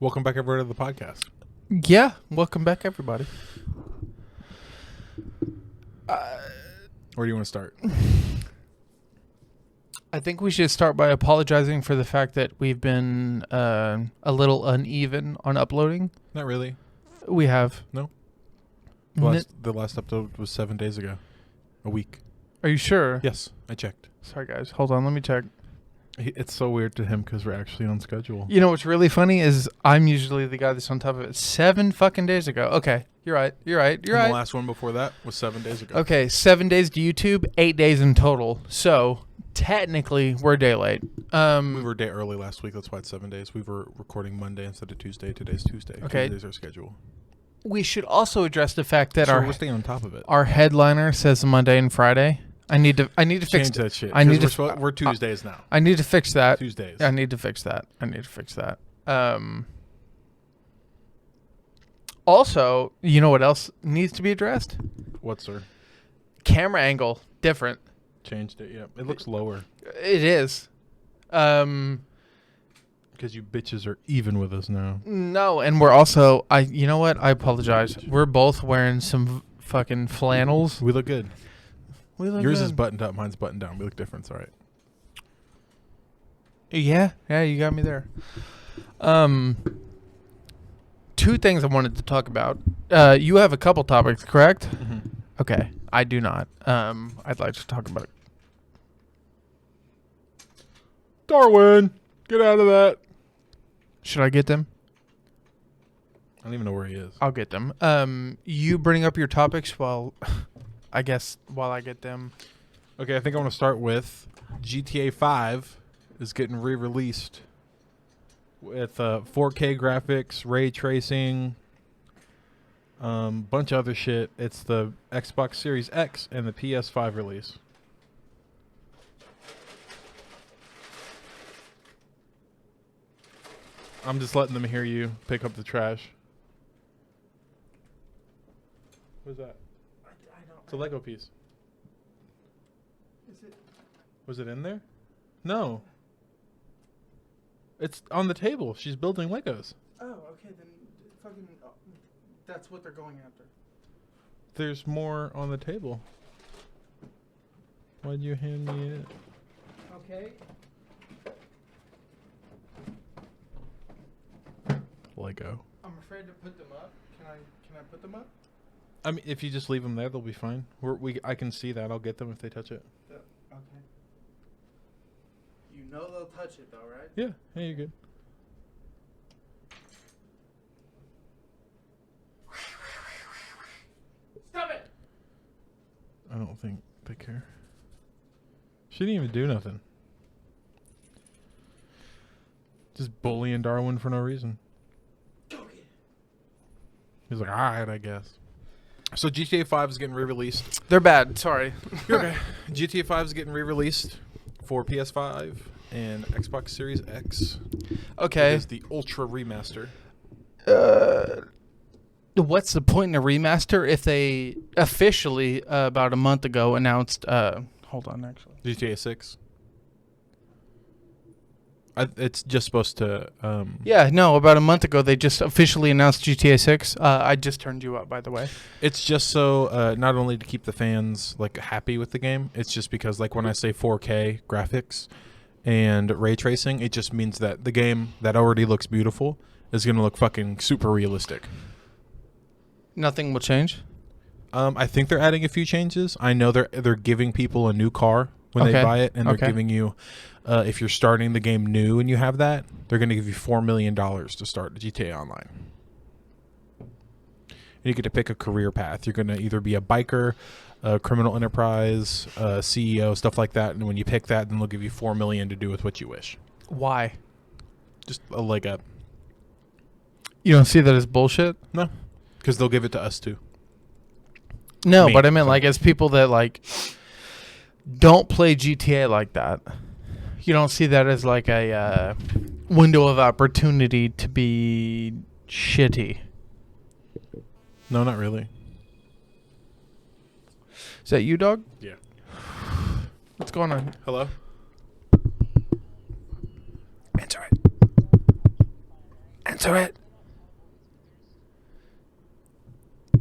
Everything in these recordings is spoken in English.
Welcome back, everyone, to the podcast. Yeah, welcome back, everybody. Where do you want to start? I think we should start by apologizing for the fact that we've been a little uneven on uploading. Not really. We have. No. The last episode was 7 days ago. A week. Are you sure? Yes, I checked. Sorry, guys. Hold on. Let me check. It's so weird to him because we're actually on schedule. You know what's really funny is I'm usually the guy that's on top of it. 7 fucking days ago. Okay. You're right. The last one before that was 7 days ago. Okay. 7 days to YouTube, 8 days in total. So technically, we're a day late. We were a day early last week. That's why it's 7 days. We were recording Monday instead of Tuesday. Today's Tuesday. Okay. Tuesday's our schedule. We should also address the fact that we're staying on top of it. Our headliner says Monday and Friday. I need to fix Change that shit. We're Tuesdays now. I need to fix that. Tuesdays. I need to fix that. Also, you know what else needs to be addressed? What, sir? Camera angle different. Changed it. Yeah, it looks lower. It is. Because you bitches are even with us now. No, and we're also. You know what? I apologize. We're both wearing some fucking flannels. We look good. Yours good. is buttoned up. Mine's buttoned down. We look different. It's all right. Yeah, you got me there. Two things I wanted to talk about. You have a couple topics, correct? Mm-hmm. Okay, I do not. I'd like to talk about it. Darwin, get out of that. Should I get them? I don't even know where he is. I'll get them. You bring up your topics while I get them. Okay, I think I want to start with GTA 5 is getting re-released with 4K graphics, ray tracing, bunch of other shit. It's the Xbox Series X and the PS5 release. I'm just letting them hear you pick up the trash. What is that? It's a Lego piece. Is it? Was it in there? No. It's on the table. She's building Legos. Oh, okay, then fucking. That's what they're going after. There's more on the table. Why'd you hand me it? Okay. Lego. I'm afraid to put them up. Can I put them up? I mean, if you just leave them there, they'll be fine. I can see that. I'll get them if they touch it. Okay. You know they'll touch it though, right? Yeah. Hey, you're good. Stop it! I don't think they care. She didn't even do nothing. Just bullying Darwin for no reason. He's like, all right, I guess. So GTA 5 is getting re-released. They're bad. Sorry. You're okay. GTA 5 is getting re-released for PS5 and Xbox Series X. Okay. It is the Ultra Remaster. What's the point in a remaster if they officially about a month ago announced? Hold on, actually. GTA 6. It's just supposed to. Yeah, no. About a month ago, they just officially announced GTA 6. I just turned you up, by the way. It's just so not only to keep the fans like happy with the game. It's just because like when I say 4K graphics and ray tracing, it just means that the game that already looks beautiful is gonna look fucking super realistic. Nothing will change. I think they're adding a few changes. I know they're giving people a new car when they buy it, and they're giving you. If you're starting the game new and you have that, they're going to give you $4 million to start GTA Online. And you get to pick a career path. You're going to either be a biker, a criminal enterprise, a CEO, stuff like that. And when you pick that, then they'll give you $4 million to do with what you wish. Why? Just a leg up. You don't see that as bullshit? No, because they'll give it to us too. No, but I mean, like, as people that like don't play GTA like that. You don't see that as like a window of opportunity to be shitty. No, not really. Is that you, dog? Yeah. What's going on? Hello? Answer it. Answer it.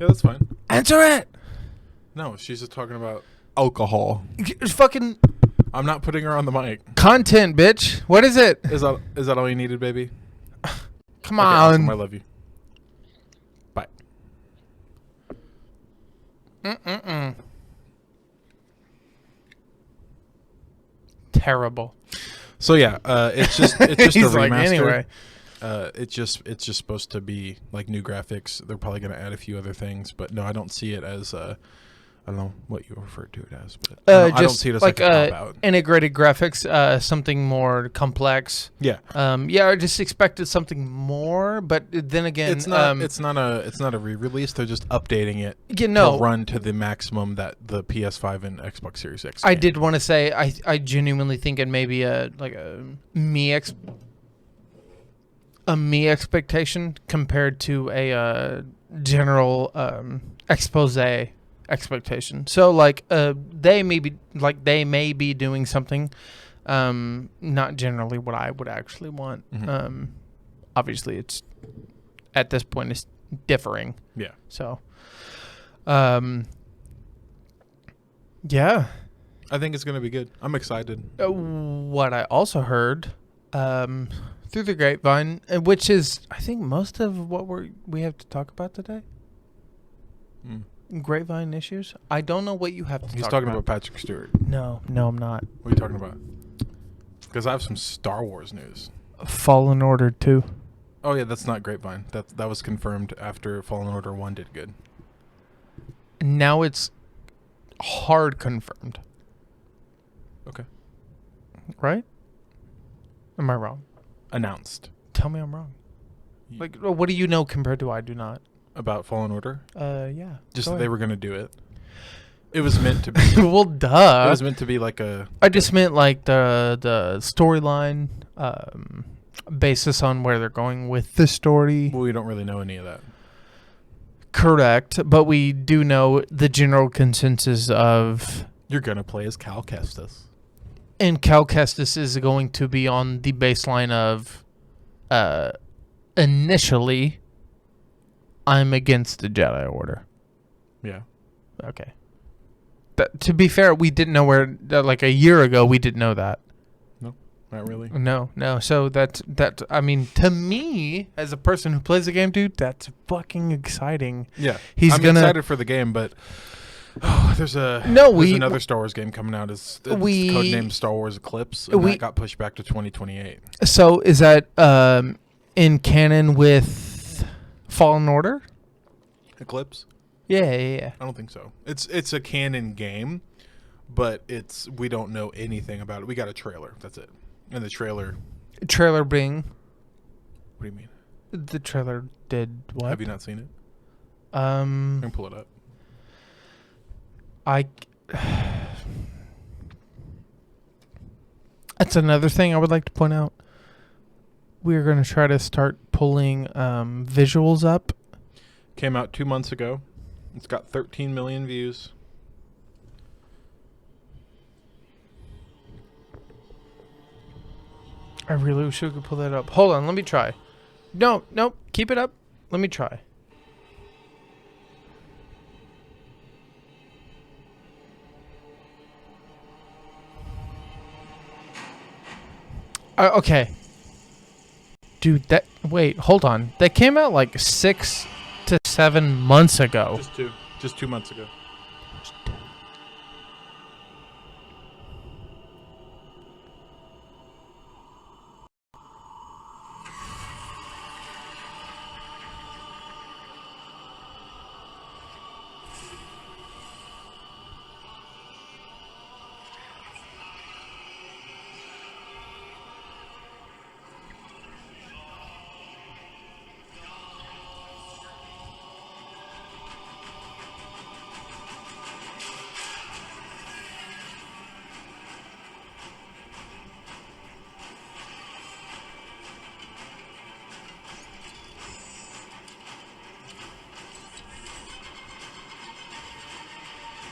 Yeah, that's fine. Answer it. No, she's just talking about alcohol. It's fucking I'm not putting her on the mic. content, bitch. What is it? Is that all you needed, baby? Come Okay, on. awesome. I love you. Bye. Terrible. So yeah, it's just a He's remaster. like, anyway. It's just supposed to be like new graphics. They're probably going to add a few other things, but no, I don't see it as I don't know what you referred to it as, but I don't see it as like a cop out. Integrated graphics, something more complex. Yeah. I just expected something more, but then again, It's not a re-release. They're just updating it to run to the maximum that the PS5 and Xbox Series X. I did want to say I genuinely think it may be a me expectation compared to a general expose expectation. So they may be doing something not generally what I would actually want. Mm-hmm. Obviously it's at this point it's differing. Yeah. So yeah. I think it's going to be good. I'm excited. What I also heard through the grapevine, which is I think most of what we have to talk about today. Grapevine issues. I don't know what you have to. He's talking about Patrick Stewart. No, I'm not. What are you talking about? Because I have some Star Wars news. Fallen Order 2. Oh yeah, that's not Grapevine. That was confirmed after Fallen Order 1 did good. Now it's hard confirmed. Okay. Right? Am I wrong? Announced. Tell me I'm wrong. What do you know compared to I do not? About Fallen Order? Yeah. Just that they were going to do it. It was meant to be. Well, duh. It was meant to be like a... I just meant like the storyline basis on where they're going with the story. Well, we don't really know any of that. Correct. But we do know the general consensus of... You're going to play as Cal Kestis. And Cal Kestis is going to be on the baseline of initially... I'm against the Jedi Order. Yeah. Okay. To be fair, we didn't know where... like a year ago, we didn't know that. No, not really. No. So that I mean, to me, as a person who plays the game, dude, that's fucking exciting. Yeah. I'm excited for the game, but... there's another Star Wars game coming out. It's codenamed Star Wars Eclipse, and that got pushed back to 2028. So is that in canon with... Fallen Order? Eclipse? Yeah. I don't think so. It's a canon game, but we don't know anything about it. We got a trailer. That's it. And the trailer... Trailer being... What do you mean? The trailer did what? Have you not seen it? I can pull it up. That's another thing I would like to point out. We're going to try to start pulling visuals up. Came out 2 months ago. It's got 13 million views. I really wish we could pull that up. Hold on, let me try. No, keep it up. Let me try. Okay. Dude, wait, hold on. That came out like 6 to 7 months ago. Just 2 months ago.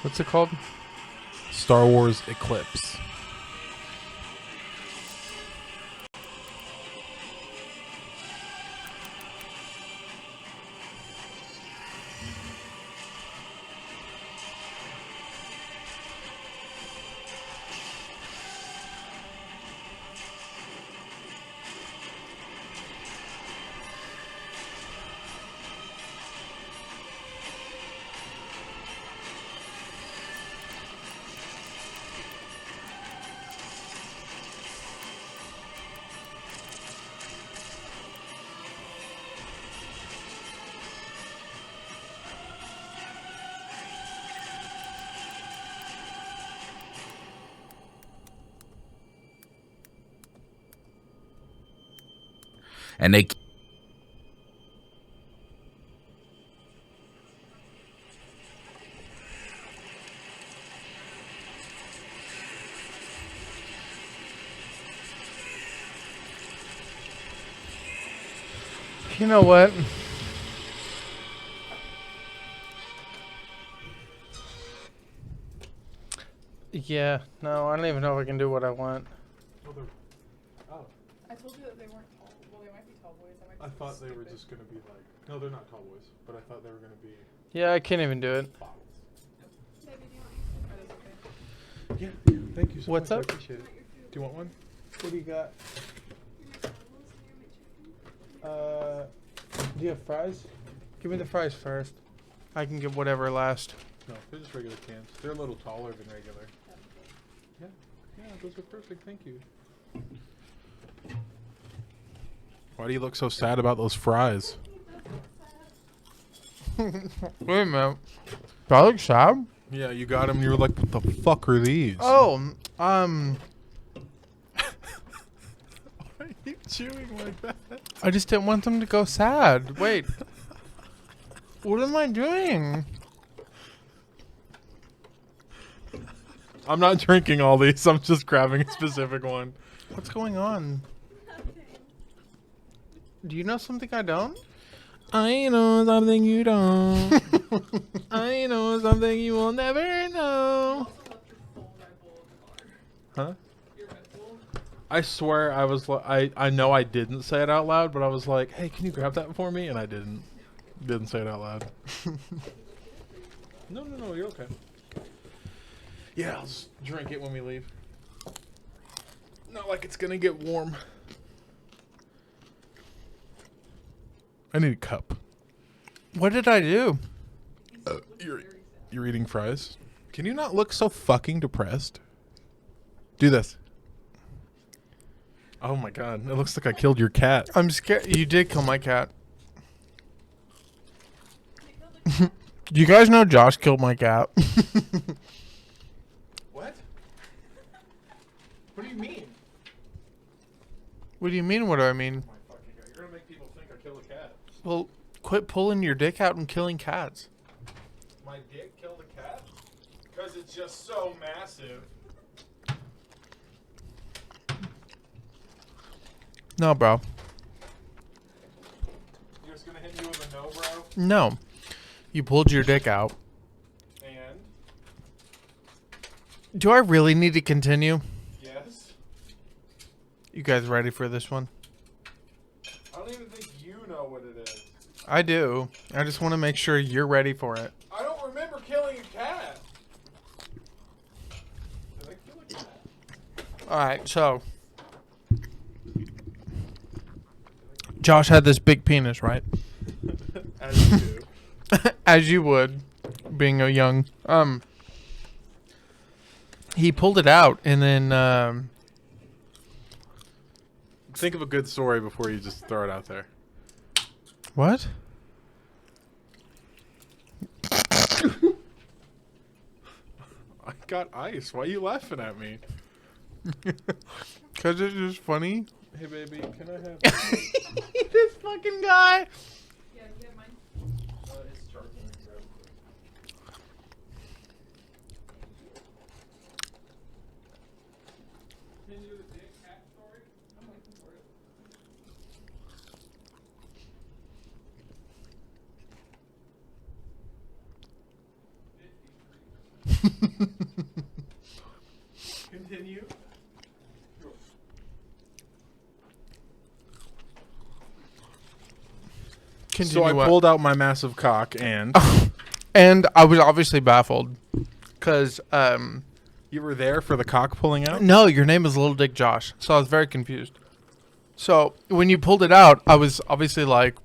What's it called? Star Wars Eclipse. and they. You know what? Yeah, no, I don't even know if I can do what I want. I told you that they weren't tall. Well, they might be tall boys. They might be I thought they were stupid. just gonna be like, no, they're not tall boys, but I thought they were gonna be Yeah, I can't even do it. bottles. Maybe do you want these? Are those okay? Yeah, thank you so What's much. up? I appreciate it. Do you want one? What do you got? Do you have fries? Give me the fries first. I can get whatever last. No, they're just regular cans. They're a little taller than regular. Yeah, those are perfect. Thank you. Why do you look so sad about those fries? Wait a minute. Do I look sad? Yeah, you got them. You were like, what the fuck are these? Oh, Why are you chewing like that? I just didn't want them to go sad. Wait. What am I doing? I'm not drinking all these. I'm just grabbing a specific one. What's going on? Do you know something I don't? I know something you don't. I know something you will never know. Huh? I swear I was I know I didn't say it out loud, but I was like, hey, can you grab that for me? And I didn't. Didn't say it out loud. No, you're okay. Yeah, I'll just drink it when we leave. Not like it's gonna get warm. I need a cup. What did I do? You're eating fries? Can you not look so fucking depressed? Do this. Oh my god, it looks like I killed your cat. I'm scared. You did kill my cat. Do you guys know Josh killed my cat? What? What do you mean? What do you mean? What do I mean? Oh my fucking god, you're gonna make people think I killed a cat. Well, quit pulling your dick out and killing cats. My dick killed a cat? Because it's just so massive. No, bro. You're just gonna hit me with a no, bro? No. You pulled your dick out. And? Do I really need to continue? Yes? You guys ready for this one? I don't even think you know what it is. I do. I just want to make sure you're ready for it. I don't remember killing a cat. Did I kill a cat? Alright, so. Josh had this big penis, right? As you do. As you would, being a young. He pulled it out and then. Think of a good story before you just throw it out there. What? I got ice. Why are you laughing at me? Because it's just funny. Hey, baby, can I have... This fucking guy. Yeah, you have mine. it's charging. Can you do the dick cat story? I'm waiting for it. Continue. So I what? pulled out my massive cock and... And I was obviously baffled. Because, You were there for the cock pulling out? no, your name is Little Dick Josh. So I was very confused. So when you pulled it out, I was obviously like,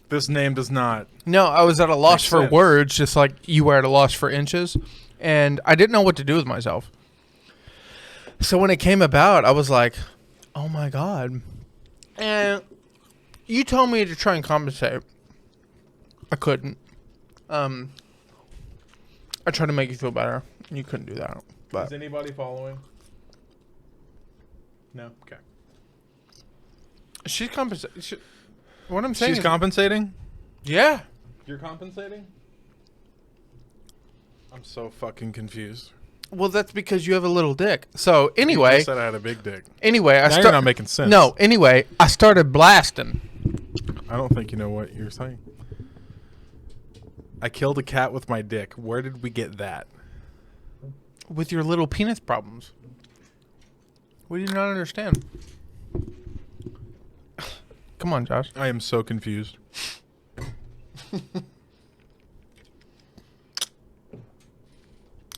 This name does not... no, I was at a loss Makes for sense. words, just like you were at a loss for inches. And I didn't know what to do with myself. So when it came about, I was like, oh my God. And you told me to try and compensate. I couldn't. I tried to make you feel better. You couldn't do that. But Is anybody following? No? Okay. She's compensating. What I'm saying She's is, compensating? yeah. You're compensating? I'm so fucking confused. Well, that's because you have a little dick. So anyway, You just said I had a big dick. anyway, Now you're not making sense. No, anyway, I started blasting. I don't think you know what you're saying. I killed a cat with my dick. Where did we get that? With your little penis problems. What do you not understand? Come on, Josh. I am so confused.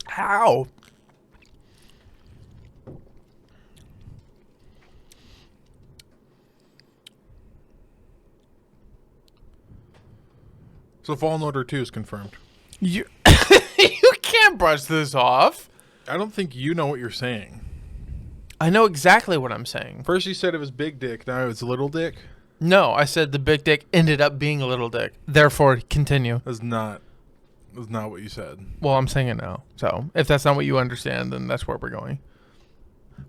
How? So Fallen Order 2 is confirmed. You you can't brush this off. I don't think you know what you're saying. I know exactly what I'm saying. First you said it was big dick, now it's little dick. No, I said the big dick ended up being a little dick. Therefore, continue. That's not what you said. Well, I'm saying it now. So, if that's not what you understand, then that's where we're going.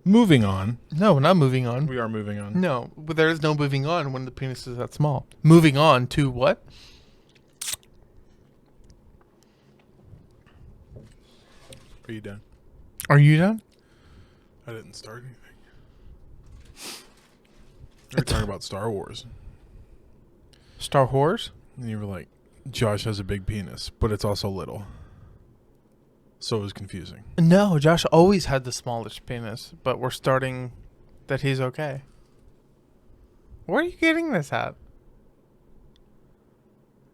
Moving on. No, we're not moving on. We are moving on. No, but there is no moving on when the penis is that small. Moving on to what? Are you done? Are you done? I didn't start anything. We were talking about Star Wars. Star Wars? And you were like, Josh has a big penis, but it's also little. So it was confusing. No, Josh always had the smallest penis, but we're starting that he's okay. Where are you getting this at?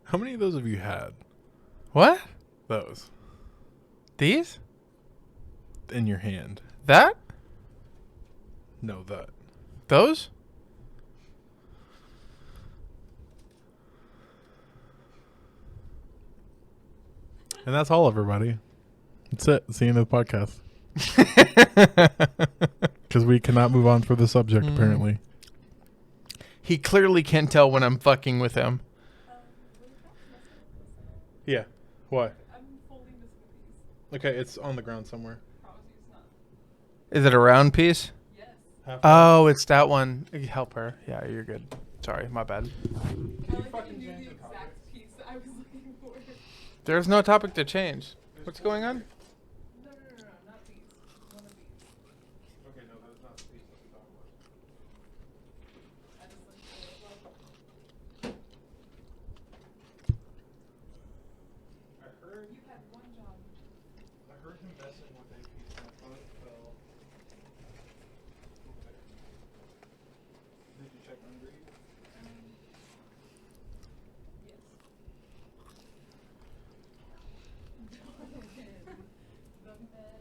How many of those have you had? What? Those. These? In your hand. That? No, that. Those? And that's all, everybody. That's it. See you in the podcast. Because we cannot move on for the subject, apparently. He clearly can't tell when I'm fucking with him. Yeah. Why? I'm folding this with these. Okay, it's on the ground somewhere. Promise you it's not. Is it a round piece? Yes. Oh, it's that one. Help her. Yeah, you're good. Sorry, my bad. I like that you knew the exact piece that I was looking for. There's no topic to change. What's going on? No, not these. One of these. Okay, no, that's not the piece that we talked about. I just like to I heard You had one job. him messing with a piece and I thought it fell. Did you check under you? Yes. The bed.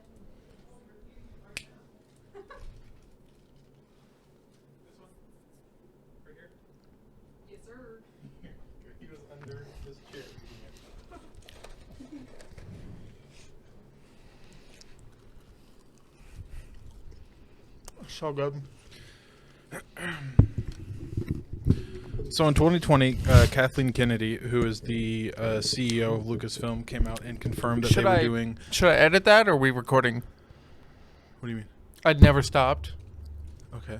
This one? Right here? Yes, sir. He was under this chair. So good. So in 2020, Kathleen Kennedy, who is the CEO of Lucasfilm, came out and confirmed that they were doing. Should I edit that or are we recording? What do you mean? I'd never stopped. Okay.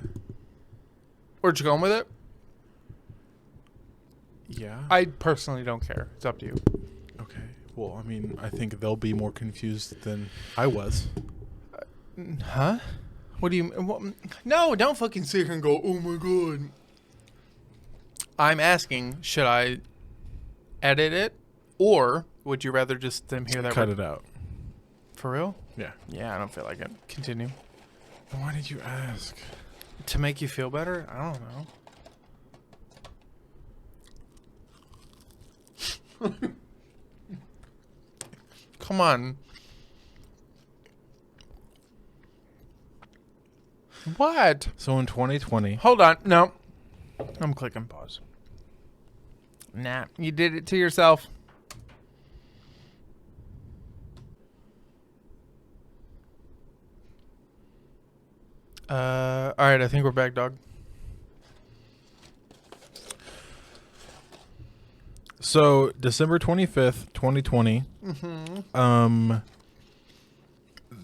Where'd you going with it? Yeah. I personally don't care. It's up to you. Okay. Well, I mean, I think they'll be more confused than I was. Huh? What do you... What, no, don't fucking sit here and go, oh my god. I'm asking, should I edit it? Or would you rather just them hear that? Cut it out. For real? Yeah. Yeah, I don't feel like it. Continue. Why did you ask? To make you feel better? I don't know. Come on. What? So in 2020, Hold on. No. I'm clicking pause. Nah, you did it to yourself. All right, I think we're back, dog. so December 25th, 2020,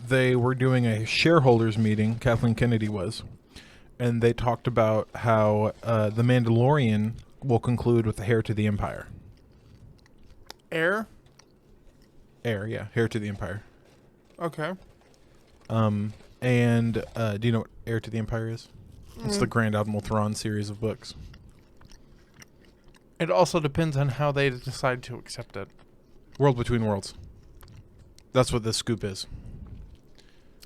they were doing a shareholders meeting. Kathleen Kennedy was, and they talked about how the Mandalorian will conclude with the Heir to the Empire. Heir? Heir, yeah, Heir to the Empire. Okay. And do you know what Heir to the Empire is? It's the Grand Admiral Thrawn series of books. It also depends on how they decide to accept it. World Between Worlds. That's what this scoop is.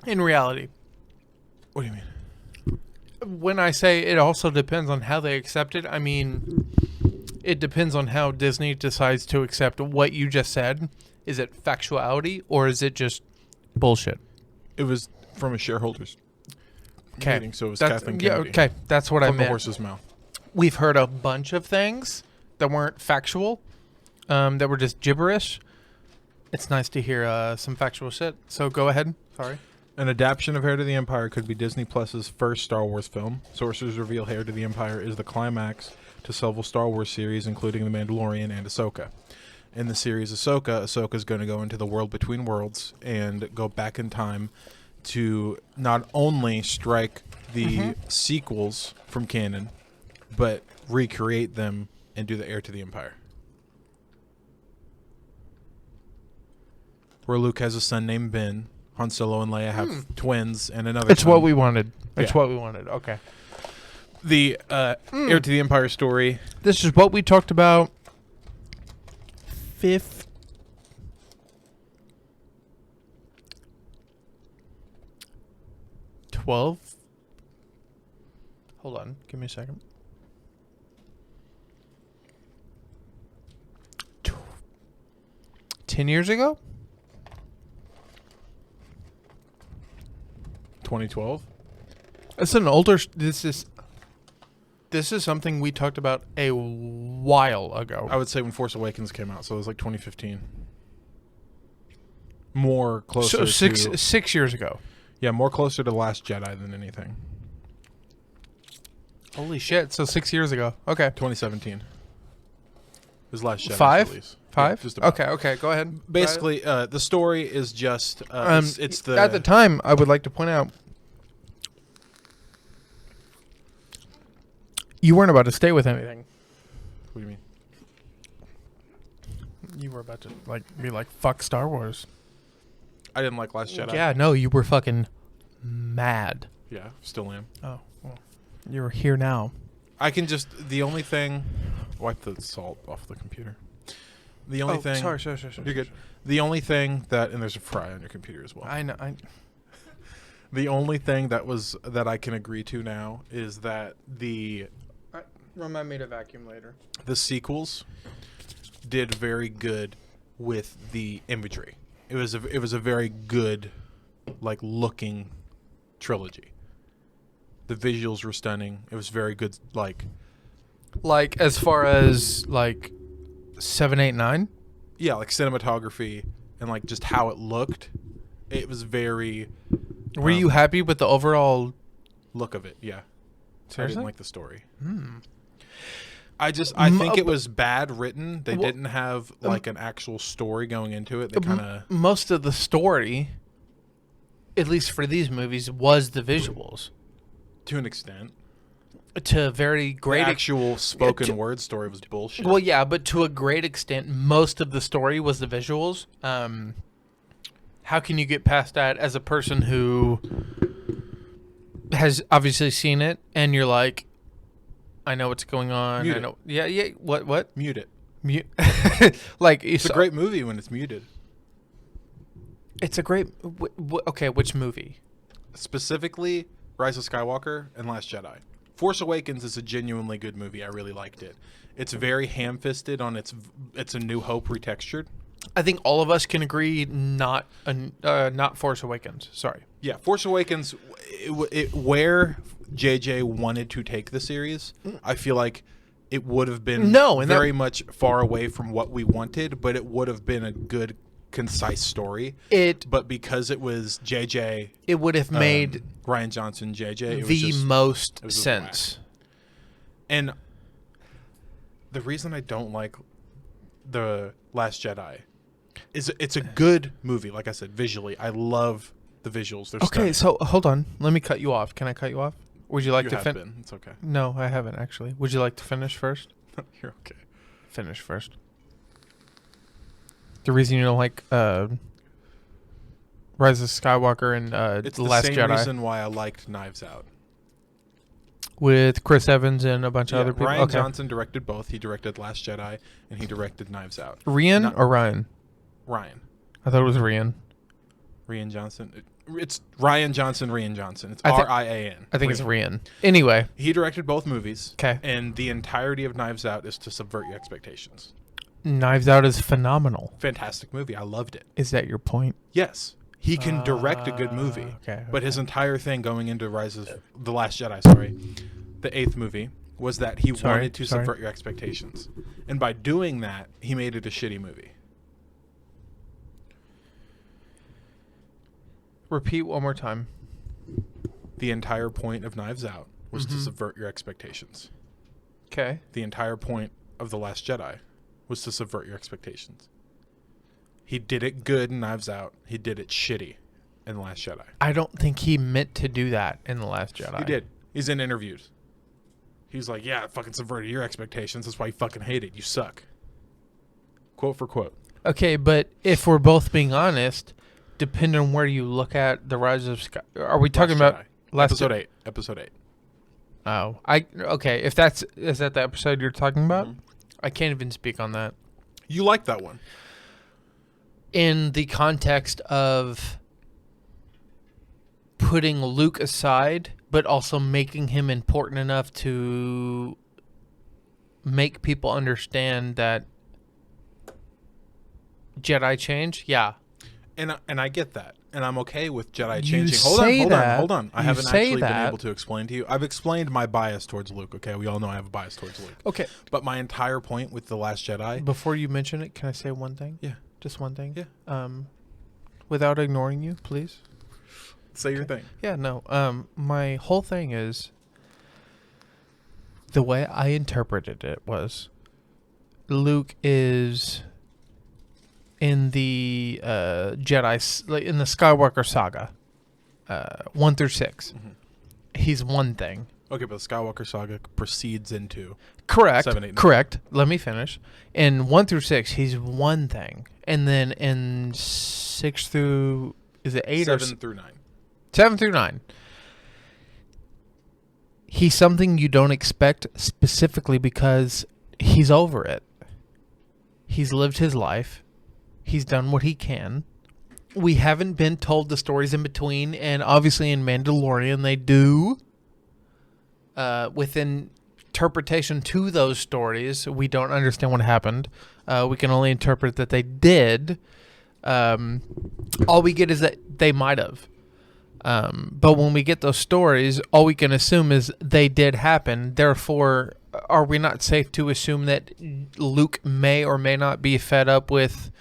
In reality. What do you mean? When I say it also depends on how they accept it, I mean it depends on how Disney decides to accept what you just said. Is it factuality or is it just bullshit? It was from a shareholders meeting, so it was That's, Kathleen yeah, Kennedy. okay, that's what I From the meant. horse's mouth. We've heard a bunch of things that weren't factual, that were just gibberish. It's nice to hear some factual shit. So go ahead. Sorry. An adaptation of Heir to the Empire could be Disney Plus's first Star Wars film. Sources reveal Heir to the Empire is the climax to several Star Wars series, including The Mandalorian and Ahsoka. In the series Ahsoka is going to go into the World Between Worlds and go back in time to not only strike the sequels from canon, but recreate them and do the Heir to the Empire. Where Luke has a son named Ben, Han Solo and Leia have twins, and another It's son. what we wanted. It's Yeah. what we wanted. Okay. The Heir to the Empire story. This is what we talked about. 12. Hold on. Give me a second. 10 years ago? 2012. It's an older. This is something we talked about a while ago. I would say when Force Awakens came out, so it was like 2015. More closer So to 6 years ago. yeah, more closer to Last Jedi than anything. Holy shit! So 6 years ago. Okay. 2017. Was Last Jedi's Five? release. Five. Yeah, just about. Okay. Go ahead. Basically, the story is just it's the At the time, I would like to point out you weren't about to stay with anything. What do you mean? You were about to be like fuck Star Wars. I didn't like Last Jedi. Yeah, no, you were fucking mad. Yeah, still am. Oh, well, you're here now. I can just the only thing wipe the salt off the computer. The only thing Sorry. you're good. The only thing that and there's a fry on your computer as well. I know. The only thing that I can agree to now is that Remind me to vacuum later. the sequels did very good with the imagery. It was a very good looking trilogy. The visuals were stunning. It was very good As far as 7, 8, 9? yeah, cinematography and just how it looked. It was very Were you happy with the overall? look of it, yeah. I Seriously? didn't like the story. I think it was bad written. They Well, didn't have an actual story going into it. They kind of Most of the story, at least for these movies, was the visuals. to an extent. To a very The great actual spoken to- word story was bullshit. Well, yeah, but to a great extent, most of the story was the visuals. How can you get past that as a person who has obviously seen it and you're like, I know what's going on. Mute I it. know. Yeah. What? Mute it. Mute. It's a great movie when it's muted. It's a great. Okay, which movie? Specifically, Rise of Skywalker and Last Jedi. Force Awakens is a genuinely good movie. I really liked it. It's very ham-fisted on it's a New Hope retextured. I think all of us can agree not Force Awakens. Sorry. Yeah, Force Awakens, where JJ wanted to take the series, I feel like it would have been very much far away from what we wanted, but it would have been a good, concise story. But because it was JJ, it would have made Ryan Johnson, JJ, it was the just, most it was sense. And the reason I don't like The Last Jedi is it's a good movie. Like I said, visually, I love the visuals. They're Okay, stunning. so hold on. Let me cut you off. Can I cut you off? Would you like You to have finish? been. It's okay. No, I haven't actually. Would you like to finish first? You're okay. Finish first. The reason you don't like Rise of Skywalker and It's The the Last same Jedi reason why I liked Knives Out. with Chris Evans and a bunch of other people. Ryan Johnson directed both. He directed Last Jedi and he directed Knives Out. Rian Not- or Ryan? Ryan. I thought it was Rian. Rian Johnson. It's Ryan Johnson, Rian Johnson. It's I thi- Rian. I think it's Rian. Anyway, He directed both movies. 'kay. And the entirety of Knives Out is to subvert your expectations. Knives Out is phenomenal. Fantastic movie. I loved it. Is that your point? Yes. He can direct a good movie. Okay. But his entire thing going into The Last Jedi, sorry, the 8th movie, was that he wanted to subvert your expectations. And by doing that, he made it a shitty movie. Repeat one more time. The entire point of Knives Out was to subvert your expectations. Okay. The entire point of The Last Jedi was to subvert your expectations. He did it good in Knives Out. He did it shitty in The Last Jedi. I don't think he meant to do that in The Last Jedi. He did. He's in interviews. He's like, yeah, it fucking subverted your expectations. That's why you fucking hate it. You suck. Quote for quote. Okay, but if we're both being honest, depending on where you look at the Rise of Sky, are we talking Last about Jedi. Episode 8. Episode 8. Oh, okay. If is that the episode you're talking about? I can't even speak on that. You like that one. In the context of putting Luke aside, but also making him important enough to make people understand that Jedi change, yeah. And I get that. And I'm okay with Jedi You changing. say that. Hold on. I You haven't say actually been that. able to explain to you. I've explained my bias towards Luke, okay? We all know I have a bias towards Luke. Okay. But my entire point with The Last Jedi... Before you mention it, can I say one thing? Yeah. Just one thing? Yeah. Without ignoring you, please. Say your thing. Yeah, no. My whole thing is the way I interpreted it was Luke is in the Jedi, in the Skywalker saga, 1 through 6. He's one thing. Okay, but the Skywalker saga proceeds into... Correct. 7, 8, 9. Correct. Let me finish. In 1 through 6, he's one thing, and then in 6 through, is it 8 or 7 through 9. 7 through 9. He's something you don't expect specifically because he's over it. He's lived his life. He's done what he can. We haven't been told the stories in between, and obviously in Mandalorian they do. With interpretation to those stories, we don't understand what happened. We can only interpret that they did. All we get is that they might have. But when we get those stories, all we can assume is they did happen. Therefore, are we not safe to assume that Luke may or may not be fed up with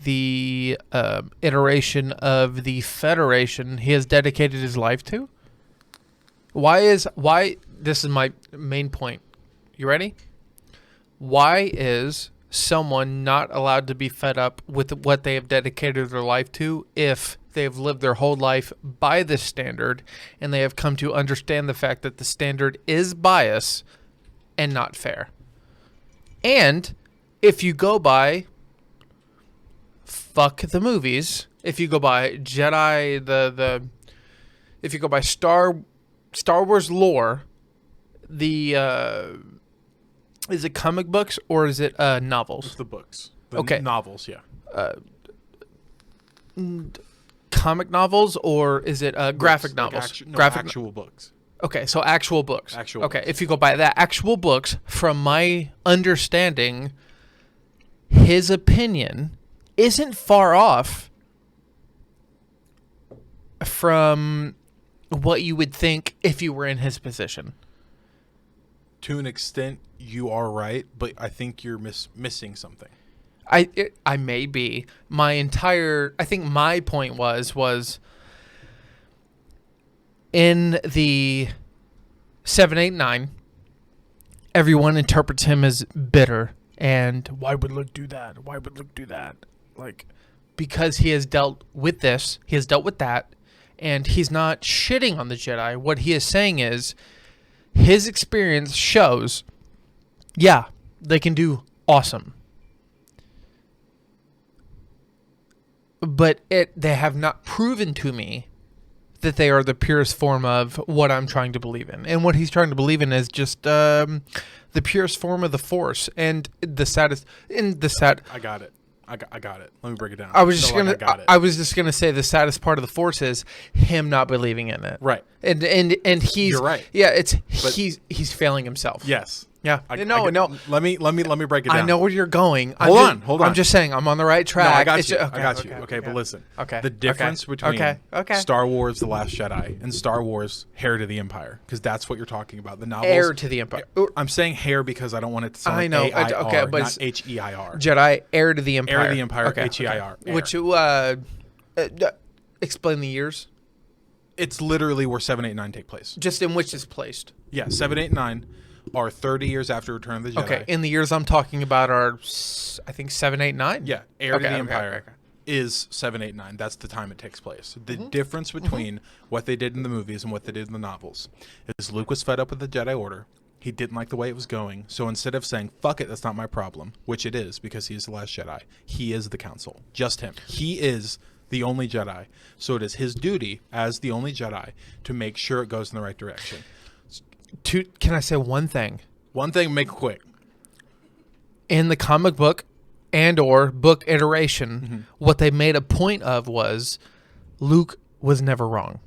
the iteration of the Federation he has dedicated his life to? Why this is my main point. You ready? Why is someone not allowed to be fed up with what they have dedicated their life to if they've lived their whole life by this standard and they have come to understand the fact that the standard is bias and not fair? And if you go by fuck the movies, if you go by Jedi, if you go by Star Wars lore, is it comic books or is it novels? It's the books. Okay. Novels, yeah. Comic novels or is it graphic Books, novels? like actual books. Okay, so actual books. Actual Okay, books. if you go by that, actual books, from my understanding, his opinion isn't far off from what you would think if you were in his position. To an extent, you are right, but I think you're missing something. I may be. I think my point was in the 7, 8, 9, everyone interprets him as bitter. And why would Luke do that? Why would Luke do that? Like, because he has dealt with this, he has dealt with that, And he's not shitting on the Jedi. What he is saying is his experience shows, yeah, they can do awesome. But they have not proven to me that they are the purest form of what I'm trying to believe in. And what he's trying to believe in is just the purest form of the Force. And the saddest... I got it. I got it. Let me break it down. I was just I got it. I was just gonna say the saddest part of the Force is him not believing in it. Right. And he's... You're right. Yeah, But- he's failing himself. Yes. Yeah. No. Let me break it down. I know where you're going. Hold on. I'm just saying I'm on the right track. No, I got It's you. just- I got you. Okay, but listen. Okay. The difference between Okay. Star Wars: The Last Jedi and Star Wars: Heir to the Empire, because that's what you're talking about. The novels. Heir to the Empire. I'm saying Heir because I don't want it to sound I know. like A-I-R, Okay, but not it's- H-E-I-R. Jedi, Heir to the Empire. Heir to the Empire, Okay, H-E-I-R. okay. Which explain the years. It's literally where 7, 8, 9 take place. Just in which is placed. Yeah, 7, 8, 9 are 30 years after Return of the Jedi. Okay, and the years I'm talking about are, I think, 7, 8, 9? Yeah, Heir to the Okay, Empire okay. is 7, 8, 9. That's the time it takes place. The Mm-hmm. difference between what they did in the movies and what they did in the novels is Luke was fed up with the Jedi Order. He didn't like the way it was going. So instead of saying, fuck it, that's not my problem, which it is because he is the last Jedi, he is the Council. Just him. He is the only Jedi. So it is his duty as the only Jedi to make sure it goes in the right direction. Can I say one thing? One thing, make it quick. In the comic book and or book iteration, Mm-hmm. what they made a point of was Luke was never wrong.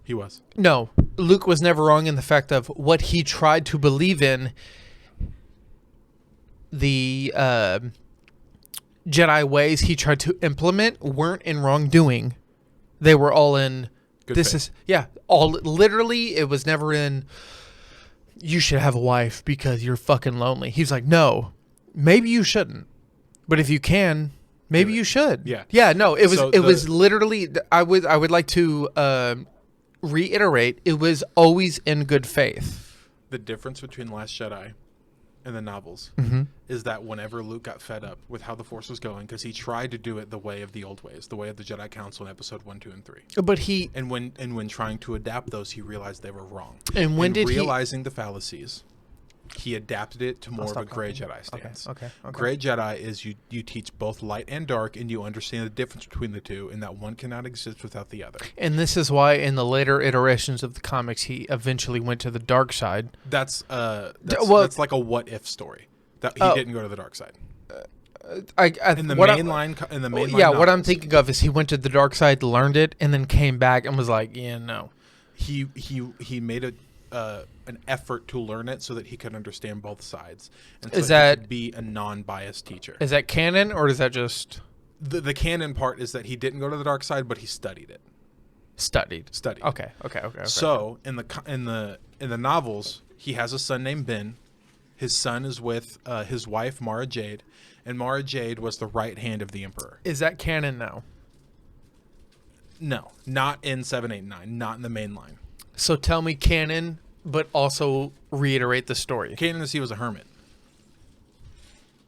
He was. No, Luke was never wrong in the fact of what he tried to believe in. The Jedi ways he tried to implement weren't in wrongdoing. They were all in. Good faith. All literally. It was never in. You should have a wife because you're fucking lonely. He's like, no, maybe you shouldn't, but if you can, maybe you should. Yeah. Yeah. No, it was. So It was literally. I would like to reiterate. It was always in good faith. The difference between Last Jedi and the novels Mm-hmm. is that whenever Luke got fed up with how the Force was going, because he tried to do it the way of the old ways, the way of the Jedi Council in Episode 1, 2, and 3. But he. And when trying to adapt those, he realized they were wrong. And when did he? realizing the fallacies, he adapted it to more of a stop gray talking. Jedi stance. Okay. Gray Jedi is you teach both light and dark, and you understand the difference between the two, and that one cannot exist without the other. And this is why in the later iterations of the comics, he eventually went to the dark side. That's well- like a what if story. That he Oh. didn't go to the dark side. In the what main line, what I'm novels, thinking of is he went to the dark side, learned it, and then came back and was like, yeah, no. he made an effort to learn it so that he could understand both sides, and so Is that he that- could be a non-biased teacher. Is that canon or is that just The canon part is that he didn't go to the dark side, but he studied it. studied? Studied. Okay. So in the novels, he has a son named Ben. His son is with his wife Mara Jade, and Mara Jade was the right hand of the Emperor. Is that canon now? No, not in 7, 8, 9, not in the main line. So tell me canon, but also reiterate the story. Canon is he was a hermit.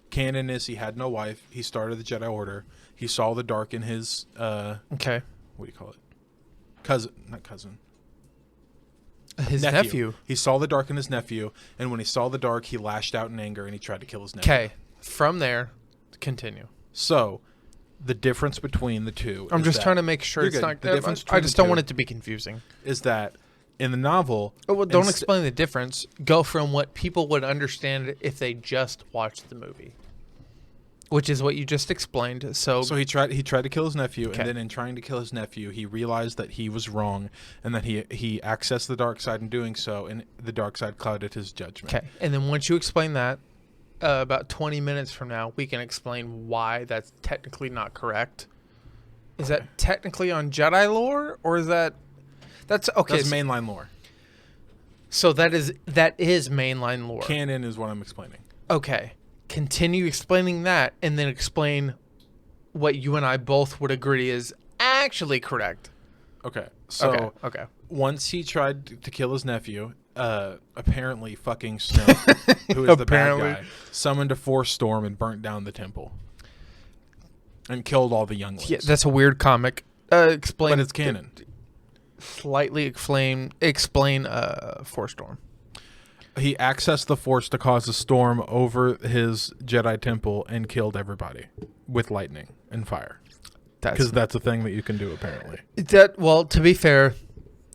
Canon is he had no wife. He started the Jedi Order. He saw the dark in his Okay. what do you call it? Not cousin. His nephew. He saw the dark in his nephew, and when he saw the dark, he lashed out in anger and he tried to kill his nephew. Okay. From there, continue. So, the difference between the two. I'm is just that- trying to make sure You're it's good. not. The difference I between just the don't two want it to be confusing. is that in the novel. Oh, well, don't inst- explain the difference. Go from what people would understand if they just watched the movie, which is what you just explained. So So he tried to kill his nephew, Okay. and then in trying to kill his nephew, he realized that he was wrong, and that he accessed the dark side in doing so, and the dark side clouded his judgment. okay, and then once you explain that, about 20 minutes from now, we can explain why that's technically not correct. Is that technically on Jedi lore, or is that's okay? That's mainline lore. So that is mainline lore. Canon is what I'm explaining. Okay. Continue explaining that and then explain what you and I both would agree is actually correct. Okay. So Okay. once he tried to kill his nephew, apparently fucking Snoke, who is the bad Apparently. guy, summoned a force storm and burnt down the temple. and killed all the younglings. Yeah, that's a weird comic. Explain. But it's canon. Slightly explain Force Storm. He accessed the Force to cause a storm over his Jedi temple and killed everybody with lightning and fire. Because that's a thing that you can do, apparently. Well, to be fair,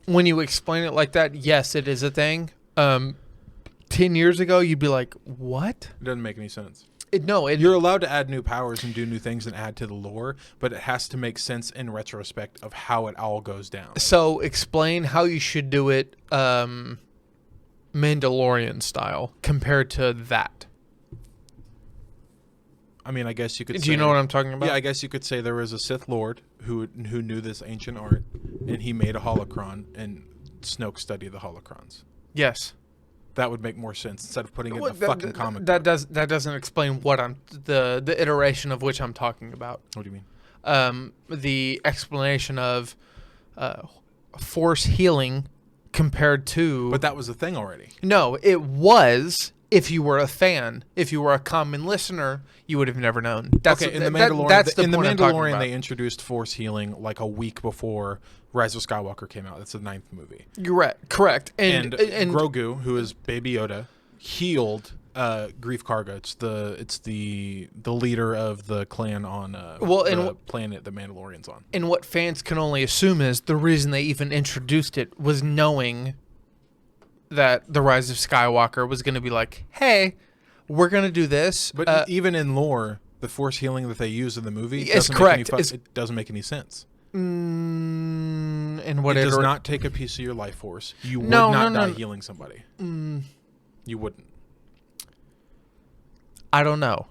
when you explain it like that, yes, it is a thing. 10 years ago, you'd be like, what? It doesn't make any sense. You're allowed to add new powers and do new things and add to the lore, but it has to make sense in retrospect of how it all goes down. So explain how you should do it Mandalorian style compared to that. I mean, I guess you could Do you know what I'm talking about? Yeah, I guess you could say there was a Sith Lord who knew this ancient art, and he made a holocron, and Snoke studied the holocrons. Yes. That would make more sense instead of putting it in a fucking comic That book. that doesn't explain what the iteration of which I'm talking about. What do you mean? The explanation of force healing compared to. But that was a thing already. No, it was. If you were a fan, if you were a common listener, you would have never known. In The Mandalorian, they introduced force healing like a week before Rise of Skywalker came out. That's the 9th movie. You're right, correct. And Grogu, who is Baby Yoda, healed Grief Karga. It's the leader of the clan on the planet the Mandalorian's on. And what fans can only assume is the reason they even introduced it was knowing that the Rise of Skywalker was going to be like, hey, we're going to do this. But even in lore, the force healing that they use in the movie is correct. It doesn't make any sense. And what it does not take a piece of your life force. You would not die healing somebody. You wouldn't. I don't know.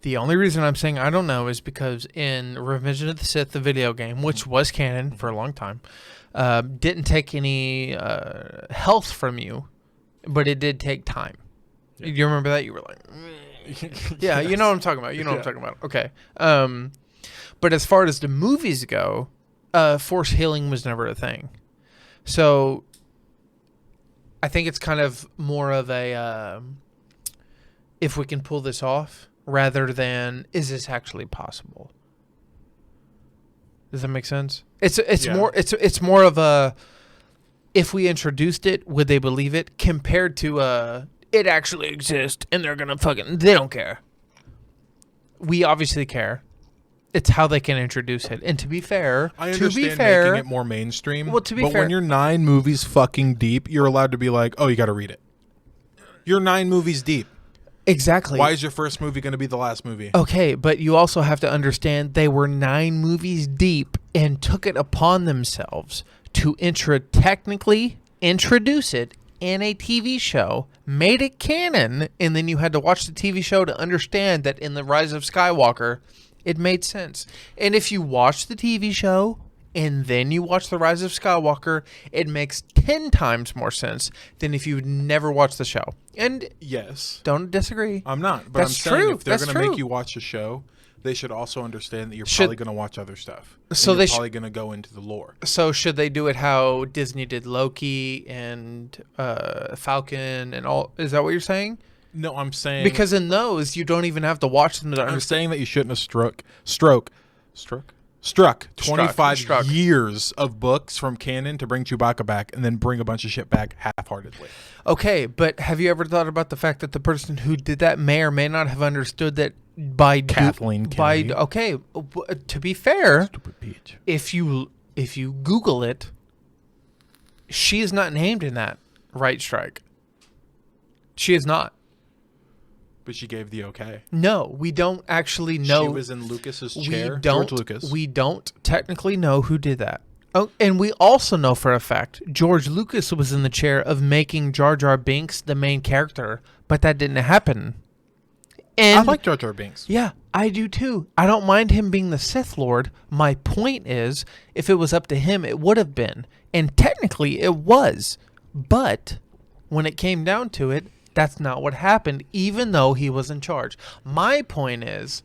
The only reason I'm saying I don't know is because in Revenge of the Sith, the video game, which was canon for a long time, didn't take any health from you, but it did take time. Yeah. You remember that? You were like, yeah, you know what I'm talking about. You know what I'm talking about. Okay. But as far as the movies go, force healing was never a thing. So I think it's kind of more of a if we can pull this off rather than is this actually possible. Does that make sense? It's more of a if we introduced it, would they believe it? Compared to it actually exists and they're gonna they don't care. We obviously care. It's how they can introduce it. And to be fair, I understand making it more mainstream. Well, but when you're 9 movies fucking deep, you're allowed to be like, oh, you got to read it. You're 9 movies deep. Exactly. Why is your first movie going to be the last movie? Okay, but you also have to understand they were 9 movies deep and took it upon themselves to technically introduce it in a TV show, made it canon, and then you had to watch the TV show to understand that in The Rise of Skywalker, it made sense. And if you watch the TV show and then you watch The Rise of Skywalker, it makes 10 times more sense than if you would never watch the show. And yes, don't disagree. I'm not, but I'm saying if they're going to make you watch a show, they should also understand that you're probably going to watch other stuff. So they're probably going to go into the lore. So should they do it how Disney did Loki and Falcon and all? Is that what you're saying? No, I'm saying because in those you don't even have to watch them. I'm saying that you shouldn't have struck 25 years of books from canon to bring Chewbacca back and then bring a bunch of shit back half-heartedly. Okay, but have you ever thought about the fact that the person who did that may or may not have understood that by Kathleen Kennedy? Okay, to be fair, stupid bitch. If you Google it, she is not named in that right strike. She is not. But she gave the okay. No, we don't actually know. She was in Lucas's chair. George Lucas. We don't technically know who did that. Oh, and we also know for a fact George Lucas was in the chair of making Jar Jar Binks the main character, but that didn't happen. And I like Jar Jar Binks. Yeah, I do too. I don't mind him being the Sith Lord. My point is, if it was up to him, it would have been. And technically it was. But when it came down to it, that's not what happened, even though he was in charge. My point is,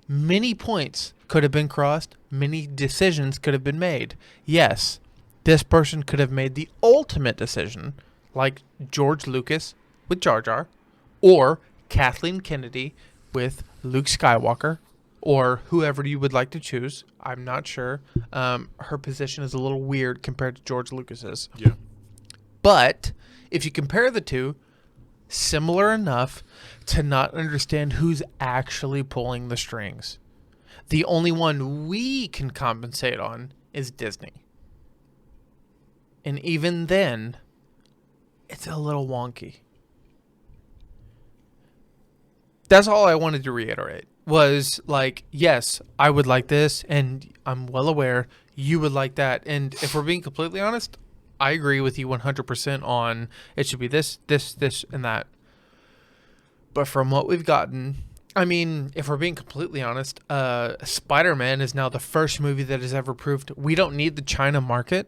many points could have been crossed. Many decisions could have been made. Yes, this person could have made the ultimate decision, like George Lucas with Jar Jar, or Kathleen Kennedy with Luke Skywalker, or whoever you would like to choose. I'm not sure. Her position is a little weird compared to George Lucas's. Yeah. But if you compare the two, similar enough to not understand who's actually pulling the strings. The only one we can compensate on is Disney. And even then, it's a little wonky. That's all I wanted to reiterate. Was like, yes, I would like this, and I'm well aware you would like that. And if we're being completely honest, I agree with you 100% on it should be this, and that. But from what we've gotten, I mean, if we're being completely honest, Spider-Man is now the first movie that has ever proved we don't need the China market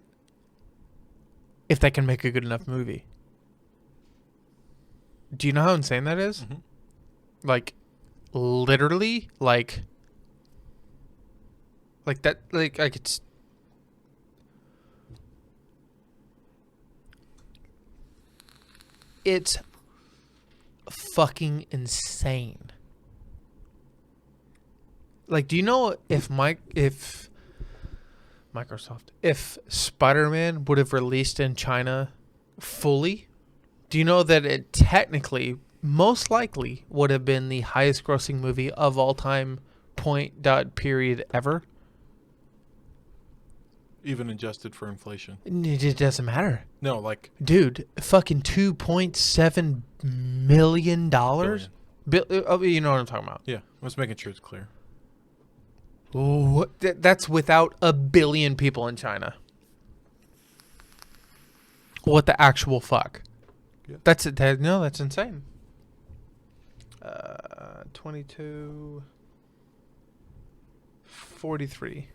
if they can make a good enough movie. Do you know how insane that is? Mm-hmm. Like, literally, like that, like it's fucking insane. Like, do you know if Spider-Man would have released in China fully, do you know that it technically most likely would have been the highest grossing movie of all time, period ever? Even adjusted for inflation. It doesn't matter. No, like... Dude, fucking $2.7 million? You know what I'm talking about. Yeah, I was making sure it's clear. That's without a billion people in China. What the actual fuck? Yeah. That's insane. 22, 43.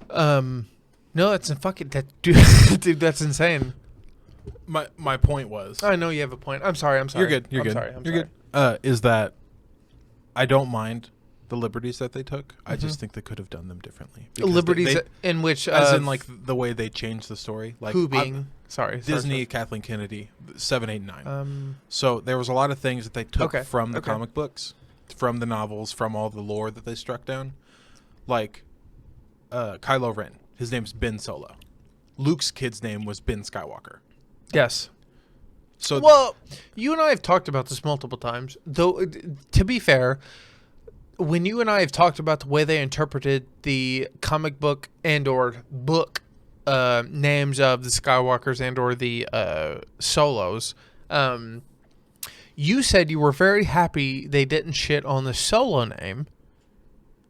No, that's fucking dude, that's insane. My point was... I know you have a point. I'm sorry. You're good. I'm sorry. Good. Is that I don't mind the liberties that they took. I just think they could have done them differently. Liberties in which... as in, like, the way they changed the story. Like, who being... Sorry. Disney, Kathleen Kennedy, 7, 8, 9. So there was a lot of things that they took from the comic books, from the novels, from all the lore that they struck down. Like, Kylo Ren. His name's Ben Solo. Luke's kid's name was Ben Skywalker. Yes. So well, you and I have talked about this multiple times. Though, to be fair, when you and I have talked about the way they interpreted the comic book and or book names of the Skywalkers and or the Solos, you said you were very happy they didn't shit on the Solo name.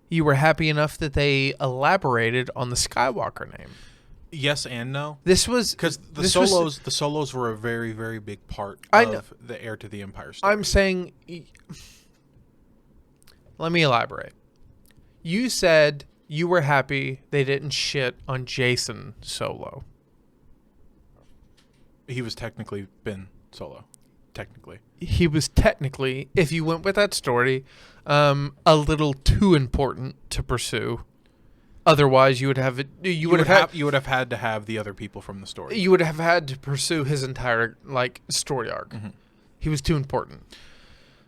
You were happy enough that they elaborated on the Skywalker name. Yes and no. This was because the Solos were a very, very big part of the Heir to the Empire story. I'm saying, let me elaborate. You said you were happy they didn't shit on Jason Solo. He was technically Ben Solo. Technically. He was technically, if you went with that story, a little too important to pursue. Otherwise, you would have had to have the other people from the story. You would have had to pursue his entire story arc. Mm-hmm. He was too important.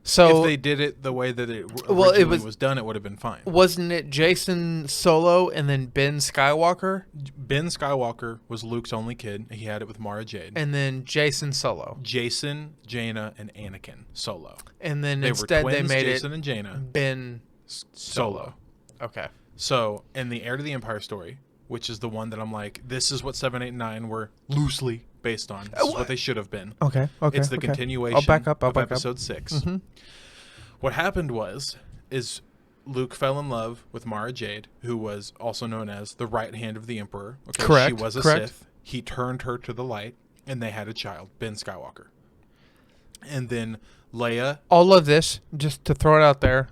So if they did it the way that it originally was done, it would have been fine. Wasn't it Jason Solo and then Ben Skywalker? Ben Skywalker was Luke's only kid. He had it with Mara Jade. And then Jason Solo. Jason, Jaina, and Anakin Solo. And then they instead were twins, they made Jason it and Jaina. Ben Solo. Okay. So, in the Heir to the Empire story, which is the one that I'm like, this is what 7, 8, and 9 were loosely based on. This is what they should have been. Okay. It's the continuation of Episode 6. Mm-hmm. What happened is Luke fell in love with Mara Jade, who was also known as the right hand of the Emperor. Okay? Correct. She was a Sith. He turned her to the light, and they had a child, Ben Skywalker. And then Leia. All of this, just to throw it out there,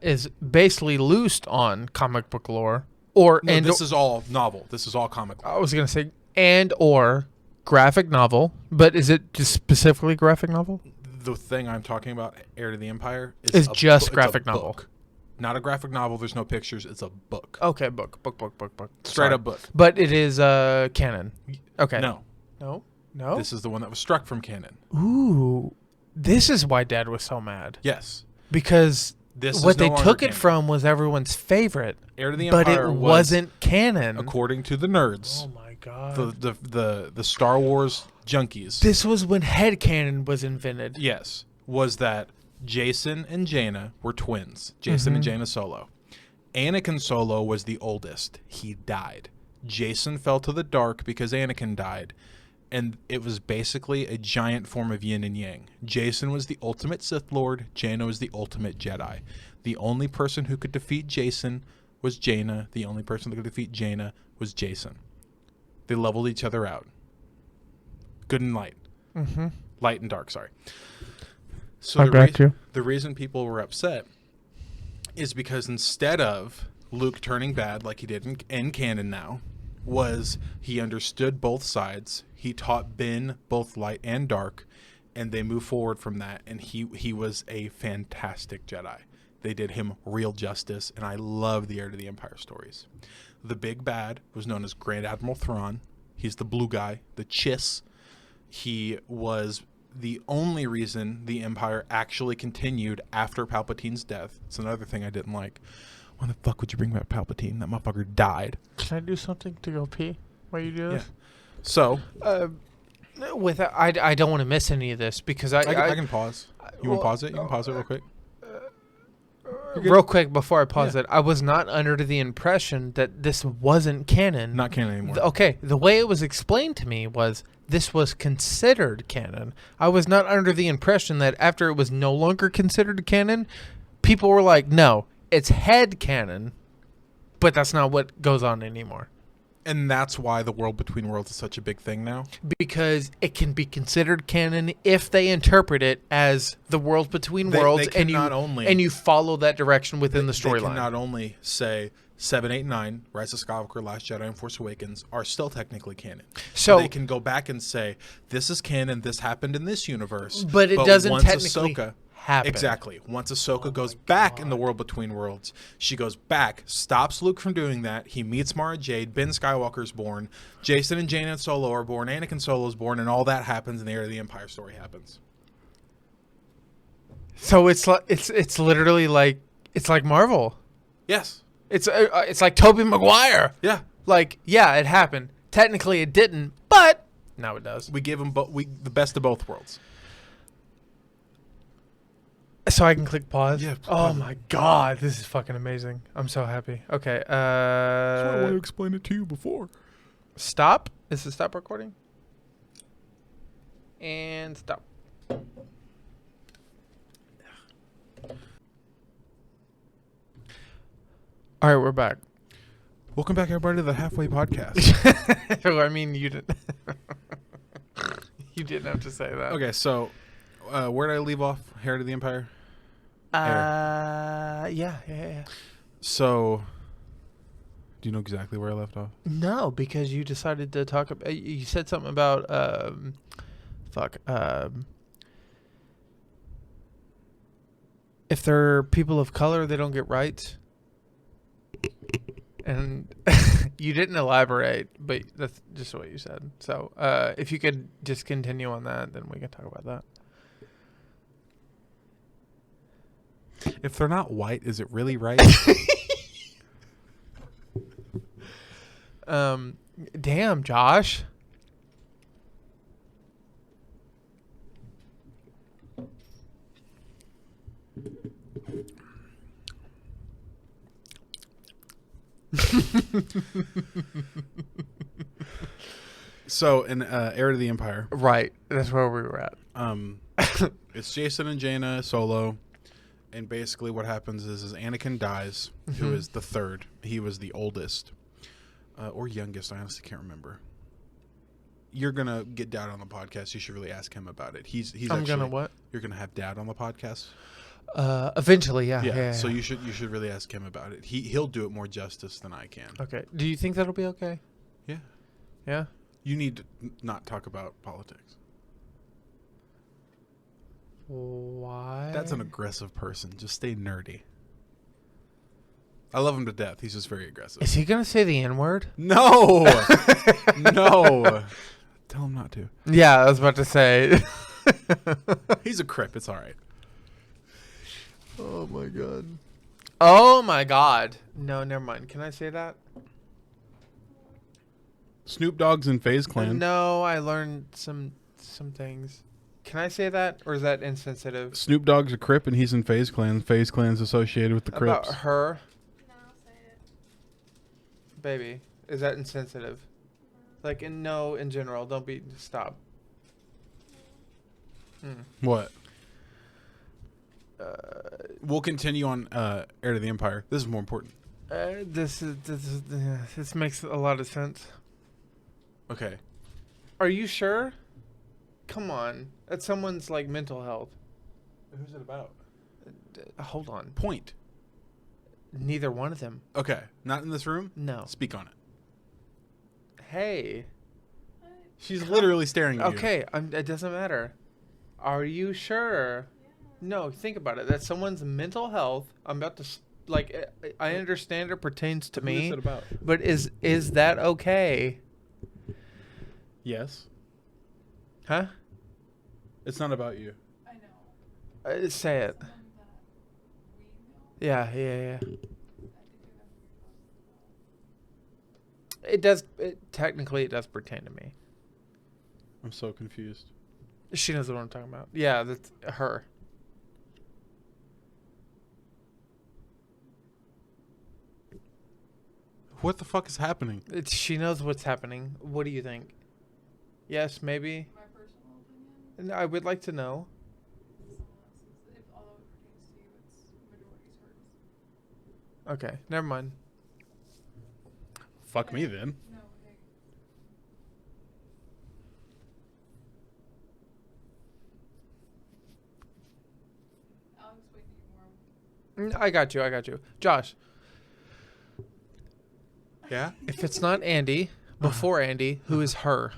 is basically loosed on comic book lore. This is all novel. This is all comic lore. I was going to say and or graphic novel, but is it just specifically graphic novel? The thing I'm talking about, Heir to the Empire, is just graphic novel. Book. Not a graphic novel. There's no pictures. It's a book. Okay, book. Straight up book. But it is canon. Okay. No. No? This is the one that was struck from canon. Ooh. This is why Dad was so mad. Yes. Because This what is no they longer took it canon. from was everyone's favorite, Heir to the but Empire it wasn't canon. according to the nerds, Oh my god! the Star Wars junkies. This was when headcanon was invented. Yes, was that Jason and Jaina were twins. Jason and Jaina Solo. Anakin Solo was the oldest. He died. Jason fell to the dark because Anakin died. And it was basically a giant form of yin and yang. Jason was the ultimate Sith Lord. Jaina was the ultimate Jedi. The only person who could defeat Jason was Jaina. The only person that could defeat Jaina was Jason. They leveled each other out. Good and light. Mm-hmm. Light and dark, sorry. So I got you. the reason people were upset is because instead of Luke turning bad like he did in canon now, was he understood both sides. He taught Ben both light and dark, and they moved forward from that, and he was a fantastic Jedi. They did him real justice, and I love the Heir to the Empire stories. The big bad was known as Grand Admiral Thrawn. He's the blue guy, the Chiss. He was the only reason the Empire actually continued after Palpatine's death. It's another thing I didn't like. Why the fuck would you bring back Palpatine? That motherfucker died. Can I do something to go pee while you do this? So, I don't want to miss any of this because I can pause. You want to pause it? You can pause it real quick. real quick before I pause it. I was not under the impression that this wasn't canon. Not canon anymore. Okay, the way it was explained to me was this was considered canon. I was not under the impression that after it was no longer considered canon, people were like, no, it's head canon, but that's not what goes on anymore. And that's why the World Between Worlds is such a big thing now. Because it can be considered canon if they interpret it as the world between worlds, they and you not only- and you follow that direction within the They can storyline. not only say 7, 8, 9, Rise of Skywalker, Last Jedi, and Force Awakens are still technically canon. So they can go back and say, this is canon, this happened in this universe. But it doesn't once technically happen. Exactly. Once Ahsoka goes back in the World Between Worlds, she goes back, stops Luke from doing that. He meets Mara Jade. Ben Skywalker's born. Jason and Jaina and Solo are born. Anakin Solo's born, and all that happens, and the Heir of the Empire story happens. So it's literally like it's like Marvel. Yes. It's like Tobey Maguire. Yeah. Like, yeah, it happened. Technically, it didn't, but now it does. We gave them the best of both worlds. So I can click pause. Yeah. Oh my god, this is fucking amazing. I'm so happy. Okay. That's why I wanted to explain it to you before. Stop. Is it stop recording? And stop. All right, we're back. Welcome back, everybody, to the Halfway Podcast. I mean, you didn't. You didn't have to say that. Okay, so where did I leave off? Heir to the Empire? Yeah. So, do you know exactly where I left off? No, because you decided to talk about. You said something about if they're people of color, they don't get rights. And you didn't elaborate, but that's just what you said. So if you could just continue on that, then we can talk about that. If they're not white, is it really right? Damn, Josh. So, in Heir to the Empire, Right, that's where we were at. it's Jason and Jaina Solo, and basically what happens is Anakin dies, who is the third. He was the oldest, or youngest. I honestly can't remember. You're gonna get Dad on the podcast. You should really ask him about it. He's I'm actually, gonna what? You're gonna have Dad on the podcast. Eventually, yeah. So you should really ask him about it. He'll do it more justice than I can. Okay. Do you think that'll be okay? Yeah. Yeah. You need to not talk about politics. Why? Dad's an aggressive person. Just stay nerdy. I love him to death. He's just very aggressive. Is he gonna say the N-word? No. No. Tell him not to. Yeah, I was about to say. He's a crip. It's all right. Oh my god. Oh my god. No, never mind. Can I say that? Snoop Dogg's in FaZe Clan. No, I learned some things. Can I say that, or is that insensitive? Snoop Dogg's a Crip and he's in FaZe Clan. FaZe Clan's associated with the About Crips. her, No, say it. baby. Is that insensitive? Like, in general. Don't be. Stop. What? We'll continue on Heir to the Empire. This is more important. This makes a lot of sense. Okay. Are you sure? Come on. That's someone's, like, mental health. Who's it about? Hold on. Point. Neither one of them. Okay. Not in this room? No. Speak on it. Hey. She's literally staring at you. Okay, it doesn't matter. Are you sure? No, think about it. That's someone's mental health. I'm about to, I understand it pertains to Who me. is it about? But is that okay? Yes. Huh? It's not about you. I know. Say it. Someone that we know. Yeah. I think you have weird thoughts It does. Technically, it does pertain to me. I'm so confused. She knows what I'm talking about. Yeah, that's her. What the fuck is happening? She knows what's happening. What do you think? Yes, maybe. about. My personal opinion. And I would like to know. Someone else's. If although it pertains to you, it's majority's hers. Okay, never mind. Fuck me then. No, hey. I'll explain to you more. I got you. Josh, Yeah? if it's not Andy, before Andy, who is her?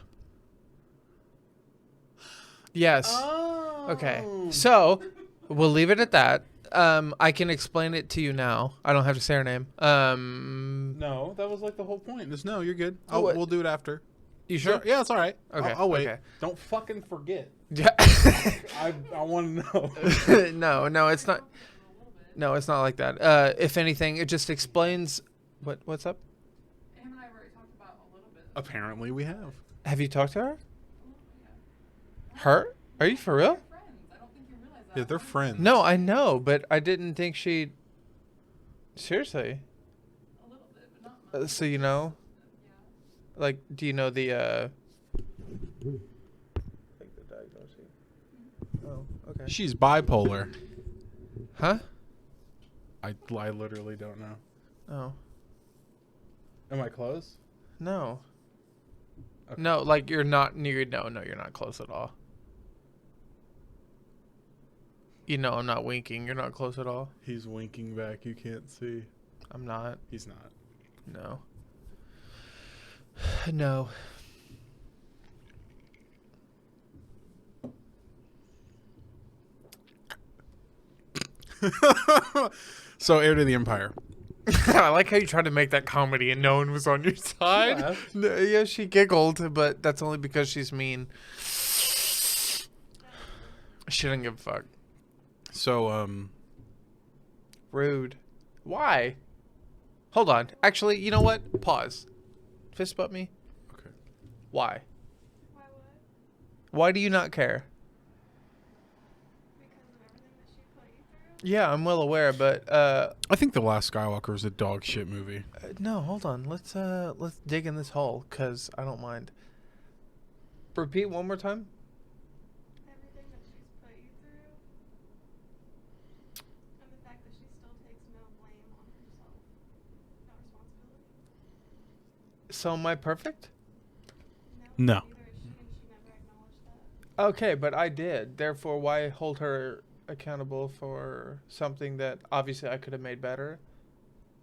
Yes. Oh. Okay. So, we'll leave it at that. I can explain it to you now. I don't have to say her name. No, that was like the whole point. Just no, you're good. Oh, what? We'll do it after. You sure? Yeah, it's all right. Okay, I'll wait. okay. Don't fucking forget. Yeah. I want to know. no, it's not. A little bit. No, it's not like that. If anything, it just explains what's up. Him and I have already talked about a little bit. Apparently we have. Have you talked to her? Yeah. Her? Are you for real? They're friends. I don't think you realize that. Yeah, they're friends. No, I know, but I didn't think she'd. Seriously. A little bit, but not much. So you know, Yeah. like, do you know the? Like the diagnosis. Oh, okay. She's bipolar. Huh? I literally don't know. Oh, Am I close? no. Okay. No, like you're not near. No, you're not close at all. You know, I'm not winking. You're not close at all. He's winking back. You can't see. I'm not. He's not. No. No. So, Heir to the Empire. I like how you tried to make that comedy and no one was on your side. laughed. No, yeah, she giggled, but that's only because she's mean. She didn't give a fuck. So, Rude. Why? Hold on. Actually, you know what? Pause. Fist bump me. Okay. Why? Why would? Why do you not care? Because of everything that she put you through? Yeah, I'm well aware, but I think The Last Skywalker is a dog shit movie. no, hold on. Let's dig in this hole cuz I don't mind. Repeat one more time. Everything that she's put you through. And the fact that she still takes no blame on herself. No responsibility. So am I perfect? No. Neither is she, and she never acknowledged that. Okay, but I did. Therefore, why hold her accountable for something that obviously I could have made better?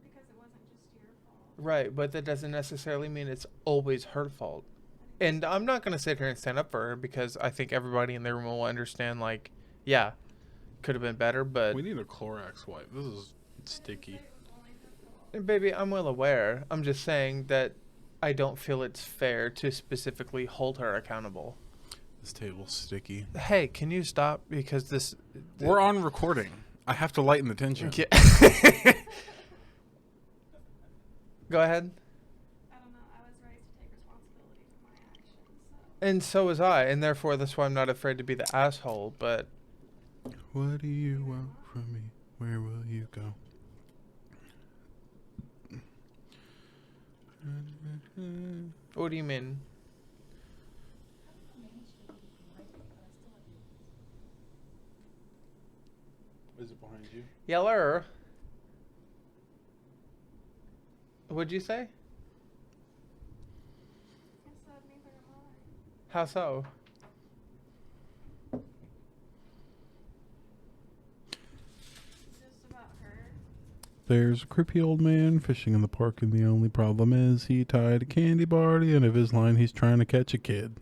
Because it wasn't just your fault. Right, but that doesn't necessarily mean it's always her fault. And I'm not going to sit here and stand up for her because I think everybody in the room will understand, like, yeah, could have been better, but We need a Clorox wipe. This is sticky. It was only her fault. And baby, I'm well aware. I'm just saying that I don't feel it's fair to specifically hold her accountable. This table's sticky. Hey, can you stop? Because this... We're on recording. I have to lighten the tension. Yeah. Go ahead. I don't know. I was raised to take responsibility for my actions. So. And so was I, and therefore that's why I'm not afraid to be the asshole. But What do you want from me? Where will you go? what do you mean? Is it behind you? Yeller. What'd you say? I said neither am I. How so? It's just about her. There's a creepy old man fishing in the park, and the only problem is he tied a candy bar at the end of his line. He's trying to catch a kid.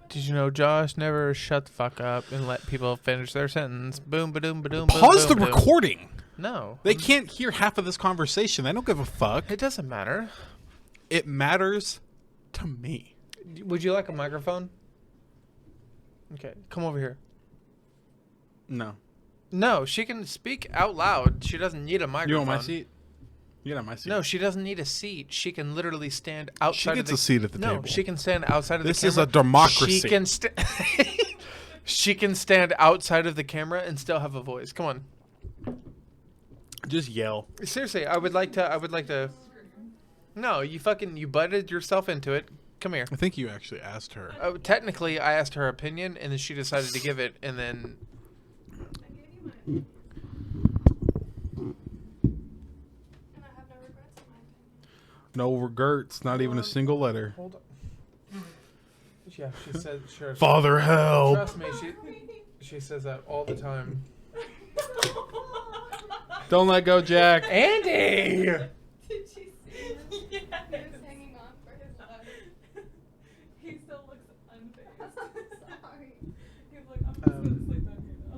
Did you know Josh never shut the fuck up and let people finish their sentence? Boom, ba-doom, ba-doom, Pause the boom, boom. recording. No. They can't hear half of this conversation. They don't give a fuck. It doesn't matter. It matters to me. Would you like a microphone? Okay, come over here. No. No, she can speak out loud. She doesn't need a microphone. You want my seat? You got my seat. No, she doesn't need a seat. She can literally stand outside. She gets of the, a seat at the table. No, she can stand outside of This the is camera. a democracy. She can she can stand outside of the camera and still have a voice. Come on. Just yell. Seriously, I would like to. No, you butted yourself into it. Come here. I think you actually asked her. Technically, I asked her opinion, and then she decided to give it, and then. I gave you my opinion. And I have no regrets in my opinion. No regrets, not even a single letter. Hold on. Yeah, she said sure. Father, help. Trust me, she says that all the time. Don't let go, Jack. Andy. Did you see him? He was hanging on for his life. He still looks unfazed. Sorry. He's like, I'm just gonna sleep out here now.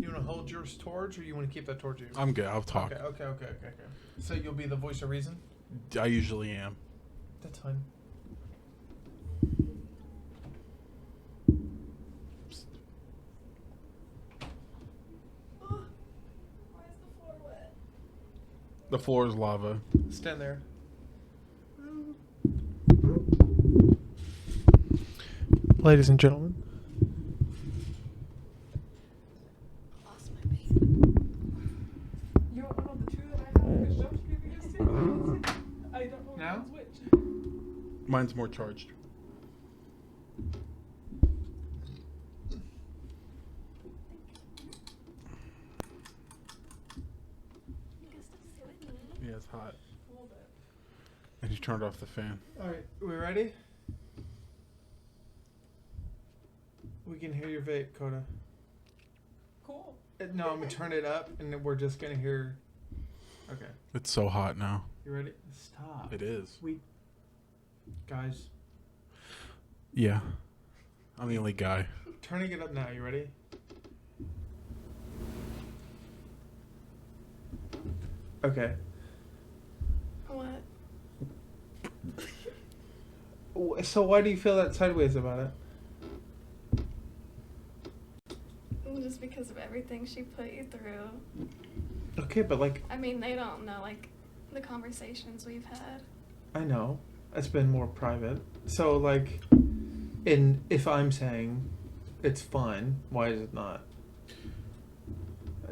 You want to hold yours towards, or you want to keep that towards you? I'm good. I'll talk. Okay. So you'll be the voice of reason. I usually am. That's fine. Why is the floor wet? The floor is lava. Stand there. Ladies and gentlemen. Lost my baby. You don't know the two that I have because Josh gave me his two. I don't know Now? which one's which. Mine's more charged. You can still sit with me. Yeah, it's hot. A little bit. And you turned off the fan. All right, we ready? We can hear your vape, Coda. Cool. No, I'm gonna turn it up, and then we're just gonna hear. Okay, It's so hot now. you ready? Stop. It is. Guys, Yeah. I'm the only guy. turning it up now. You ready? Okay. What? So why do you feel that sideways about it? Just because of everything she put you through. Okay, but like I mean, they don't know, like, the conversations we've had. I know it's been more private. So like, if I'm saying it's fun, why is it not?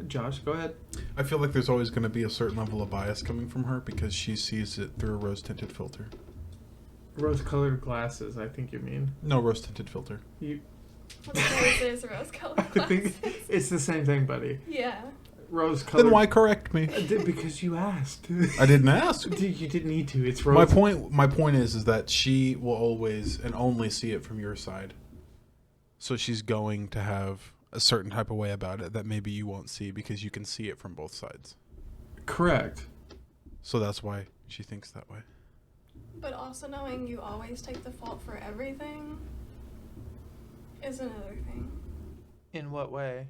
Josh, go ahead. I feel like there's always going to be a certain level of bias coming from her because she sees it through a rose-tinted filter. Rose-colored glasses, I think you mean. No, rose-tinted filter. You. What's the is rose-colored I think glasses? it's the same thing, buddy. Yeah. Rose-colored. Then why correct me? Because you asked. I didn't ask. You didn't need to. It's rose. My point is that she will always and only see it from your side. So she's going to have a certain type of way about it that maybe you won't see because you can see it from both sides. Correct. So that's why she thinks that way. But also knowing you always take the fault for everything is another thing. In what way?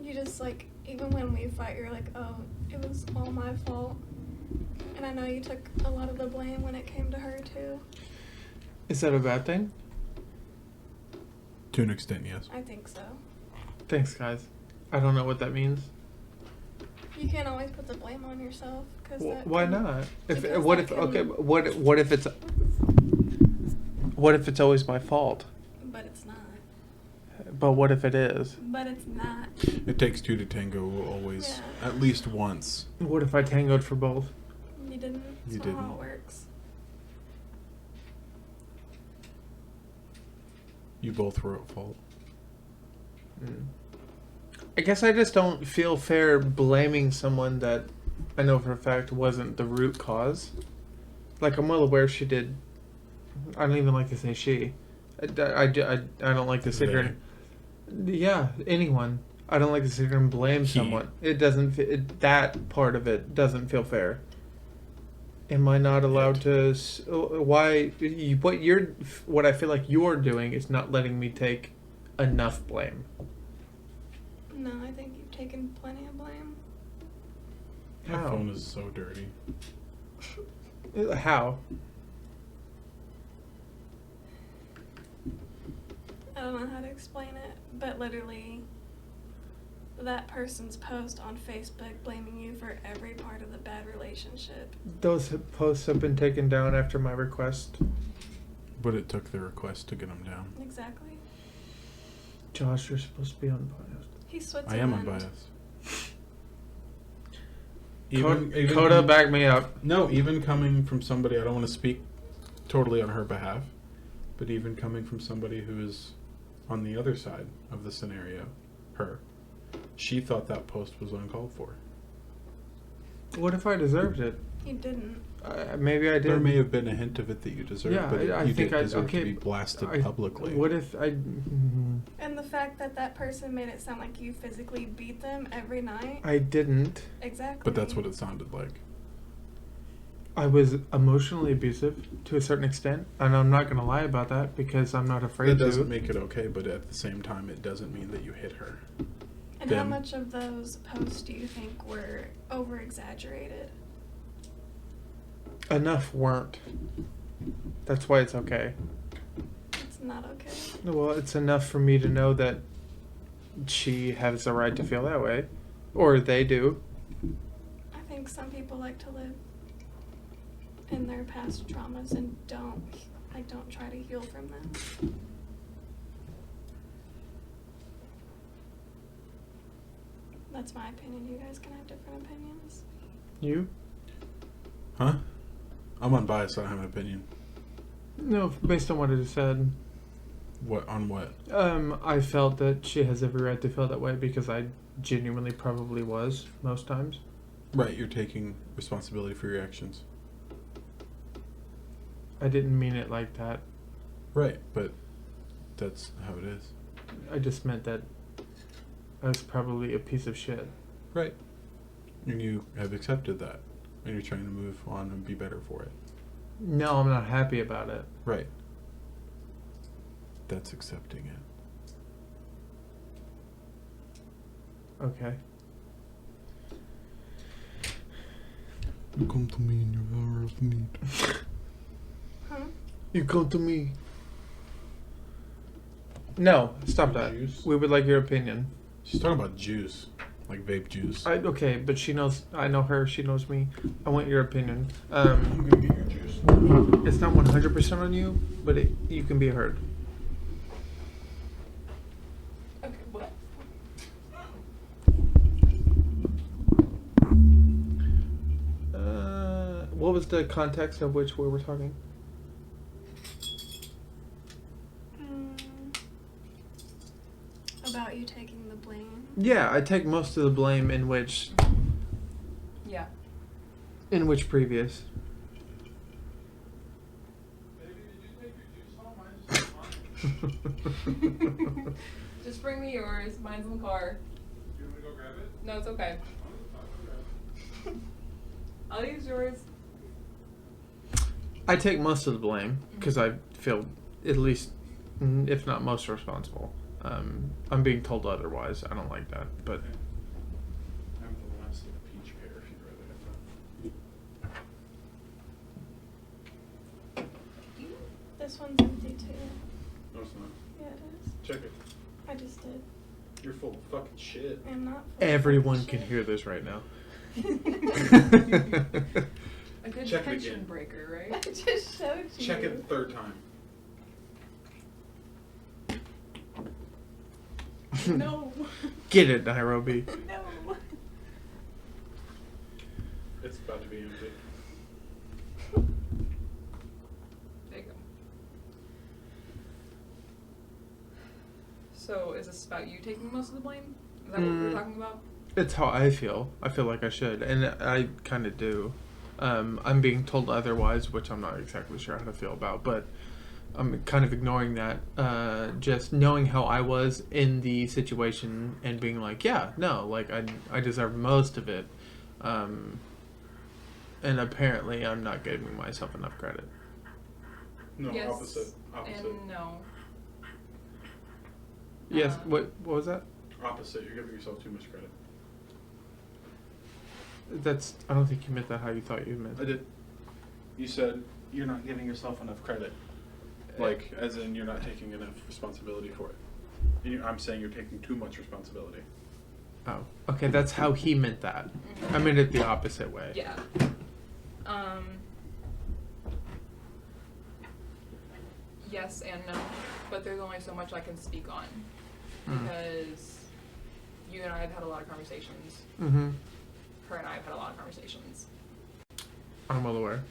You just, like, even when we fight, you're like, oh, it was all my fault. And I know you took a lot of the blame when it came to her, too. Is that a bad thing? To an extent, yes. I think so. Thanks, guys. I don't know what that means. You can't always put the blame on yourself because Why not? Because What that if can- okay? What if it's always my fault? But it's not. But what if it is? But it's not. It takes two to tango always. Yeah. At least once. What if I tangoed for both? You didn't. It's You not how didn't. it works. You both were at fault. I guess I just don't feel fair blaming someone that I know for a fact wasn't the root cause. Like, I'm well aware she did. I don't even like to say she. I don't like to sit here and. Yeah, anyone. I don't like to sit here and blame He. someone. It doesn't. That part of it doesn't feel fair. Am I not allowed to? Why? What I feel like you're doing is not letting me take enough blame. No, I think you've taken plenty of blame. My How? phone is so dirty. How? I don't know how to explain it, but literally, that person's post on Facebook blaming you for every part of the bad relationship. Those posts have been taken down after my request. But it took the request to get them down. Exactly. Josh, you're supposed to be unbiased. He's I Switzerland. am unbiased. Coda, back me up. No, even coming from somebody, I don't want to speak totally on her behalf, but even coming from somebody who is on the other side of the scenario, her, she thought that post was uncalled for. What if I deserved it? He didn't. Maybe I did. There may have been a hint of it that you deserved, Yeah, but I you think didn't deserve to be okay, blasted publicly. What if I? And the fact that that person made it sound like you physically beat them every night. I didn't. Exactly. But that's what it sounded like. I was emotionally abusive to a certain extent, and I'm not gonna lie about that because I'm not afraid That to. doesn't make it okay, but at the same time, it doesn't mean that you hit her. And how them. much of those posts do you think were over exaggerated? Enough weren't. That's why it's okay. It's not okay. Well, it's enough for me to know that she has the right to feel that way, or they do. I think some people like to live in their past traumas and don't try to heal from them. That's my opinion. You guys can have different opinions. You? Huh? I'm unbiased. I don't have an opinion. No, based on what I just said. What on what? I felt that she has every right to feel that way because I genuinely probably was most times. Right, you're taking responsibility for your actions. I didn't mean it like that. Right, but that's how it is. I just meant that I was probably a piece of shit. Right. And you have accepted that. And you're trying to move on and be better for it. No, I'm not happy about it. Right. That's accepting it. Okay. You come to me in your hour of need. Huh? You come to me. No, stop that. Juice? We would like your opinion. She's talking about juice. Like vape juice. Okay, but she knows. I know her. She knows me. I want your opinion. I'm gonna get your juice. It's not 100% on you, but you can be heard. Okay, what? What was the context of which we were talking? About you taking the blame. Yeah, I take most of the blame in which Yeah. previous. Just bring me yours. Mine's in the car. Do you want me to go grab it? No, it's okay. I'll use yours. I take most of the blame because I feel at least, if not most responsible. I'm being told otherwise. I don't like that, but I have the last of the peach pear if you'd rather have This one's empty too. that. No, it's not. Yeah, it is. Check it. I just did. You're full of fucking shit. I'm not. Everyone can hear this right now. A good Check it tension again. breaker, I right? just showed you. Check it the third time. No. Get it, Nairobi. No. It's about to be empty. There you go. So, is this about you taking most of the blame? Is that what we were talking about? It's how I feel. I feel like I should, and I kind of do. I'm being told otherwise, which I'm not exactly sure how to feel about, but I'm kind of ignoring that. Just knowing how I was in the situation and being like, yeah, no, like I deserve most of it. And apparently I'm not giving myself enough credit. No, Yes. opposite. And no. Yes, what was that? Opposite. You're giving yourself too much credit. I don't think you meant that how you thought you meant. I did. You said you're not giving yourself enough credit. Like, as in you're not taking enough responsibility for it. I'm saying you're taking too much responsibility. Oh, okay, that's how he meant that. I meant it the opposite way. Yeah. Yes and no, but there's only so much I can speak on because you and I have had a lot of conversations. Mm-hmm. Her and I have had a lot of conversations. I'm well aware.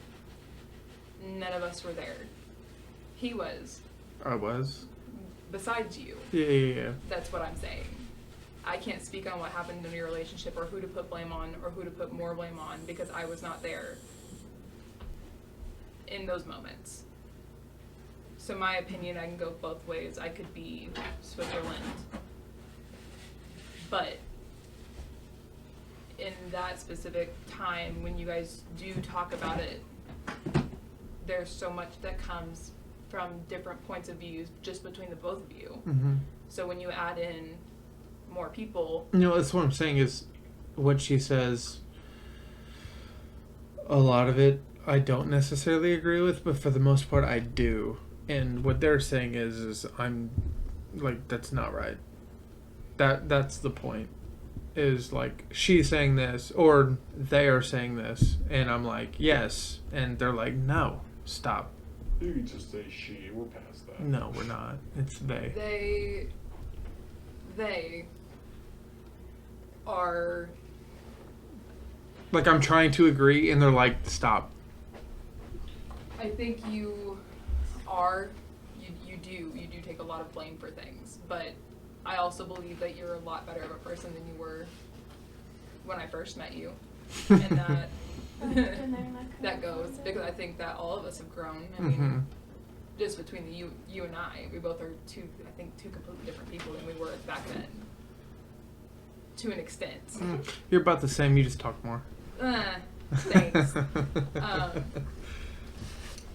None of us were there. He was, I was. besides you. Yeah. That's what I'm saying. I can't speak on what happened in your relationship or who to put blame on or who to put more blame on because I was not there in those moments. So my opinion, I can go both ways. I could be Switzerland. But in that specific time, when you guys do talk about it, there's so much that comes from different points of views just between the both of you. Mm-hmm. So when you add in more people, No, that's what I'm saying is what she says. A lot of it I don't necessarily agree with, but for the most part I do. And what they're saying is I'm like, that's not right. That's the point. Is like she's saying this or they are saying this and I'm like, yes, and they're like, no, stop. You can just say she. We're past that. No, we're not. It's they. they are, Like I'm trying to agree and they're like, stop. I think you do take a lot of blame for things, but I also believe that you're a lot better of a person than you were when I first met you. And that goes because I think that all of us have grown. I mean, just between you and I, we both are two completely different people than we were back then. To an extent. You're about the same, you just talk more. Thanks.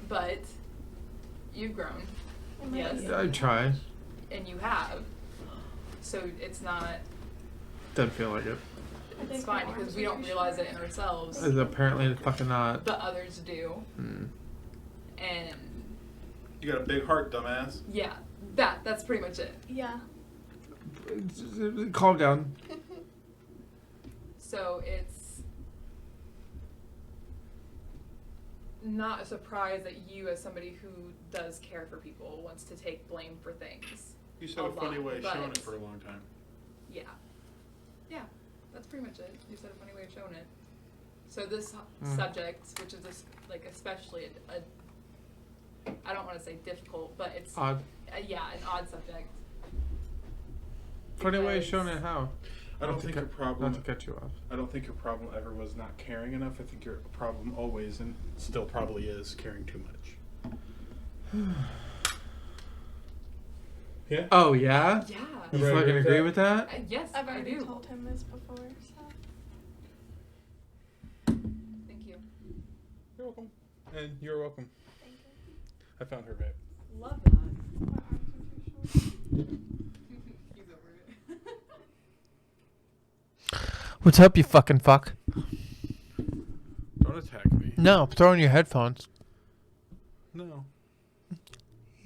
But you've grown. Yes. I try. And you have. So it's not. Doesn't feel like it. It's fine because we don't realize it in ourselves. It's apparently fucking not. But others do. Mm. And You got a big heart, dumbass. yeah, that's pretty much it. Yeah. Calm down. So it's not a surprise that you, as somebody who does care for people, wants to take blame for things. You said a funny lot, way of but- showing it for a long time. Yeah. Yeah, that's pretty much it. You said a funny way of showing it. So this subject, which is this, like especially I don't want to say difficult, but it's Odd. Yeah, an odd subject. Funny way of Because- showing it how? I don't Not to think your cut- problem. Not to cut you off. I don't think your problem ever was not caring enough. I think your problem always and still probably is caring too much. Yeah. Oh yeah? Yeah. You Right, fucking with agree that? with that? Yes, I've I already do. told him this before, so. Thank you. You're welcome. And you're welcome. Thank you. I found her vape. Love that. My arms are too short. He's over it. What's up, you fucking fuck? Don't attack me. No, I'm throwing your headphones. No.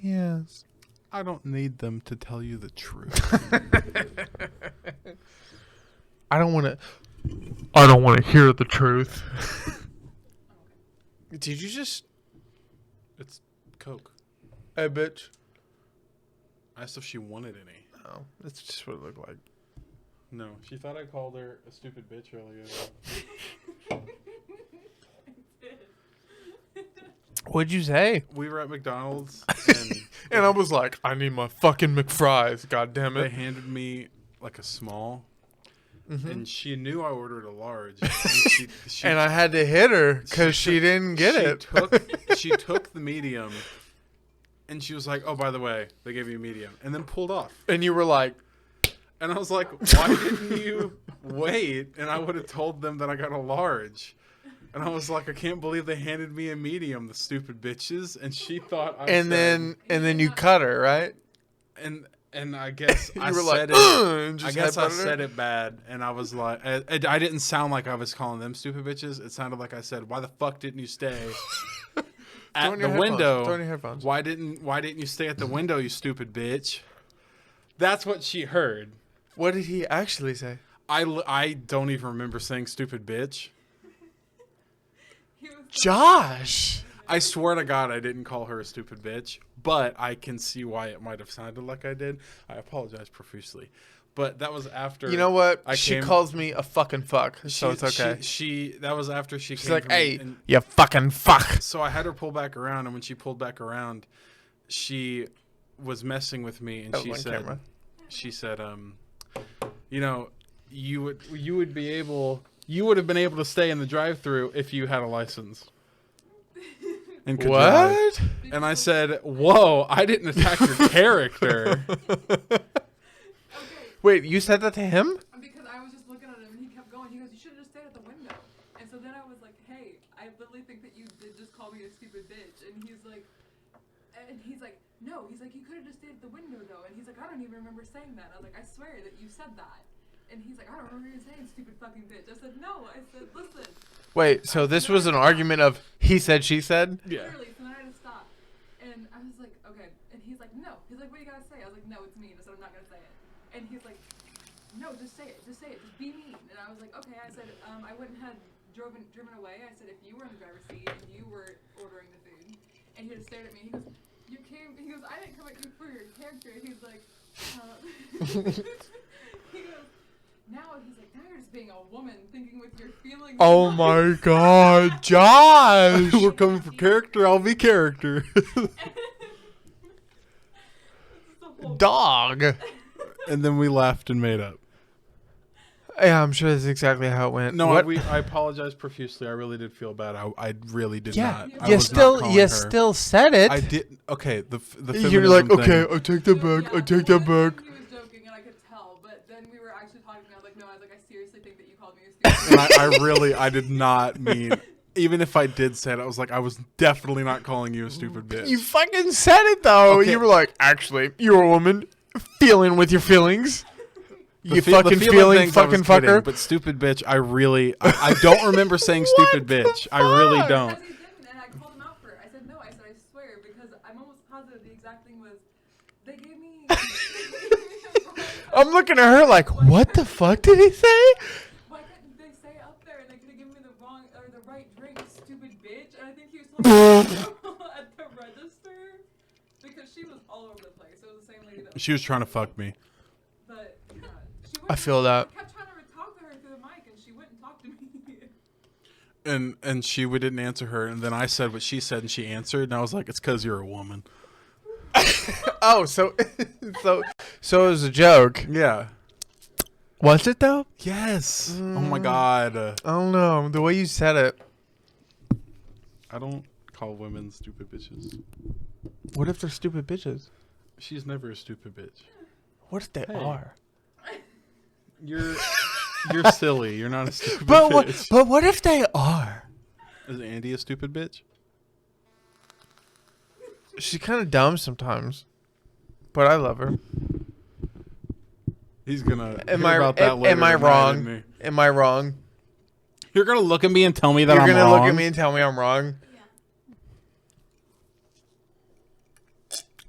Yes. I don't need them to tell you the truth. I don't want to hear the truth. Did you just... It's Coke. Hey, bitch. I asked if she wanted any. Oh, that's just what it looked like. No, she thought I called her a stupid bitch earlier. What'd you say? We were at McDonald's and And I was like, I need my fucking McFries. God damn they it. handed me like a small, Mhm. and she knew I ordered a large. And, she And I had to hit her because she didn't get it. She took the medium, and she was like, "Oh, by the way, they gave you a medium," and then pulled off. And you were like, And I was like, "Why didn't you wait?" And I would have told them that I got a large. And I was like, "I can't believe they handed me a medium, the stupid bitches." And she thought I and then you cut her, right? and I guess You I were said like, it. and I just guess I headbutted her? said it bad, and I was like, I didn't sound like I was calling them stupid bitches. It sounded like I said, "Why the fuck didn't you stay Throw at in the your headphones. window? Throw in your headphones. Why didn't you stay at the window, you stupid bitch?" That's what she heard. What did he actually say? I don't even remember saying stupid bitch. He was Josh. I swear to God, I didn't call her a stupid bitch, but I can see why it might have sounded like I did. I apologize profusely, but that was after. You know what? I She came- calls me a fucking fuck, so it's okay. She that was after she She's came. like, for me, hey, and you fucking fuck. so I had her pull back around, and when she pulled back around, she was messing with me, and That was on camera. she said, you know, you would have been able to stay in the drive-through if you had a license. And could drive. What? And I said, "Whoa, I didn't attack your character." okay. Wait, you said that to him? Because I was just looking at him and he kept going. He goes, "You should have just stayed at the window." And so then I was like, "Hey, I literally think that you did just call me a stupid bitch." And he's like, "No." He's like, "You could have just stayed at the window though." And he's like, "I don't even remember saying that." I was like, "I swear that you said that." And he's like, "I don't remember you saying stupid fucking bitch." I said, "No." I said, "Listen." Wait, so this was an argument of he said, she said? Yeah. Literally, so then I had to stop. And I was like, "Okay." And he's like, "No." He's like, "What do you gotta say?" I was like, "No, it's mean." I said, "I'm not gonna say it." And he's like, "No, just say it. Just say it. Just be mean." And I was like, "Okay." I said, "I wouldn't have driven away." I said, "If you were in the driver's seat and you were ordering the food," and he just stared at me. He goes, "You came." He goes, "I didn't come at you for your character." He's like, he goes, "Now," he's like, "now you're just being a woman, thinking with your feelings." Oh my god, Josh! We're coming for character. I'll be character. Dog! And then we laughed and made up. Yeah, I'm sure that's exactly how it went. No, What? I apologize profusely. I really did feel bad. I really did Yeah, not. I you was not still calling you her. still said it. I didn't. Okay, the You're like, feminism okay, thing. I take that back. I take that back. He was joking, and I could tell. But then we were actually talking. And I was like, "No," I was like, "I seriously think that you called me a stupid." And I did not mean. Even if I did say it, I was like, I was definitely not calling you a stupid bitch. You fucking said it though. Okay. You were like, actually, you're a woman, feeling with your feelings. The You fe- the fucking feeling feeling things I was fucking kidding, fucker. But stupid bitch, I don't remember saying stupid bitch. I really don't. Because he didn't, and I called him out for it. I said, "No," I said, "I swear," because I'm almost positive the exact thing was, they gave me. I'm looking at her like, what the fuck did he say? Why couldn't they say it up there and they could have given me the wrong or the right drink, stupid bitch? And I think he was talking at the register because she was all over the place. It was the same lady that was. She was trying to fuck me. But yeah, she I feel that. I kept trying to talk to her through the mic and she wouldn't talk to me. And she didn't answer her, and then I said what she said, and she answered, and I was like, "It's because you're a woman." Oh, so so it was a joke. Yeah. Was it though? Yes. Oh my God. I don't know. The way you said it. I don't call women stupid bitches. What if they're stupid bitches? She's never a stupid bitch. What if they Hey. are? You're silly. You're not a stupid But bitch. what if they are? Is Andy a stupid bitch? She's kind of dumb sometimes, but I love her. He's gonna Am hear I about that later am I tonight, wrong? isn't he? Am I wrong? You're gonna look at me and tell me that You're I'm gonna wrong. look at me and tell me I'm wrong. Yeah.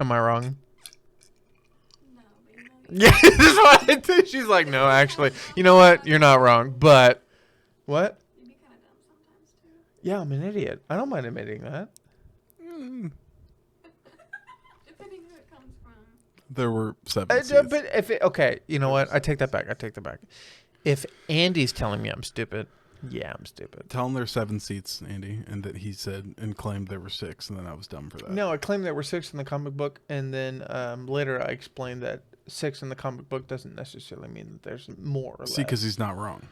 Am I wrong? No, but you know Yeah, that's what I think. She's like, no, actually, you know what? You're not wrong. But what? You'd be kind of dumb sometimes too. Yeah, I'm an idiot. I don't mind admitting that. Depending who it comes from. There were 7 seeds. But if it, okay, you know what? I take that back. If Andy's telling me I'm stupid, yeah, I'm stupid. Tell him there's 7 seats, Andy, and that he said and claimed there were 6, and then I was dumb for that. No, I claimed there were 6 in the comic book, and then later I explained that 6 in the comic book doesn't necessarily mean that there's more or See, less. because he's not wrong.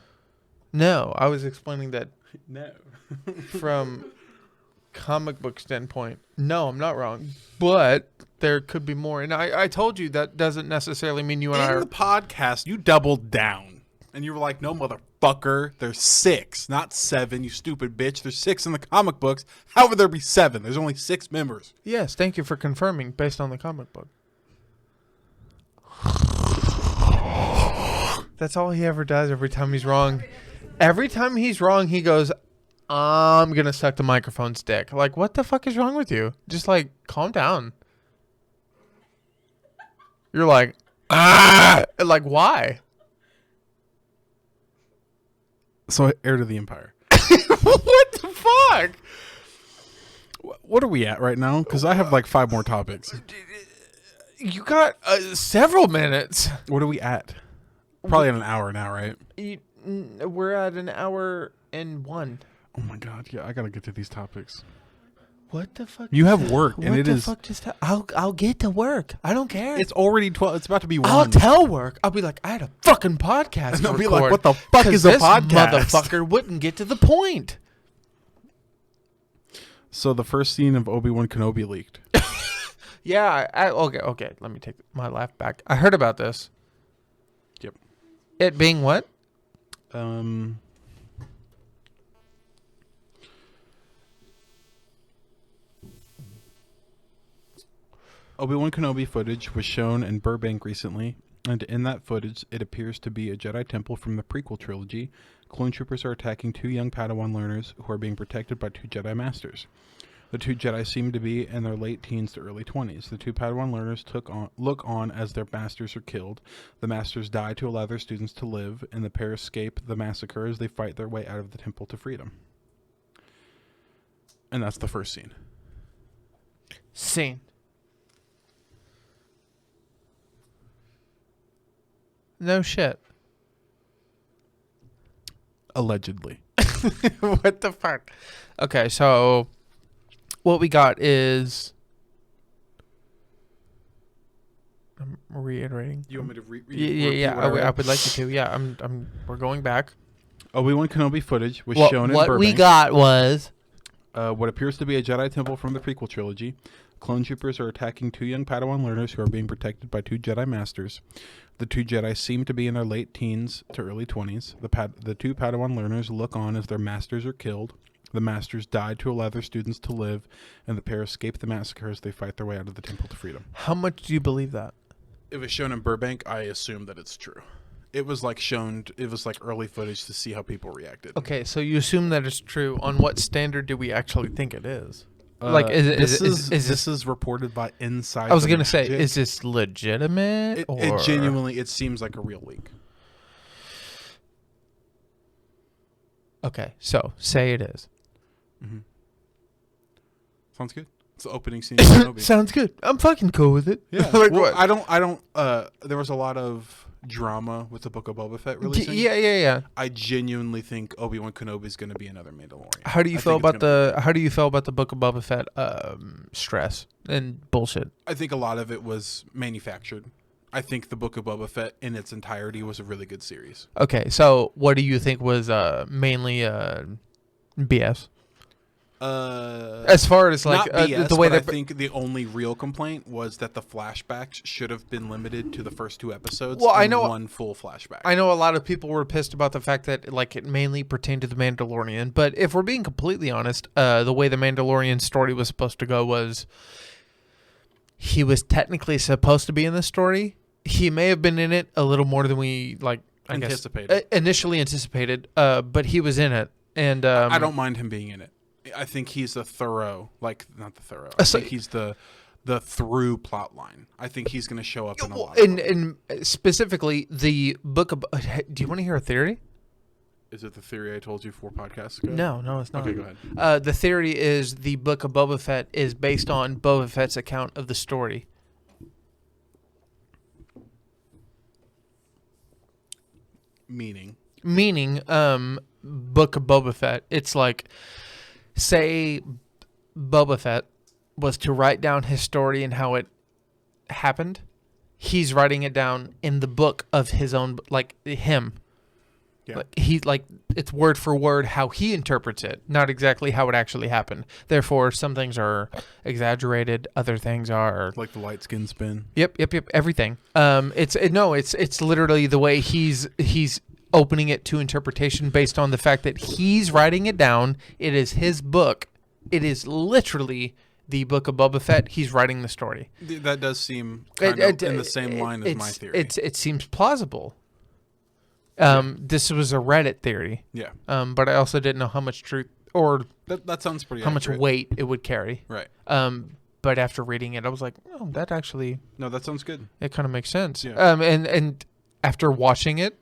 No, I was explaining that No. from comic book standpoint. No, I'm not wrong, but there could be more. And I told you that doesn't necessarily mean you and I In are. the podcast, you doubled down. And you were like, no, motherfucker. There's 6, not 7, you stupid bitch. There's 6 in the comic books. How would there be 7? There's only 6 members. Yes, thank you for confirming based on the comic book. That's all he ever does every time he's wrong. Every time he's wrong, he goes, I'm going to suck the microphone's dick. Like, what the fuck is wrong with you? Just, like, calm down. You're like, like, why? So, Heir to the Empire. What the fuck? What are we at right now? Because I have like 5 more topics. You got several minutes. What are we at? Probably in an hour now, right? We're at an hour and 1. Oh my God. Yeah, I got to get to these topics. What the fuck? You have work, and What it the is. fuck just I'll get to work. I don't care. It's already 12. It's about to be 1. I'll tell work. I'll be like, I had a fucking podcast. And they'll to be like, record, what the fuck 'cause is a this podcast? Motherfucker wouldn't get to the point. So, the first scene of Obi-Wan Kenobi leaked. Yeah. Okay. Let me take my laugh back. I heard about this. Yep. It being what? Obi-Wan Kenobi footage was shown in Burbank recently, and in that footage, it appears to be a Jedi temple from the prequel trilogy. Clone troopers are attacking 2 young Padawan learners who are being protected by 2 Jedi Masters. The 2 Jedi seem to be in their late teens to early 20s. The 2 Padawan learners look on as their masters are killed. The masters die to allow their students to live, and the pair escape the massacre as they fight their way out of the temple to freedom. And that's the first scene. Scene. No shit. Allegedly. What the fuck? Okay, so what we got is I'm reiterating. You want me to Yeah. I would like you to. Yeah, we're going back. Obi-Wan Kenobi footage was Well, shown in what Burbank. we got was What appears to be a Jedi temple from the prequel trilogy. Clone troopers are attacking 2 young Padawan learners who are being protected by 2 Jedi Masters. The 2 Jedi seem to be in their late teens to early 20s. The 2 Padawan learners look on as their masters are killed. The masters die to allow their students to live, and the pair escape the massacre as they fight their way out of the temple to freedom. how much do you believe that? It was shown in Burbank. I assume that it's true. It was like early footage to see how people reacted. Okay, so you assume that it's true. On what standard do we actually think it is? Like, is this is reported by Inside? I was the gonna say, Magic. is this legitimate? It genuinely, it seems like a real leak. Okay, so say it is. Mm-hmm. Sounds good. It's the opening scene of Kenobi. Sounds good. I'm fucking cool with it. Yeah. Like Well, what? I don't. There was a lot of drama with the Book of Boba Fett releasing. Yeah. I genuinely think Obi-Wan Kenobi is going to be another Mandalorian. How do you I feel think it's about gonna the? How do you feel about the Book of Boba Fett stress and bullshit? I think a lot of it was manufactured. I think the Book of Boba Fett in its entirety was a really good series. Okay, so what do you think was mainly BS? As far as like not BS, the way but that I think the only real complaint was that the flashbacks should have been limited to the first 2 episodes. Well, I and know- one full flashback. I know a lot of people were pissed about the fact that like it mainly pertained to the Mandalorian, but if we're being completely honest, the way the Mandalorian story was supposed to go was he was technically supposed to be in the story. He may have been in it a little more than we like Anticipated. Initially anticipated, but he was in it, and I don't mind him being in it. I think he's not the thorough. I So- think he's the the through plot line. I think he's going to show up in a lot. And specifically, the book of... Do you want to hear a theory? Is it the theory I told you 4 podcasts ago? No, it's not. Okay, go ahead. The theory is the book of Boba Fett is based on Boba Fett's account of the story. Meaning, book of Boba Fett. It's like, say, Boba Fett was to write down his story and how it happened. He's writing it down in the book of his own, like him. Yeah. It's word for word how he interprets it, not exactly how it actually happened. Therefore, some things are exaggerated, other things are like the light skin spin. Yep. Everything. It's literally the way he's opening it to interpretation based on the fact that he's writing it down. It is his book. It is literally the book of Boba Fett. He's writing the story. That does seem kind of in the same line as my theory. It seems plausible. This was a Reddit theory. Yeah. But I also didn't know how much truth or that sounds pretty how accurate. much weight it would carry. Right. But after reading it, I was like, oh, that actually... No, that sounds good. It kind of makes sense. Yeah. And after watching it,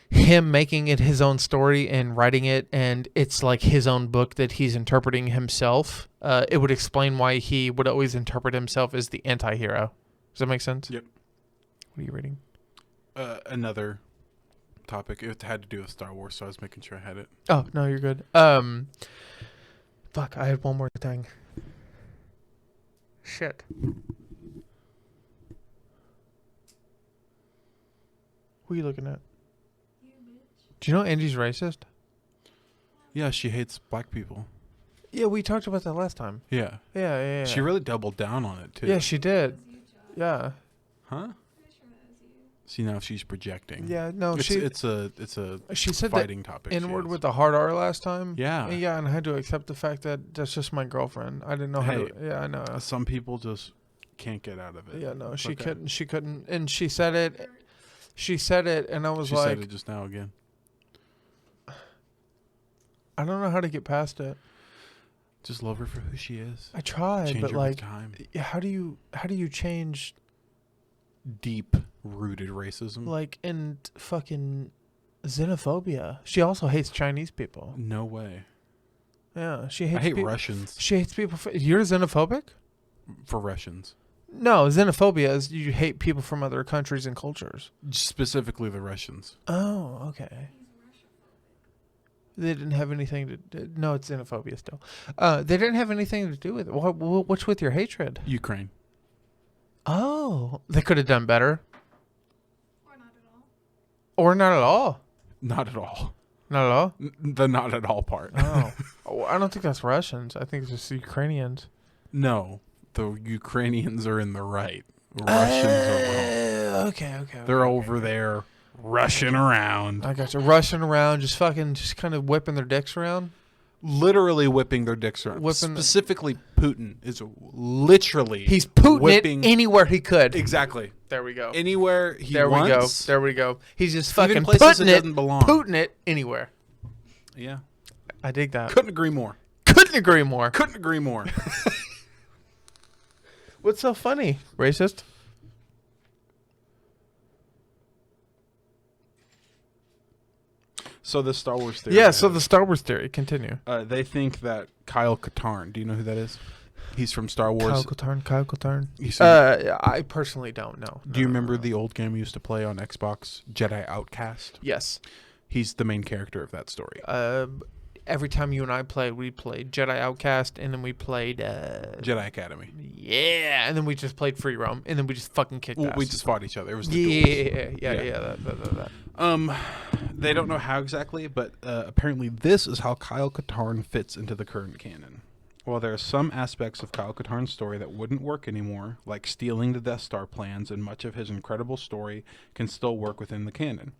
him making it his own story and writing it, and it's like his own book that he's interpreting himself, it would explain why he would always interpret himself as the anti-hero. Does that make sense? Yep. What are you reading? Another topic. It had to do with Star Wars, so I was making sure I had it. Oh, no, you're good. Fuck, I had one more thing. Shit. Who are you looking at? You bitch. Do you know Angie's racist? Yeah, she hates black people. Yeah, we talked about that last time. Yeah. Yeah. She really doubled down on it, too. Yeah, she did. That was you, Josh. Yeah. Huh? Pretty sure that was you. See, now she's projecting. Yeah, no, It's she a she said fighting topic. that she N-word is. with the hard R last time. Yeah. Yeah, and I had to accept the fact that that's just my girlfriend. I didn't know how Hey, to... Yeah, I know. Some people just can't get out of it. Yeah, no, It's she okay. couldn't. And she said it. She said it, and I was She like... said it just now again. I don't know how to get past it. Just love her for who she is. I tried, Change but her with like... time. How do you change... Deep rooted racism. Like, in fucking xenophobia? She also hates Chinese people. No way. Yeah, she hates I hate peop- Russians She hates people... You're xenophobic? for Russians. No, xenophobia is you hate people from other countries and cultures. Specifically the Russians. Oh, okay. They didn't have anything to do. No, it's xenophobia still. They didn't have anything to do with it. What's with your hatred? Ukraine. Oh, they could have done better. Or not at all. Or not at all. Not at all. Not at all? The not at all part. Oh. Oh, I don't think that's Russians. I think it's just Ukrainians. No. The Ukrainians are in the right. Russians are wrong. Okay. They're over there rushing around. I got you. Rushing around, just kind of whipping their dicks around. Literally whipping their dicks around. Whipping- Specifically, Putin is literally He's Putin whipping it anywhere he could. Exactly. There we go. Anywhere he There we go. wants. There we go. He's just Even fucking places putting it it, doesn't belong. Putin it anywhere. Yeah. I dig that. Couldn't agree more. Couldn't agree more. Couldn't agree more. What's so funny? Racist? So the Star Wars theory. Yeah, so the Star Wars theory. Continue. They think that Kyle Katarn. Do you know who that is? He's from Star Wars. Kyle Katarn. He's I personally don't know. do you No, remember no. the old game we used to play on Xbox, Jedi Outcast? Yes. He's the main character of that story. Every time you and I played, we played Jedi Outcast, and then we played... Jedi Academy. Yeah, and then we just played Free Roam, and then we just fucking kicked Well, ass. we just fought each other. It was the duels. Yeah. That. They don't know how exactly, but apparently this is how Kyle Katarn fits into the current canon. While there are some aspects of Kyle Katarn's story that wouldn't work anymore, like stealing the Death Star plans, and much of his incredible story can still work within the canon.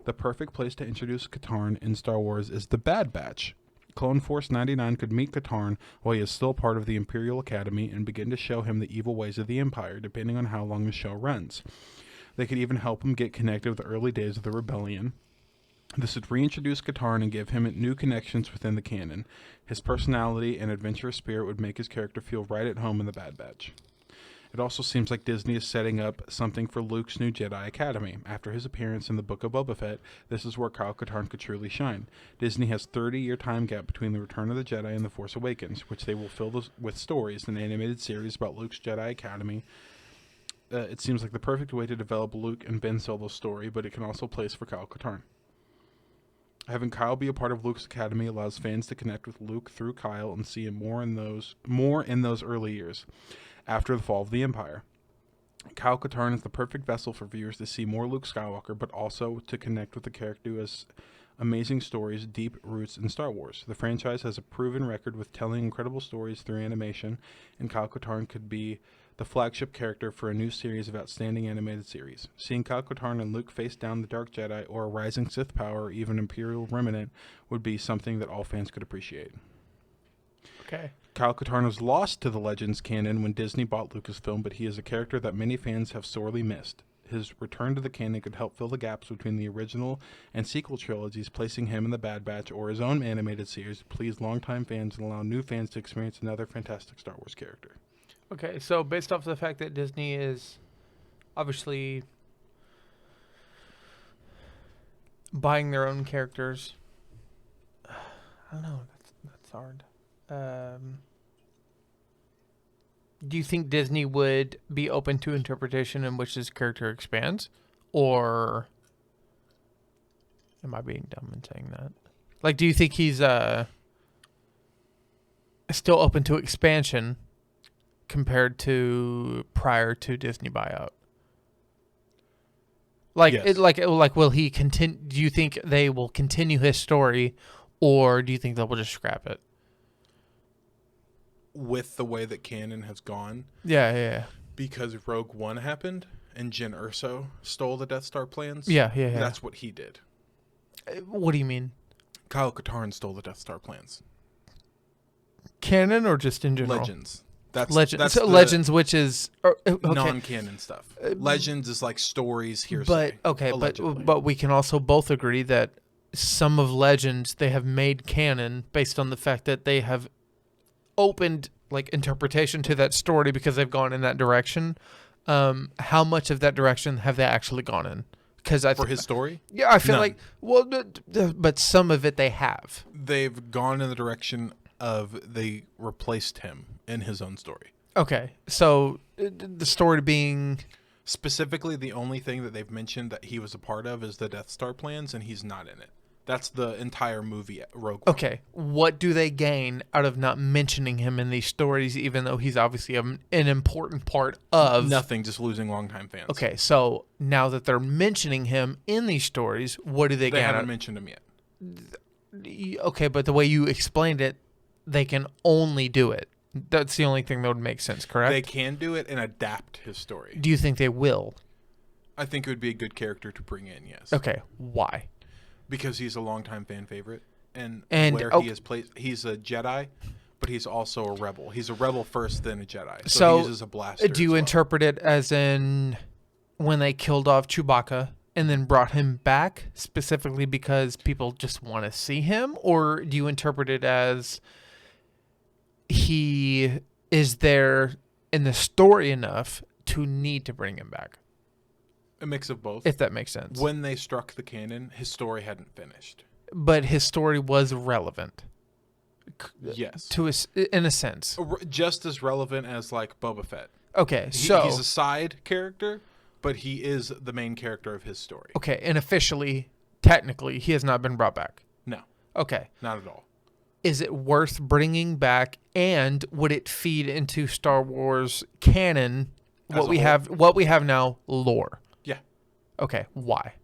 The perfect place to introduce Katarn in Star Wars is the Bad Batch. Clone Force 99 could meet Katarn while he is still part of the Imperial Academy and begin to show him the evil ways of the Empire, depending on how long the show runs. They could even help him get connected with the early days of the Rebellion. This would reintroduce Katarn and give him new connections within the canon. His personality and adventurous spirit would make his character feel right at home in the Bad Batch. It also seems like Disney is setting up something for Luke's new Jedi Academy. After his appearance in the Book of Boba Fett, this is where Kyle Katarn could truly shine. Disney has 30-year time gap between The Return of the Jedi and The Force Awakens, which they will fill with stories and animated series about Luke's Jedi Academy. It seems like the perfect way to develop Luke and Ben Solo's story, but it can also place for Kyle Katarn. Having Kyle be a part of Luke's Academy allows fans to connect with Luke through Kyle and see him more in those early years, after the fall of the Empire. Kyle Katarn is the perfect vessel for viewers to see more Luke Skywalker, but also to connect with the character who has amazing stories, deep roots in Star Wars. The franchise has a proven record with telling incredible stories through animation, and Kyle Katarn could be the flagship character for a new series of outstanding animated series. Seeing Kyle Katarn and Luke face down the Dark Jedi, or a rising Sith power, or even Imperial remnant, would be something that all fans could appreciate. Okay. Kyle Katarn was lost to the Legends canon when Disney bought Lucasfilm, but he is a character that many fans have sorely missed. His return to the canon could help fill the gaps between the original and sequel trilogies, placing him in the Bad Batch or his own animated series to please longtime fans and allow new fans to experience another fantastic Star Wars character. Okay, so based off the fact that Disney is obviously buying their own characters, I don't know, that's hard. Do you think Disney would be open to interpretation in which this character expands? Or am I being dumb in saying that? Like, do you think he's still open to expansion compared to prior to Disney buyout? Like, Yes. Will he continue? Do you think they will continue his story, or do you think they will just scrap it? With the way that canon has gone, Yeah. because Rogue One happened and Jyn Erso stole the Death Star plans. Yeah. That's what he did. What do you mean? Kyle Katarn stole the Death Star plans. Canon or just in general? Legends. That's Legends. That's So the Legends, which is okay. non-canon stuff. Legends is like stories, hearsay. But okay, allegedly. but we can also both agree that some of Legends they have made canon based on the fact that they have opened like interpretation to that story because they've gone in that direction. How much of that direction have they actually gone in? Because for his story, yeah, I feel None. like but some of it they have. they've gone in the direction of they replaced him in his own story. Okay, so the story being Specifically, the only thing that they've mentioned that he was a part of is the Death Star plans, and he's not in it. That's the entire movie, Rogue One. okay. What do they gain out of not mentioning him in these stories, even though he's obviously an important part of Nothing, just losing longtime fans. Okay, so now that they're mentioning him in these stories, what do they They gain? haven't mentioned him yet. Okay, but the way you explained it, they can only do it. That's the only thing that would make sense, correct? They can do it and adapt his story. Do you think they will? I think it would be a good character to bring in, yes. Okay, why? Because he's a longtime fan favorite. And okay. he is placed, he's a Jedi, but he's also a rebel. He's a rebel first, then a Jedi. So, So, he uses a blaster. Do you as well. interpret it as in when they killed off Chewbacca and then brought him back specifically because people just want to see him? Or do you interpret it as he is there in the story enough to need to bring him back? A mix of both. If that makes sense. When they struck the canon, his story hadn't finished. But his story was relevant. Yes. In a sense. Just as relevant as like Boba Fett. Okay, He's a side character, but he is the main character of his story. okay, and officially, technically, he has not been brought back. No, Okay. not at all. Is it worth bringing back, and would it feed into Star Wars canon, As what a we whole? have now, lore? Yeah. Okay, why?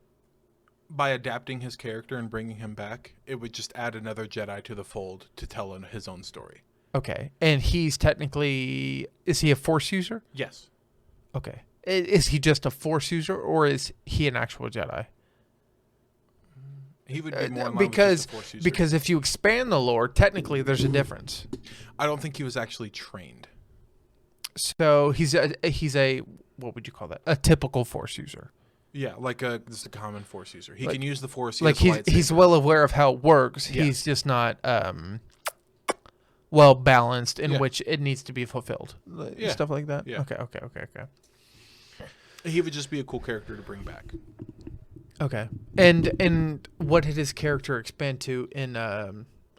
By adapting his character and bringing him back, it would just add another Jedi to the fold to tell his own story. Okay, and he's technically, is he a Force user? Yes. Okay. Is he just a Force user, or is he an actual Jedi? He would be more in line because with just a Force user. because if you expand the lore, technically there's a difference. I don't think he was actually trained. So he's a what would you call that? A typical Force user. Yeah, like just a common Force user. He Like- can use the Force. Like he's well aware of how it works. Yeah. He's just not well balanced in Yeah. which it needs to be fulfilled. Yeah. Stuff like that. Yeah. Okay. He would just be a cool character to bring back. Okay. And what did his character expand to in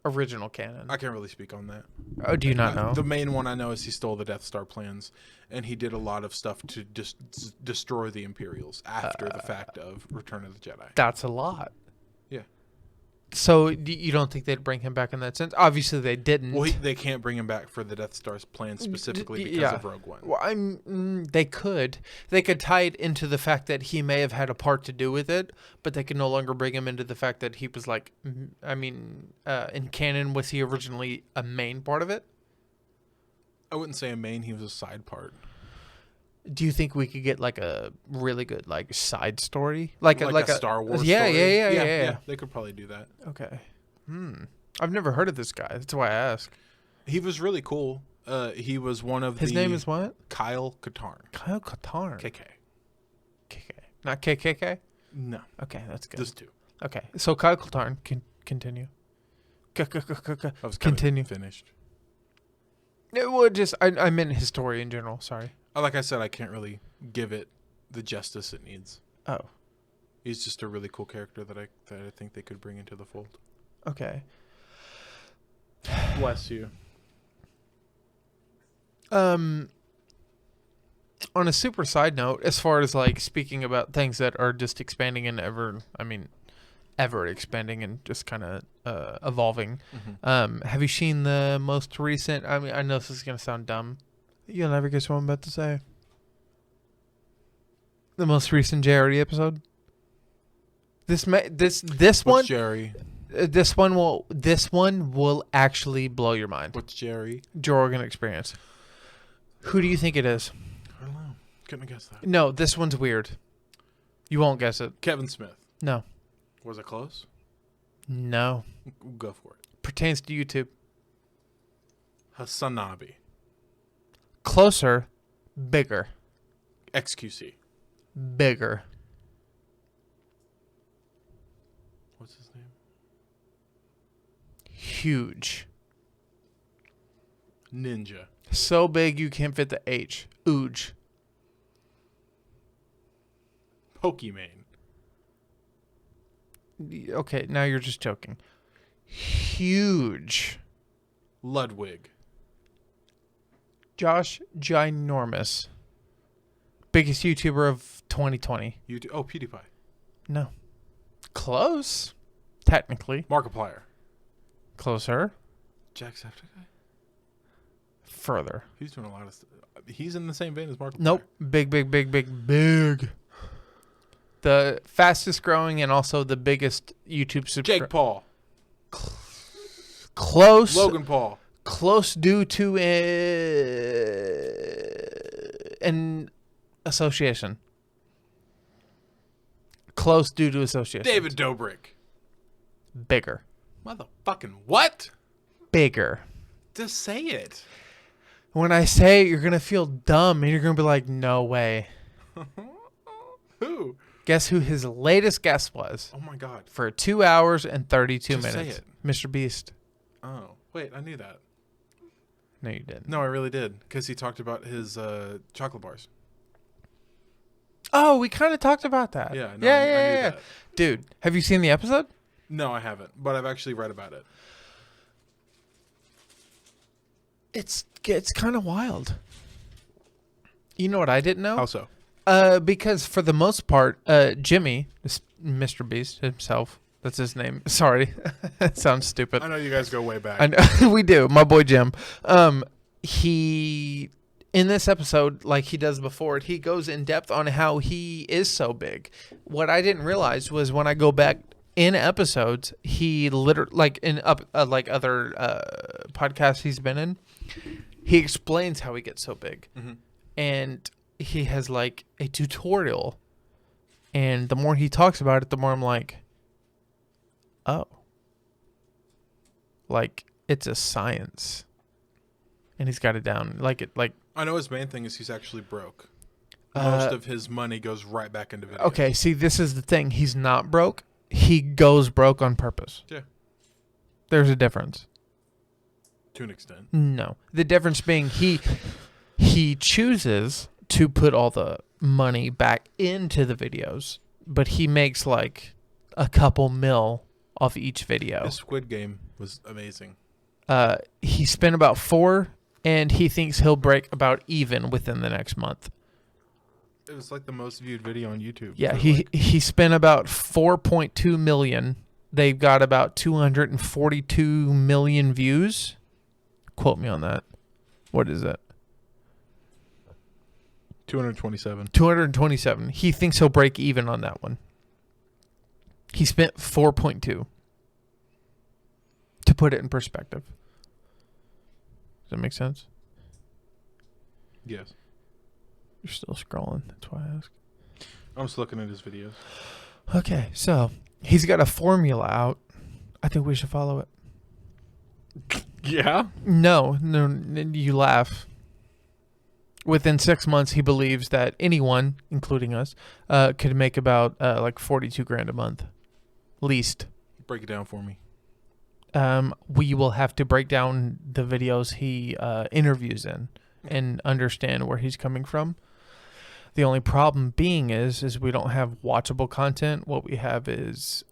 original canon? I can't really speak on that. Oh, do you not know? The main one I know is he stole the Death Star plans, and he did a lot of stuff to just destroy the Imperials after the fact of Return of the Jedi. That's a lot. Yeah. So you don't think they'd bring him back in that sense? Obviously, they didn't. Well, they can't bring him back for the Death Star's plans specifically because yeah. of Rogue One. Well, they could tie it into the fact that he may have had a part to do with it, but they could no longer bring him into the fact that he was like, in canon, was he originally a main part of it? I wouldn't say a main; he was a side part. Do you think we could get like a really good like side story, like a Star Wars? Yeah, story? yeah. They could probably do that. Okay. I've never heard of this guy. That's why I ask. He was really cool. He was one of His name is what? Kyle Katarn. Kyle Katarn. KK. KK. Not KKK? No, Okay, that's good. just two. Okay, so Kyle Katarn, continue. I was Continue. finished. No, well, just I meant his story in general. Sorry. Like I said, I can't really give it the justice it needs. Oh, He's just a really cool character that I think they could bring into the fold. okay. Bless you. On a super side note, as far as like speaking about things that are just expanding and ever expanding and just kind of evolving. Have you seen the most recent? I mean, I know this is gonna sound dumb. You'll never guess what I'm about to say. The most recent JRE episode. This What's one Jerry? this one will actually blow your mind. What's Jerry? Joe Rogan Experience. Who do you think it is? I don't know. Couldn't have guessed that. No, this one's weird. You won't guess it. Kevin Smith. No. Was it close? No. Go for it. Pertains to YouTube. Hasanabi. Closer, bigger. XQC. Bigger. What's his name? Huge. Ninja. So big you can't fit the H. Ooge. Pokimane. Okay, now you're just joking. Huge. Ludwig. Josh Ginormous. Biggest YouTuber of 2020. PewDiePie. No. Close. Technically. Markiplier. Closer. Jacksepticeye. Further. He's doing a lot of stuff. He's in the same vein as Markiplier. Nope. Big. The fastest growing and also the biggest YouTube subscriber. Jake Paul. Close. Logan Paul. Close due to an association. Close due to association. David Dobrik. Bigger. Motherfucking what? Bigger. Just say it. When I say it, you're going to feel dumb and you're going to be like, no way. Who? Guess who his latest guest was? Oh my God. For 2 hours and 32 Just say minutes. it. Mr. Beast. Oh, wait, I knew that. No, you didn't. No, I really did. Because he talked about his chocolate bars. Oh, we kind of talked about that. Yeah, no, yeah, I knew yeah. that. Dude, have you seen the episode? No, I haven't. But I've actually read about it. It's kind of wild. You know what I didn't know? How so? Because for the most part, Jimmy, Mr. Beast himself, that's his name. Sorry, that sounds stupid. I know you guys go way back. I know we do. My boy Jim. He in this episode, like he does before, he goes in depth on how he is so big. What I didn't realize was when I go back in episodes, he literally like in like other podcasts he's been in, he explains how he gets so big, and he has like a tutorial. And the more he talks about it, the more I'm like, oh, like it's a science. And he's got it down. Like I know his main thing is he's actually broke. Most of his money goes right back into videos. Okay, see, this is the thing. He's not broke. He goes broke on purpose. Yeah. There's a difference. To an extent. No. The difference being he chooses to put all the money back into the videos, but he makes like a couple mil off each video. The Squid Game was amazing. He spent about 4, and he thinks he'll break about even within the next month. It was like the most viewed video on YouTube. Yeah, for, he spent about 4.2 million. They've got about 242 million views. Quote me on that. What is it? 227. 227. He thinks he'll break even on that one. He spent 4.2. To put it in perspective. Does that make sense? Yes. You're still scrolling. That's why I asked. I'm just looking at his videos. Okay, so he's got a formula out. I think we should follow it. Yeah? No, you laugh. Within 6 months, he believes that anyone, including us, could make about like 42 grand a month, least. Break it down for me. We will have to break down the videos he interviews in and understand where he's coming from. The only problem being is we don't have watchable content. What we have is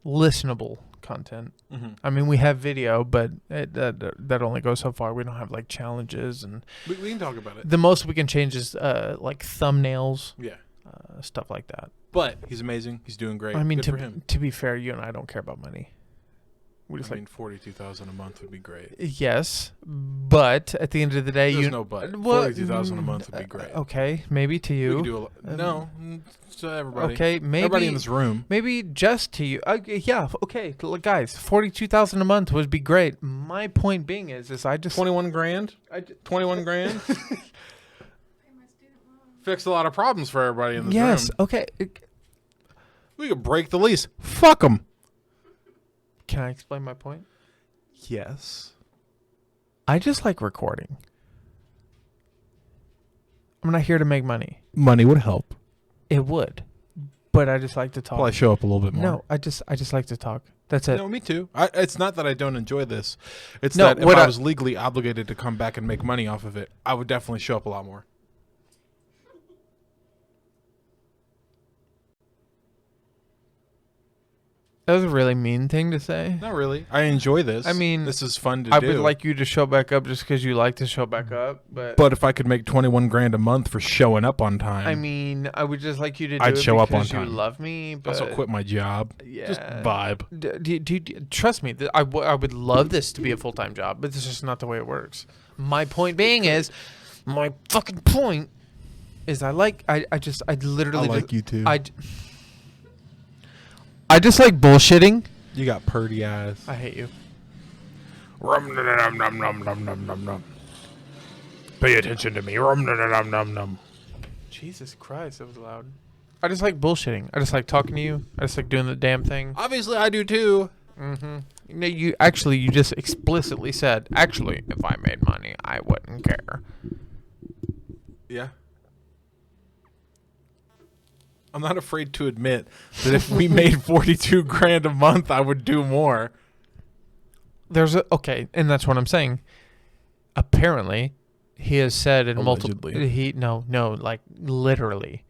listenable content. Mm-hmm. I mean, we have video, but that only goes so far. We don't have like challenges, and We can talk about it. the most we can change is like thumbnails, Yeah. stuff like that. But he's amazing. He's doing great. I mean, Good for him. to be fair, you and I don't care about money. We just I mean, 42,000 a month would be great. yes, but at the end of the day, There's you no but. Well, 42,000 a month would be great. Okay, maybe to We you. could do a lot. No, to everybody. Okay, maybe Everybody in this room. maybe just to you. Yeah, okay, look, guys, 42,000 a month would be great. My point being is I just 21 grand? 21 grand? Fix a lot of problems for everybody in this yes, room. okay. We could break the lease. Fuck them. Can I explain my point? Yes. I just like recording. I'm not here to make money. Money would help. It would, but I just like to talk. Probably show up a little bit more. No, I just like to talk. That's it. No, me too. It's not that I don't enjoy this. It's No, that if what I I- was legally obligated to come back and make money off of it, I would definitely show up a lot more. That was a really mean thing to say. Not really. I enjoy this. I mean, this is fun to I do. would like you to show back up just because you like to show back up, but But if I could make 21 grand a month for showing up on time, I mean, I would just like you to do I'd it show up on because you time. love me. But also quit my job. Yeah. Just vibe. Trust me, I would love this to be a full-time job, but this is just not the way it works. My point being is, my fucking point is I literally just, you too. I just like bullshitting. You got purdy eyes. I hate you. Rum num num num num num num num. Pay attention to me. Rum num num num num. Jesus Christ, that was loud. I just like bullshitting. I just like talking to you. I just like doing the damn thing. Obviously, I do too. Mm-hmm. No, you just explicitly said, actually, if I made money, I wouldn't care. Yeah. I'm not afraid to admit that if we made 42 grand a month, I would do more. Okay, and that's what I'm saying. Apparently, he has said in multiple. Allegedly. Like literally.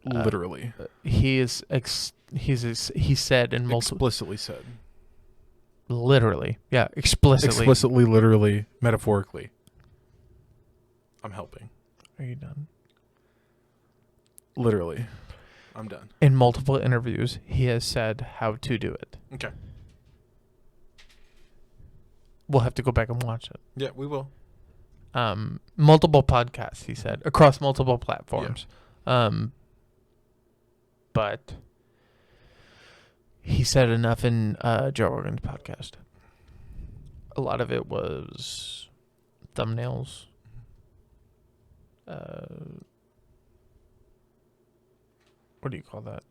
Literally. He said in multiple. Explicitly said. Literally, yeah, explicitly. Explicitly, literally, metaphorically. I'm helping. Are you done? Literally. I'm done. In multiple interviews, he has said how to do it. Okay. We'll have to go back and watch it. Yeah, we will. Multiple podcasts, he said, across multiple platforms. But he said enough in Joe Rogan's podcast. A lot of it was thumbnails. What do you call that?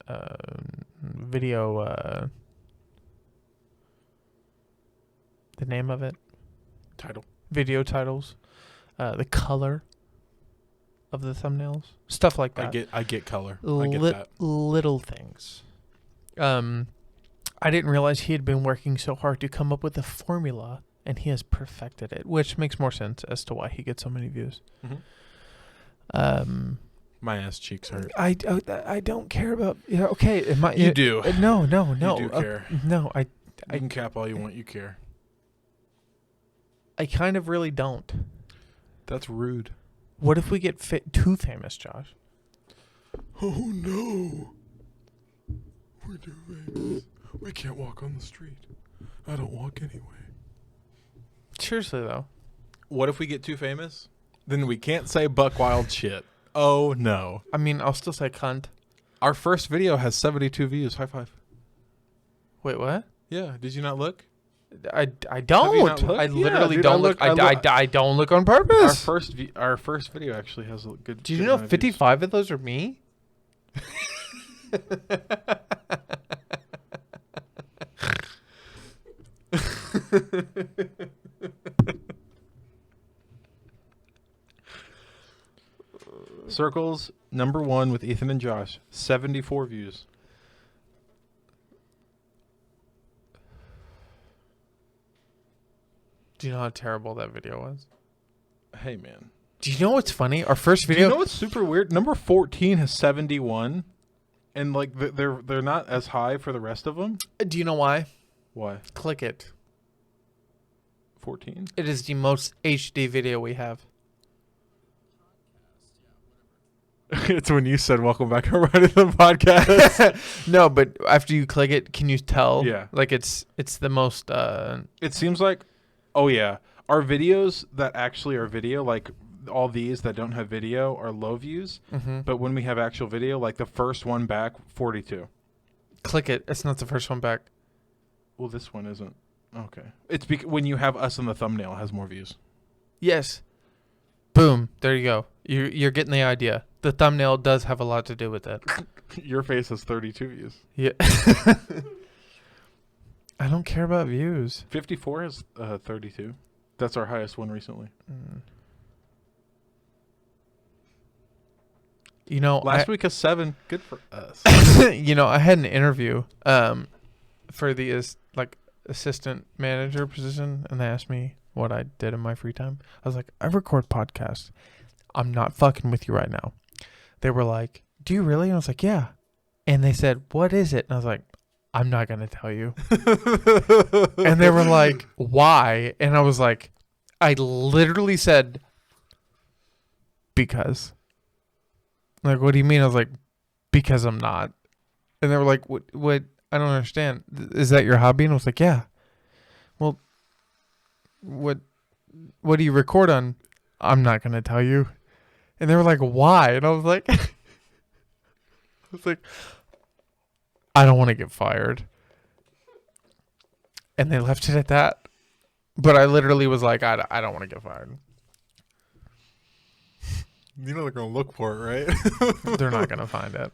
Video. The name of it? Title. Video titles. The color of the thumbnails, stuff like that. I get color. I get that. Little things. I didn't realize he had been working so hard to come up with a formula, and he has perfected it, which makes more sense as to why he gets so many views. Mm-hmm. My ass cheeks hurt. I don't care about. Yeah, okay. You do. No. You do care. No, You can cap all you want. You care. I kind of really don't. That's rude. What if we get too famous, Josh? Oh no. We're too famous. We can't walk on the street. I don't walk anyway. Seriously though. What if we get too famous? Then we can't say buck wild shit. Oh no. I mean, I'll still say cunt. Our first video has 72 views. High five. Wait, what? Yeah. Did you not look? I Have don't. you not looked? I literally dude, don't look. I don't look on purpose. Our first video actually has a good. Did you good know amount of views. 55 of those are me? Circles #1 with Ethan and Josh. 74 views. Do you know how terrible that video was? Hey man. Do you know what's funny? Our first Do video. you know what's super weird? Number 14 has 71, and like they're not as high for the rest of them. Do you know why? Why? Click it. 14. It is the most HD video we have. It's when you said welcome back everybody to the podcast. No, but after you click it, can you tell? Yeah. Like it's the most. It seems like, oh yeah, our videos that actually are video, like all these that don't have video, are low views. Mm-hmm. But when we have actual video, like the first one back, 42. Click it. It's not the first one back. Well, this one isn't. Okay. It's when you have us in the thumbnail, it has more views. Yes. Boom. There you go. You're getting the idea. The thumbnail does have a lot to do with it. Your face has 32 views. Yeah. I don't care about views. 54 has 32. That's our highest one recently. You know, Last week has 7. Good for us. you know, I had an interview for the assistant manager position, and they asked me what I did in my free time. I was like, I record podcasts. I'm not fucking with you right now. They were like, do you really? And I was like, yeah. And they said, what is it? And I was like, I'm not going to tell you. And they were like, why? And I was like, I literally said, because. Like, what do you mean? I was like, because I'm not. And they were like, what? I don't understand. Is that your hobby? And I was like, yeah. Well, what do you record on? I'm not going to tell you. And they were like, why? And I was like, I don't want to get fired. And they left it at that. But I literally was like, I don't want to get fired. You know they're going to look for it, right? They're not going to find it.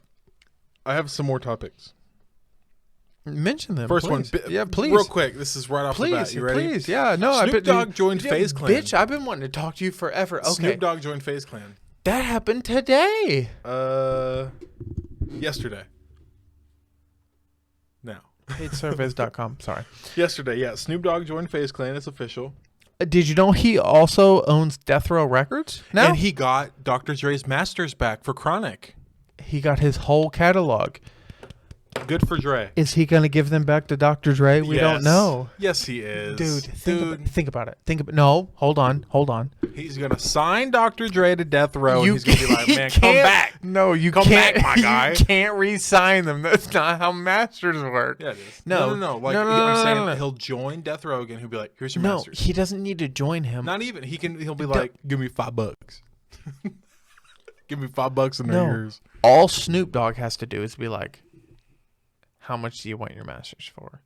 I have some more topics. Mention them. First please. one. Yeah, please. Real quick. This is right off the bat. Please, You ready? please. Yeah, no. Snoop Dogg joined FaZe Clan. Bitch, I've been wanting to talk to you forever. Okay. Snoop Dogg joined FaZe Clan. That happened today. Yesterday. Now. PaidSurveys.com. Sorry. Yesterday, yeah. Snoop Dogg joined FaZe Clan. It's official. Did you know he also owns Death Row Records? No. And he got Dr. Dre's masters back for Chronic. He got his whole catalog. Good for Dre. Is he going to give them back to Dr. Dre? We don't know. Yes, he is. Dude, think about it. No, hold on. He's going to sign Dr. Dre to Death Row. You And he's going to be like, man, come can't- back. No, you Come can't. back, my guy. You can't re-sign them. That's not how masters work. Yeah, it is. No. Like, No, I'm saying no. he'll join Death Row again. He'll be like, here's your No, masters. he doesn't need to join him. Not even. He'll be like, give me $5. Give me $5 and they're No. yours. All Snoop Dogg has to do is be like, how much do you want your masters for?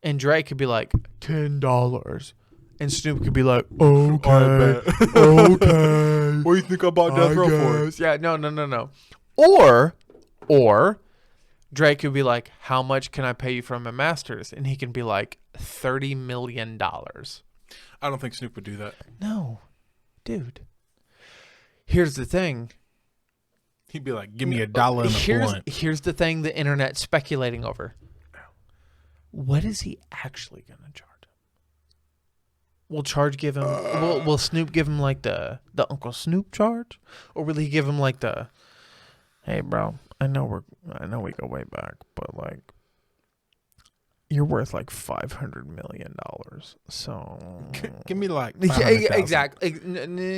And Dre could be like, $10. And Snoop could be like, okay. Alright, bet. Okay. What do you think I bought Death Row for? Yeah, no. Or Dre could be like, how much can I pay you for my masters? And he can be like, $30 million. I don't think Snoop would do that. No, dude. Here's the thing. He'd be like, "Give me $1 and a blunt." Here's the thing: the internet's speculating over. What is he actually gonna charge him? Will Charge give him? Will Snoop give him like the Uncle Snoop charge, or will he give him like the, "Hey, bro, I know we go way back, but like, you're worth like $500 million, so Give me like yeah, 500,000. exactly.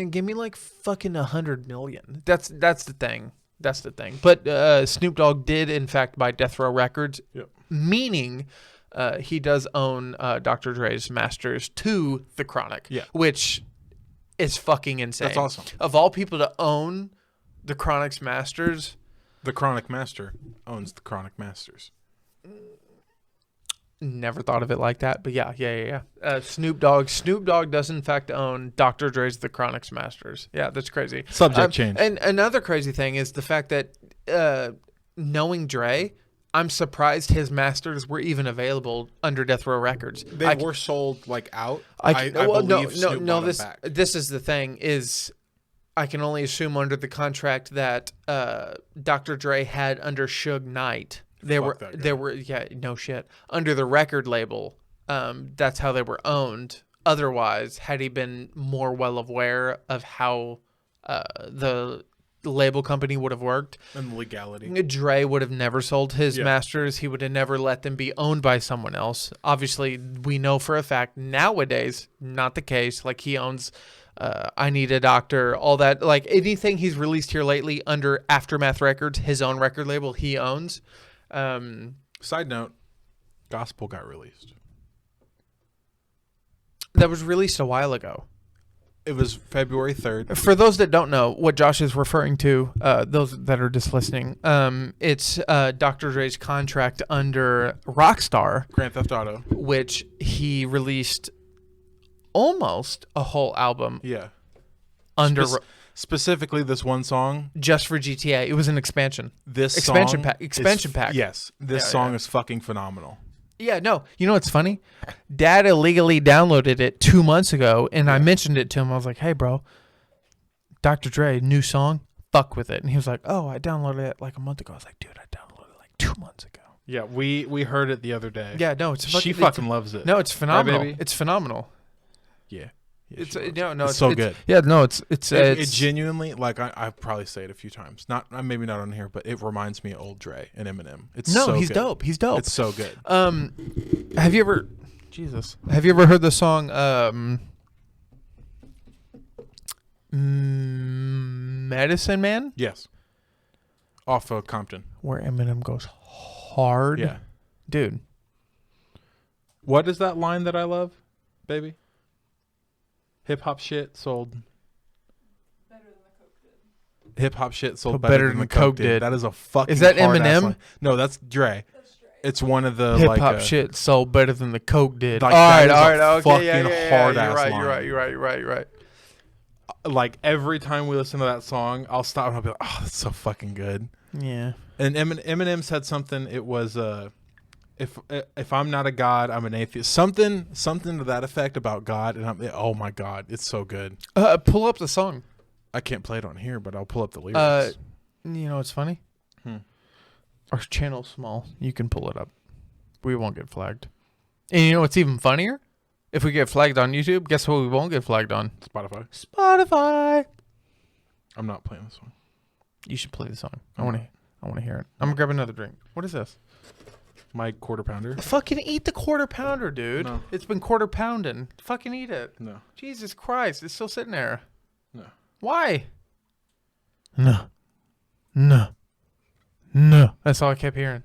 Give me like fucking $100 million. That's the thing. That's the thing. But Snoop Dogg did in fact buy Death Row Records, Yep. meaning he does own Dr. Dre's masters to The Chronic, Yeah. which is fucking insane. That's awesome. Of all people to own The Chronic's masters, The Chronic Master owns the Chronic Masters. never thought of it like that. But yeah. Snoop Dogg does in fact own Dr. Dre's The Chronic's masters. Yeah, that's crazy. Subject change. And another crazy thing is the fact that knowing Dre, I'm surprised his masters were even available under Death Row Records. They were sold like out. I believe Snoop bought them back. This is the thing is I can only assume under the contract that Dr. Dre had under Suge Knight. There were no shit under the record label. That's how they were owned. Otherwise, had he been more well aware of how the label company would have worked, And the legality. Dre would have never sold his Yeah. masters. He would have never let them be owned by someone else. Obviously, we know for a fact nowadays, not the case. Like he owns I Need a Doctor, all that. Like anything he's released here lately under Aftermath Records, his own record label, he owns. Side note, Gospel got released. That was released a while ago. It was February 3rd. For those that don't know what Josh is referring to, those that are just listening, it's Dr. Dre's contract under Rockstar, Grand Theft Auto. which he released almost a whole album Yeah. under Specifically this one song. just for GTA. It was an expansion. This Expansion song pack- expansion is, pack. Yes. This Yeah, song yeah. is fucking phenomenal. Yeah, no. You know what's funny? Dad illegally downloaded it 2 months ago, and I mentioned it to him. I was like, "Hey, bro, Dr. Dre, new song, fuck with it." And he was like, "Oh, I downloaded it like a month ago." I was like, "Dude, I downloaded it like 2 months ago." Yeah, we heard it the other day. Yeah, no, it's fucking, She fucking loves it. no, it's phenomenal. baby? It's phenomenal. Yeah. It's she loves no, it. no, It's so it's good. Yeah, no, it's It genuinely, like I've probably said it a few times. Not maybe not on here, but it reminds me of old Dre and Eminem. It's no, so he's good. dope. He's dope. It's so good. Have you ever, Jesus, have you ever heard the song Medicine Man, Yes. Off of Compton. where Eminem goes hard? Yeah. Dude. What is that line that I love, baby? Hip hop shit sold. Better than the Coke did. Hip hop shit sold Better better than than the Coke did. did. That is a fucking. Is that hard-ass Eminem? line. No, that's Dre. That's straight. It's one of the Hip like. hop shit sold better than the Coke did. Like, all right, that all is right, a okay, yeah, fucking yeah, yeah. hard-ass You're right, line. you're right. Like every time we listen to that song, I'll stop and I'll be like, "Oh, that's so fucking good." Yeah. And Eminem said something. It was if I'm not a god, I'm an atheist. Something to that effect about God. And oh my God, it's so good. Pull up the song. I can't play it on here, but I'll pull up the lyrics. You know what's funny? Our channel's small. You can pull it up. We won't get flagged. And you know what's even funnier? If we get flagged on YouTube, guess what we won't get flagged on? Spotify. I'm not playing this one. You should play the song. I want to hear it. I'm gonna grab another drink. What is this? My quarter pounder. Fucking eat the quarter pounder, dude. No. It's been quarter pounding. Fucking eat it. No. Jesus Christ, it's still sitting there. No. Why? No. That's all I kept hearing.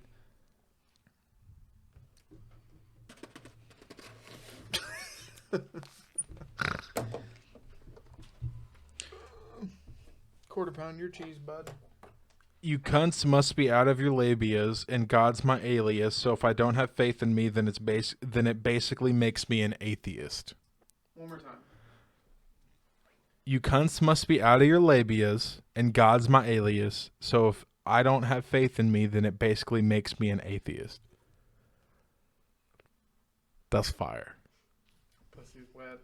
Quarter pound your cheese, bud. You cunts must be out of your labias, and God's my alias. So if I don't have faith in me, then it basically makes me an atheist. One more time. You cunts must be out of your labias, and God's my alias. So if I don't have faith in me, then it basically makes me an atheist. That's fire. Pussy's wet.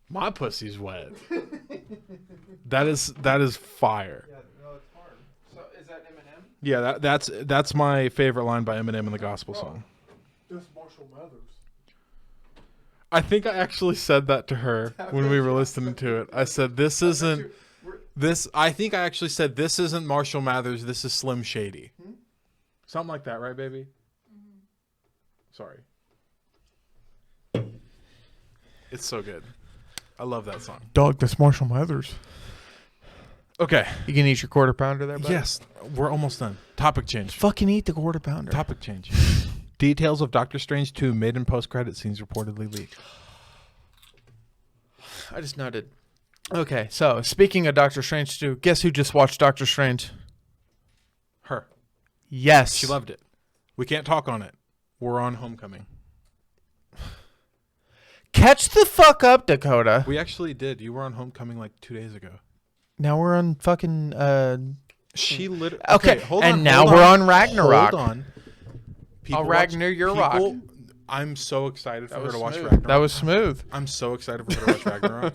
My pussy's wet. That is fire. Yeah, no, it's hard. Yeah, that's my favorite line by Eminem in the gospel song. That's Marshall Mathers. I think I actually said that to her when we were listening to it. I said, this isn't... I think I actually said, this isn't Marshall Mathers, this is Slim Shady. Something like that, right, baby? Sorry. It's so good. I love that song. Dog, that's Marshall Mathers. Okay. You can eat your quarter pounder there, buddy? Yes, we're almost done. Topic change. Fucking eat the quarter pounder. Topic change. Details of Doctor Strange 2 mid and post-credit scenes reportedly leaked. I just noted. Okay, so speaking of Doctor Strange 2, guess who just watched Doctor Strange? Her. Yes. She loved it. We can't talk on it. We're on Homecoming. Catch the fuck up, Dakota. We actually did. You were on Homecoming like 2 days ago. Now we're on fucking... She literally... Okay, hold and on, now hold we're on. on Ragnarok. Hold on. Ragnar your rock. I'm so excited for her to watch smooth. Ragnarok. That was smooth. I'm so excited for her to watch Ragnarok.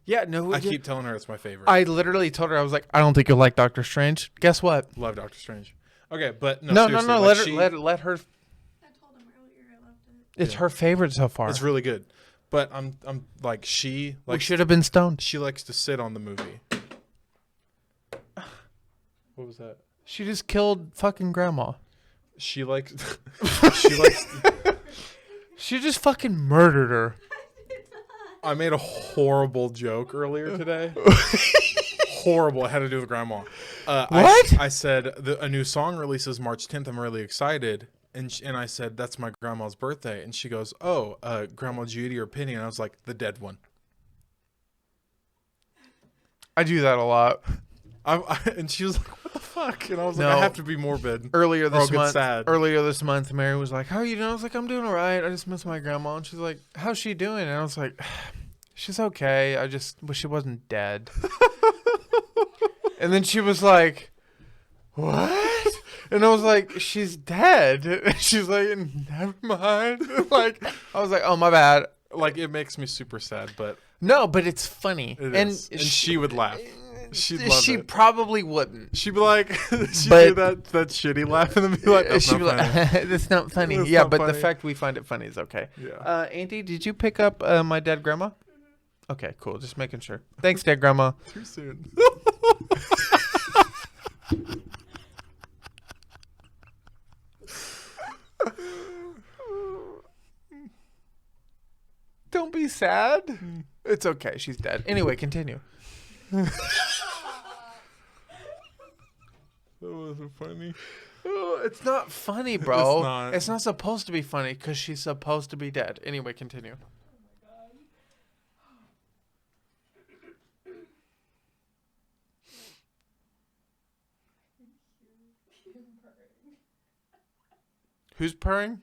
Yeah, no. I keep telling her it's my favorite. I literally told her, I was like, I don't think you'll like Doctor Strange. Guess what? love Doctor Strange. Okay, but no, No, seriously, no. like Let her. I told him earlier I loved it. It's Yeah. her favorite so far. It's really good. But I'm like she We like should have been stoned. she likes to sit on the movie. What was that? She just killed fucking grandma. She likes she likes She just fucking murdered her. I made a horrible joke earlier today. Horrible. It had to do with grandma. What? I said a new song releases March 10th. I'm really excited. And I said, that's my grandma's birthday. And she goes, oh, Grandma Judy or Penny. And I was like, the dead one. I do that a lot. And she was like, what the fuck? And I was like, No. I have to be morbid. Earlier Or I'll this get month, sad. Mary was like, "How are you doing?" I was like, "I'm doing all right. I just miss my grandma." And she's like, "How's she doing?" And I was like, "She's okay. I just wish she wasn't dead." And then she was like, "What?" And I was like, "She's dead." And she's like, "Never mind." Like, I was like, "Oh, my bad." Like, it makes me super sad, but No, but it's funny. it and is. And she would laugh. She'd love she it. probably wouldn't. She'd be like, she'd But- do that shitty laugh and then be like, that's She'd not be funny. like, "That's not funny." That's Yeah, not but the funny. fact we find it funny is okay. Yeah. Auntie, did you pick up my dead grandma? Okay, cool. Just making sure. Thanks, dead grandma. Too soon. Don't be sad. It's okay. She's dead. Anyway, continue. That wasn't funny. Oh, it's not funny, bro. It's not. It's not supposed to be funny because she's supposed to be dead. Anyway, continue. Who's purring?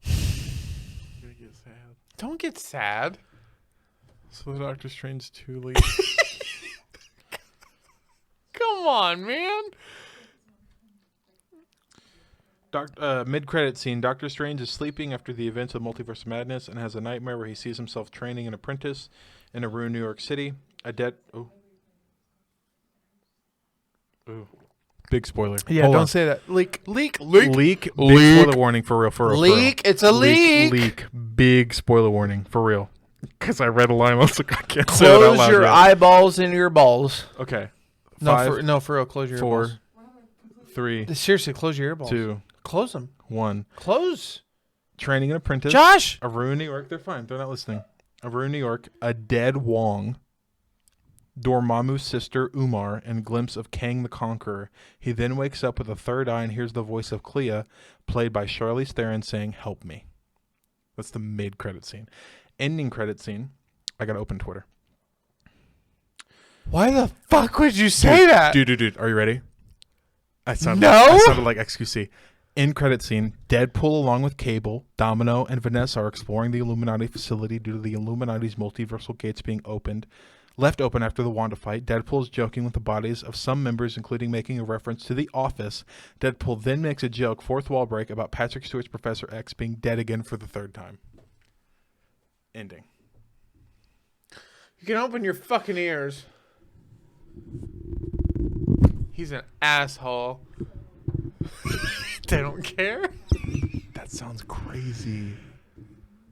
I'm gonna get sad. Don't get sad. So the Doctor Strange 2 leak. Come on, man. Mid-credit scene, Doctor Strange is sleeping after the events of Multiverse of Madness and has a nightmare where he sees himself training an apprentice in a ruined New York City. Ooh. Big spoiler. Yeah, Hold don't on. say that. Leak. Big Leak. spoiler warning for real. Leak. It's a leak. Leak. Big spoiler warning for real. Because I read a line. I was like, I can't say it out Close loud your yet. eyeballs in your balls. Okay. No, 5, for real. Close your 4, earballs. 3, Seriously, close your earballs. 2, Close them. 1. Close. Training an apprentice. Josh. A ruined New York. They're fine. They're not listening. A ruined New York. A dead Wong. Dormammu's sister Umar, and glimpse of Kang the Conqueror. He then wakes up with a third eye and hears the voice of Clea, played by Charlize Theron, saying, "Help me." That's the mid-credit scene. Ending credit scene. I gotta open Twitter. Why the fuck would you say that? Dude, are you ready? I sounded like XQC. End credit scene. Deadpool, along with Cable, Domino, and Vanessa, are exploring the Illuminati facility due to the Illuminati's multiversal gates being left open after the Wanda fight. Deadpool is joking with the bodies of some members, including making a reference to The Office. Deadpool then makes a joke, fourth wall break, about Patrick Stewart's Professor X being dead again for the third time. Ending. You can open your fucking ears. He's an asshole. They don't care. That sounds crazy.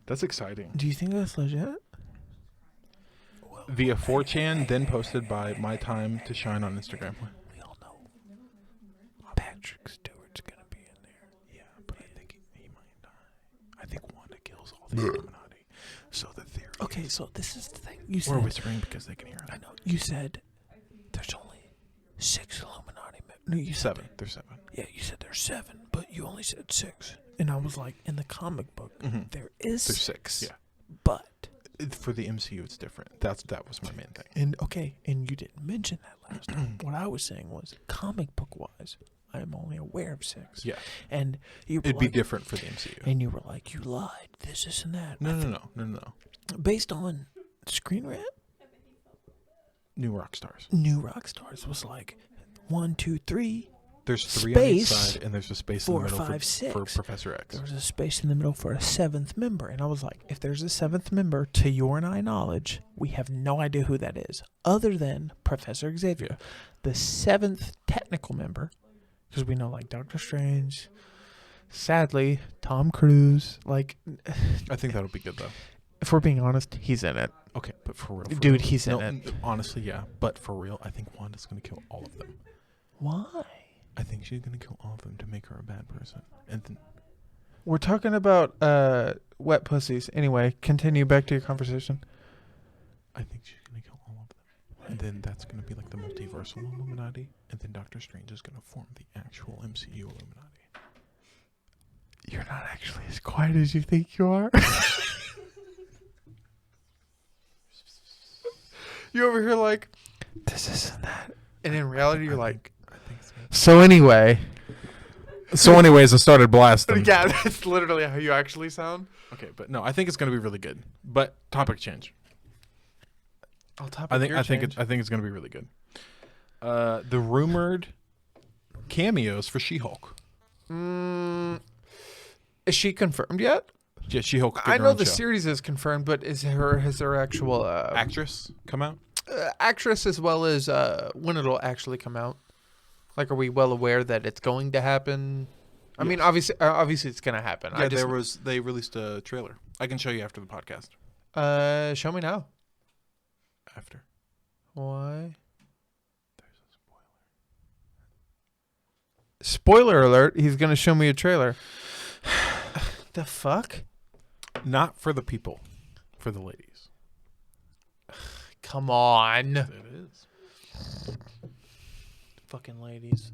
That's exciting. Do you think that's legit? Via 4chan, then posted by My Time to Shine on Instagram. We all know Patrick Stewart's gonna be in there. Yeah, but I think he might die. I think Wanda kills all the Illuminati. So the theory. Okay, so this is the thing. You We're said whispering because they can hear us. I know. You said there's only 6 Illuminati members. No, you said 7. There's 7. Yeah, you said there's 7, but you only said 6. And I was like, in the comic book, there is There's 6. Yeah. But For the MCU, it's different. That was my main thing. and okay, and you didn't mention that last time. What I was saying was, comic book wise, I am only aware of 6. Yeah. And you were It'd be like, different for the MCU. and you were like, you lied. This and that. No. Based on Screen Rant, New rock stars. New Rockstars was like 1, 2, 3. There's 3 on each Space, side, and there's a space in the 4, middle 5, for 6. Professor X. There was a space in the middle for a 7th member. And I was like, if there's a 7th member, to your and I knowledge, we have no idea who that is, other than Professor Xavier. The 7th technical member, because we know, like, Doctor Strange, sadly, Tom Cruise, like, I think that'll be good, though. if we're being honest, he's in it. Okay, but for real. Dude, he's in it. Honestly, yeah. But for real, I think Wanda's going to kill all of them. Why? I think she's going to kill all of them to make her a bad person. And then We're talking about wet pussies. Anyway, continue back to your conversation. I think she's going to kill all of them. And then that's going to be like the multiversal Illuminati. And then Doctor Strange is going to form the actual MCU Illuminati. You're not actually as quiet as you think you are. You're over here like, this isn't that. And in reality, you're like, I think it's gonna so anyway. So anyways, I started blasting. Yeah, that's literally how you actually sound. Okay, but no, I think it's going to be really good. But topic change. I think it's going to be really good. The rumored cameos for She-Hulk. Is she confirmed yet? Yeah, She-Hulk. I know the series is confirmed, but has her actual actress come out? Actress as well as when it'll actually come out? Like, are we well aware that it's going to happen? I mean, obviously it's going to happen. Yeah, they released a trailer. I can show you after the podcast. Show me now. After. Why? There's a spoiler. Spoiler alert, he's going to show me a trailer. The fuck? Not for the people, for the ladies. Come on. It is. Fucking ladies.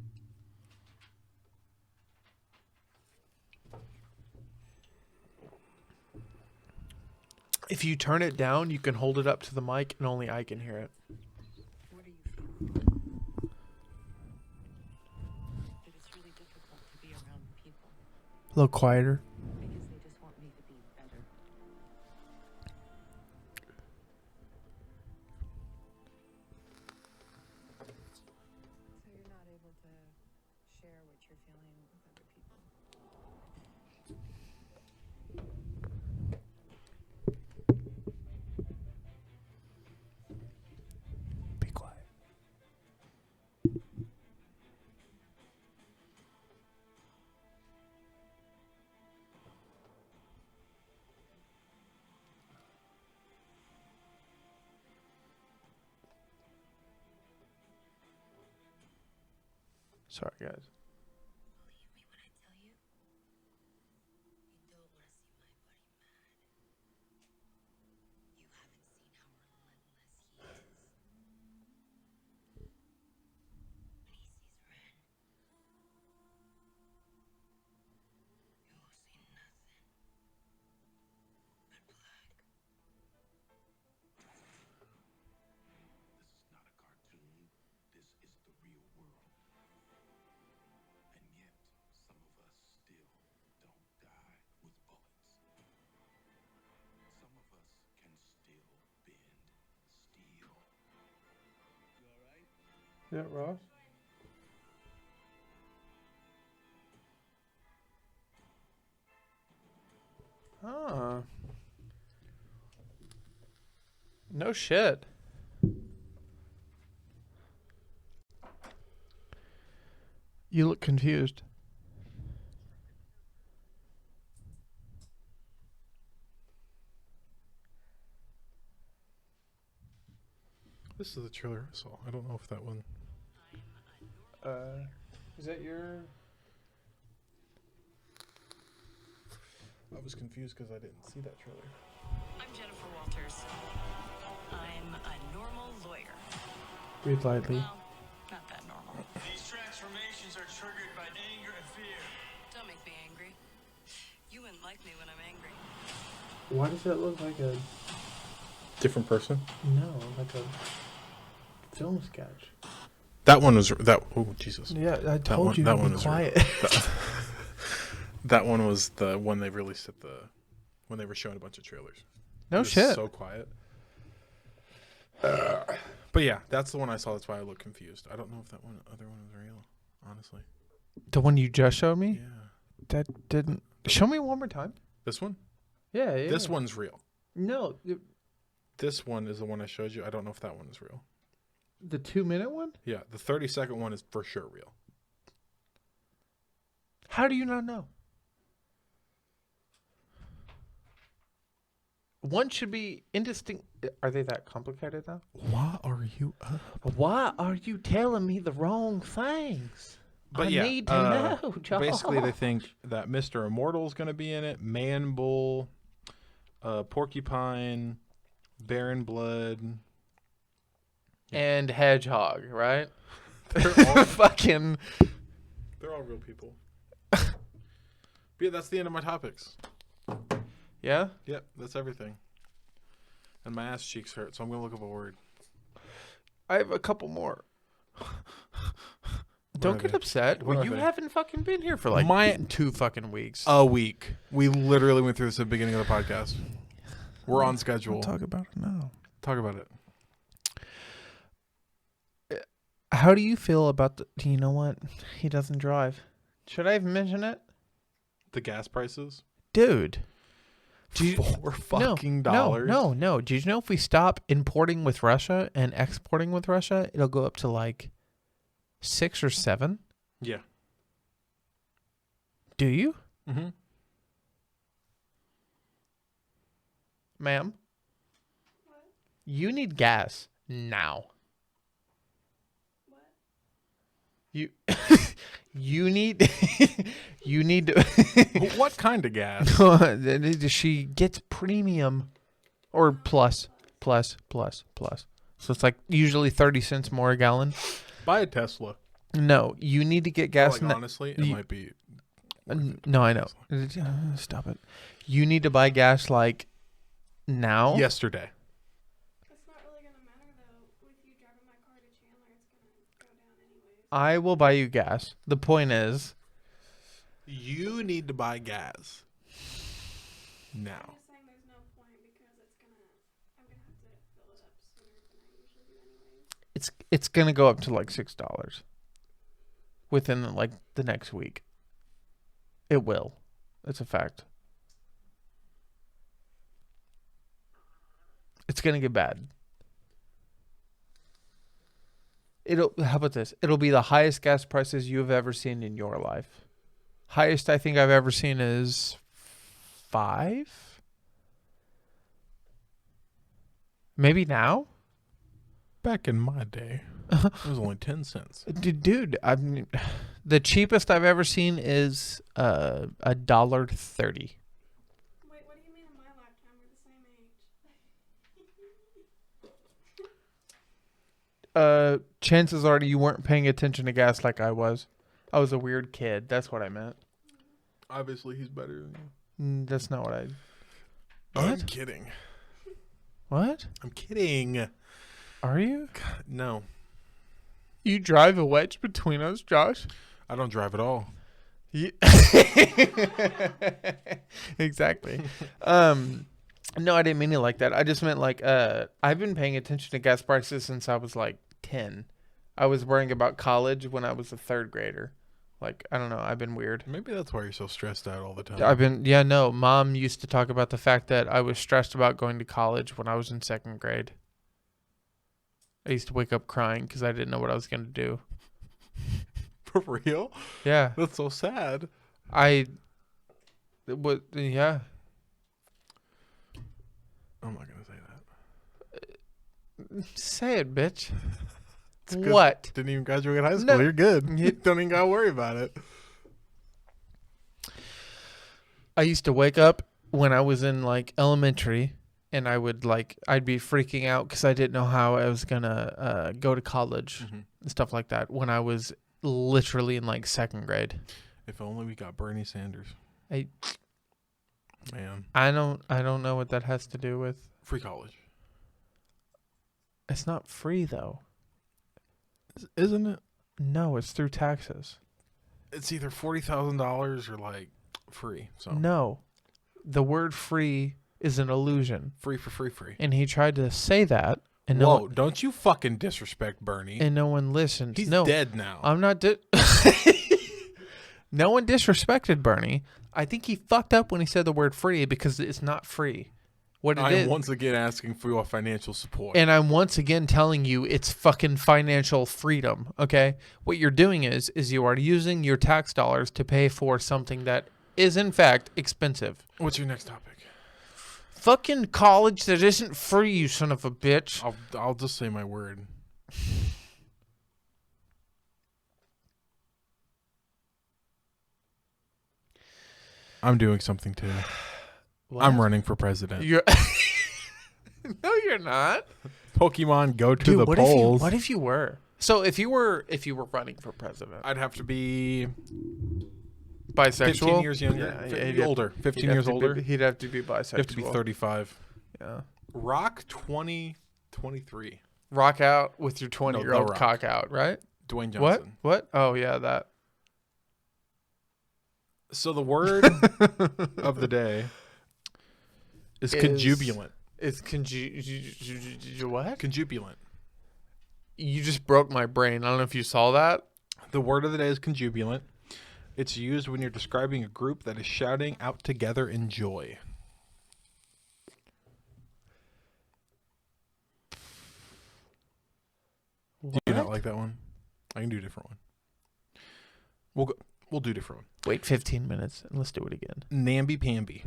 If you turn it down, you can hold it up to the mic and only I can hear it. What are you feeling? That it's really difficult to be around people A little quieter. because they just want me to be better. So you're not able to share what you're feeling with other people. Be quiet. Sorry, guys. Believe me when I tell you, you don't want to see my buddy mad. You haven't seen how relentless he is. When he sees red, you will see nothing but black. This is not a cartoon. This is the real world. And yet, some of us still don't die with bullets. Some of us can still bend steel. You alright? Yeah, Ross? No shit. You look confused. This is the trailer I saw. I don't know if that one. Is that your? I was confused because I didn't see that trailer. I'm Jennifer Walters. I'm a normal lawyer. Breathe lightly. Well, not that normal. These transformations are triggered by anger and fear. Don't make me angry. You wouldn't like me when I'm angry. Why does that look like a Different person. no, like a film sketch? That one was that. Oh Jesus. Yeah, I That told one- you that to one be was quiet. That one was the one they released at when they were showing a bunch of trailers. No It was shit. So quiet. But yeah, that's the one I saw. That's why I look confused. I don't know if that other one was real. Honestly. The one you just showed me? Yeah. That didn't. Show me one more time. This one. Yeah, yeah. This one's real. No, This one is the one I showed you. I don't know if that one is real. the 2-minute one. Yeah, the 30-second one is for sure real. How do you not know? One should be indistinct. Are they that complicated now? Why are you up? Why are you telling me the wrong things? But I yeah, need to know, Josh. basically they think that Mr. Immortal is going to be in it, Man Bull, Porcupine, Baron Blood. And Hedgehog, right? They're all, Fucking. they're all real people. But yeah, that's the end of my topics. Yeah? Yep, that's everything. And my ass cheeks hurt, so I'm going to look up a word. I have a couple more. Don't are get they? upset. What Well, are you they? haven't fucking been here for like My- 2 fucking weeks. A week. We literally went through this at the beginning of the podcast. We're on schedule. Talk about it now. Talk about it. How do you feel about the... Do you know what? He doesn't drive. Should I even mention it? The gas prices? Dude. Do you, $4 No. Do you know if we stop importing with Russia and exporting with Russia, it'll go up to like 6 or 7? Yeah. Do you? Mm-hmm. Ma'am? You need gas now. You you need you need to What kind of gas? she gets premium or plus. So it's like usually 30 cents more a gallon. Buy a Tesla. No, you need to get gas. Like, honestly, it you- might be. No, I know. Stop it. You need to buy gas like now. Yesterday. That's not really gonna matter though. With you driving my car to Chandler, it's gonna go down anyways. I will buy you gas. The point is, You need to buy gas. Now. I'm just saying there's no point because I'm gonna have to fill it up sooner than I usually do anyways. it's gonna go up to like $6 within like the next week. It will. It's a fact. It's gonna get bad. How about this? It'll be the highest gas prices you have ever seen in your life. Highest I think I've ever seen is 5. Maybe now? Back in my day, it was only 10 cents. Dude, I mean, the cheapest I've ever seen is $1.30. Wait, what do you mean in my lifetime? We're the same age. Chances are you weren't paying attention to gas like I was. I was a weird kid. That's what I meant. Obviously, he's better than you. That's not what I. I'm What? kidding. What? I'm kidding. Are you? No, You drive a wedge between us, Josh? I don't drive at all. Exactly. No, I didn't mean it like that. I just meant like I've been paying attention to gas prices since I was like 10. I was worrying about college when I was a 3rd grader. Like, I don't know, I've been weird. Maybe that's why you're so stressed out all the time. Mom used to talk about the fact that I was stressed about going to college when I was in 2nd grade. I used to wake up crying because I didn't know what I was going to do. For real? Yeah. That's so sad. Yeah. I'm not gonna say that. Say it, bitch. It's good. What? Didn't even graduate high school. No. You're good. You don't even gotta worry about it. I used to wake up when I was in like elementary, and I'd be freaking out because I didn't know how I was gonna go to college and stuff like that when I was literally in like second grade. If only we got Bernie Sanders. Man, I don't know what that has to do with. free college, It's not free though. isn't it? No, it's through taxes. It's either $40,000 or like free. So No, the word free is an illusion, free for free. and he tried to say that, and Whoa! Don't you fucking disrespect Bernie. and no one listened. He's no, dead now. I'm not. No one disrespected Bernie. I think he fucked up when he said the word free because it's not free. What it I'm is, once again asking for your financial support. and I'm once again telling you it's fucking financial freedom. Okay, what you're doing is you are using your tax dollars to pay for something that is in fact expensive. What's your next topic? Fucking college that isn't free, you son of a bitch. I'll just say my word. I'm doing something too. What? I'm running for president. You're no, you're not. Pokemon, go to Dude, the what polls. What if you were? So if you were running for president, I'd have to be bisexual, 15 years younger, older. 15 years older. He'd have to be bisexual. You have to be 35. Yeah. Rock 2023. Rock out with your The 20-year-old Rock. cock out, right? Dwayne Johnson. What? Oh yeah, that. So the word of the day is conjubilant. It's what? Conjubilant. You just broke my brain. I don't know if you saw that. The word of the day is conjubilant. It's used when you're describing a group that is shouting out together in joy. Do you not like that one? I can do a different one. We'll do a different one. Wait 15 minutes and let's do it again. Namby-pamby.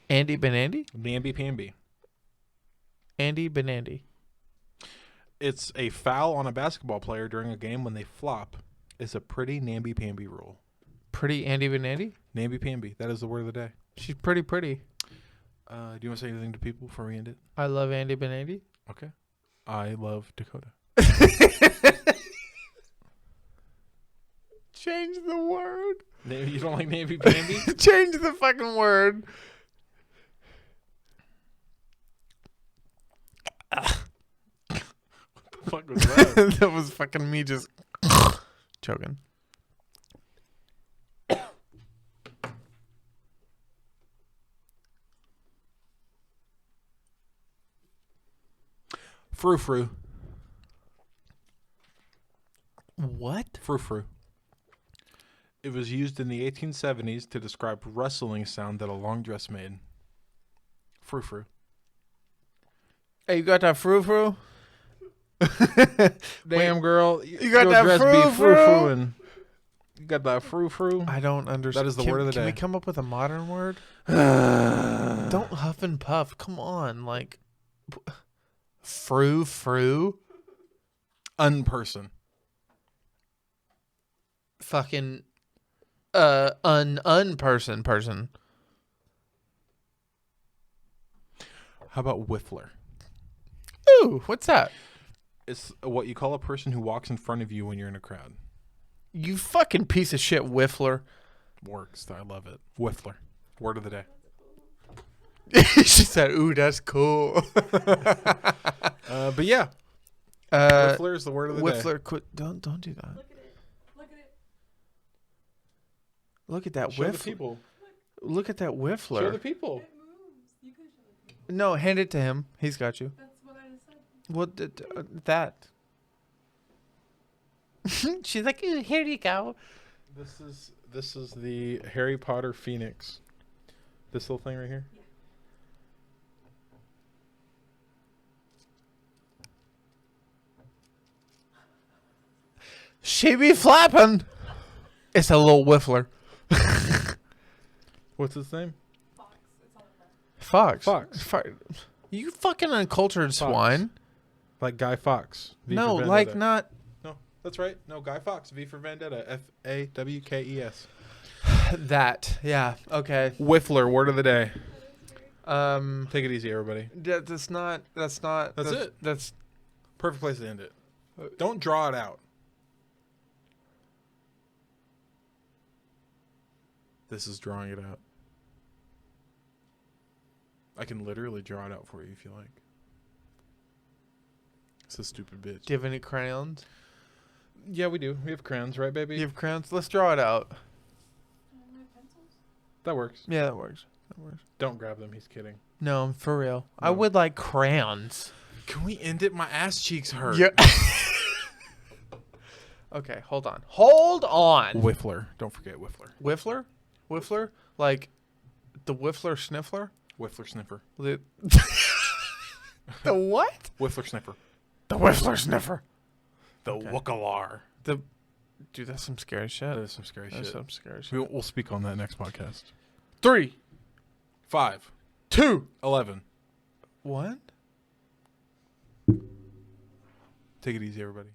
Andy Benandy? Namby-pamby. Andy Benandy. It's a foul on a basketball player during a game when they flop. It's a pretty namby-pamby rule. Pretty Andy Benandy? Namby-pamby. That is the word of the day. She's pretty pretty. Do you want to say anything to people before we end it? I love Andy Benandy. Okay. I love Dakota. Change the word. You don't like namby-pamby? Change the fucking word. What the fuck was that? That was fucking me just choking. Frou-frou. What? Frou-frou. It was used in the 1870s to describe rustling sound that a long dress made. Frou-frou. Hey, you got that frou-frou? Damn, girl. You got your that dress be frou-frou? frou-frou-ing. You got that frou-frou? I don't understand. That is the word of the Can we day. come up with a modern word? Don't huff and puff. Come on. Like, frou-frou? Unperson. Fucking, unperson person. How about whiffler? Ooh, what's that? It's what you call a person who walks in front of you when you're in a crowd. You fucking piece of shit whiffler. Works. I love it. Whiffler. Word of the day. She said, ooh, that's cool. But yeah. Whiffler is the word of the day. Whiffler, don't do that. Look at it. Look at it. Look at that Show the whiffler. people. Look at that Show the whiffler. people. It moves. You can show the people. No, hand it to him. He's got you. That's what I just said. What that? She's like, ooh, here you go. This is the Harry Potter Phoenix. This little thing right here. She be flapping. It's a little whiffler. What's his name? Fox. It's on the front. Fox. Fox. You fucking uncultured swine. Like Guy Fawkes. V No, for like Vendetta. not No, that's right. No, Guy Fawkes. V for Vendetta. Fawkes. that. Yeah. Okay. Whiffler. Word of the day. Um. Take it easy, everybody. That's not. That's it. That's. Perfect place to end it. Don't draw it out. This is drawing it out. I can literally draw it out for you if you like. It's a stupid bitch. Do you have any crayons? Yeah, we do. We have crayons, right, baby? You have crayons? Let's draw it out. That works. Yeah, that works. Don't grab them. He's kidding. No, for real. I No. would like crayons. Can we end it? My ass cheeks hurt. Yeah. Okay, hold on. Hold on. Whiffler. Don't forget Whiffler. Whiffler? Whiffler? Like the Whiffler Sniffler? Whiffler sniffer. The what? Whiffler sniffer. The Whiffler Sniffer. The Okay. Wookalar. Dude, that's some scary shit. That is some scary That's shit. some scary shit. We'll speak on that next podcast. 3, 5, 2, 11. 1. Take it easy, everybody.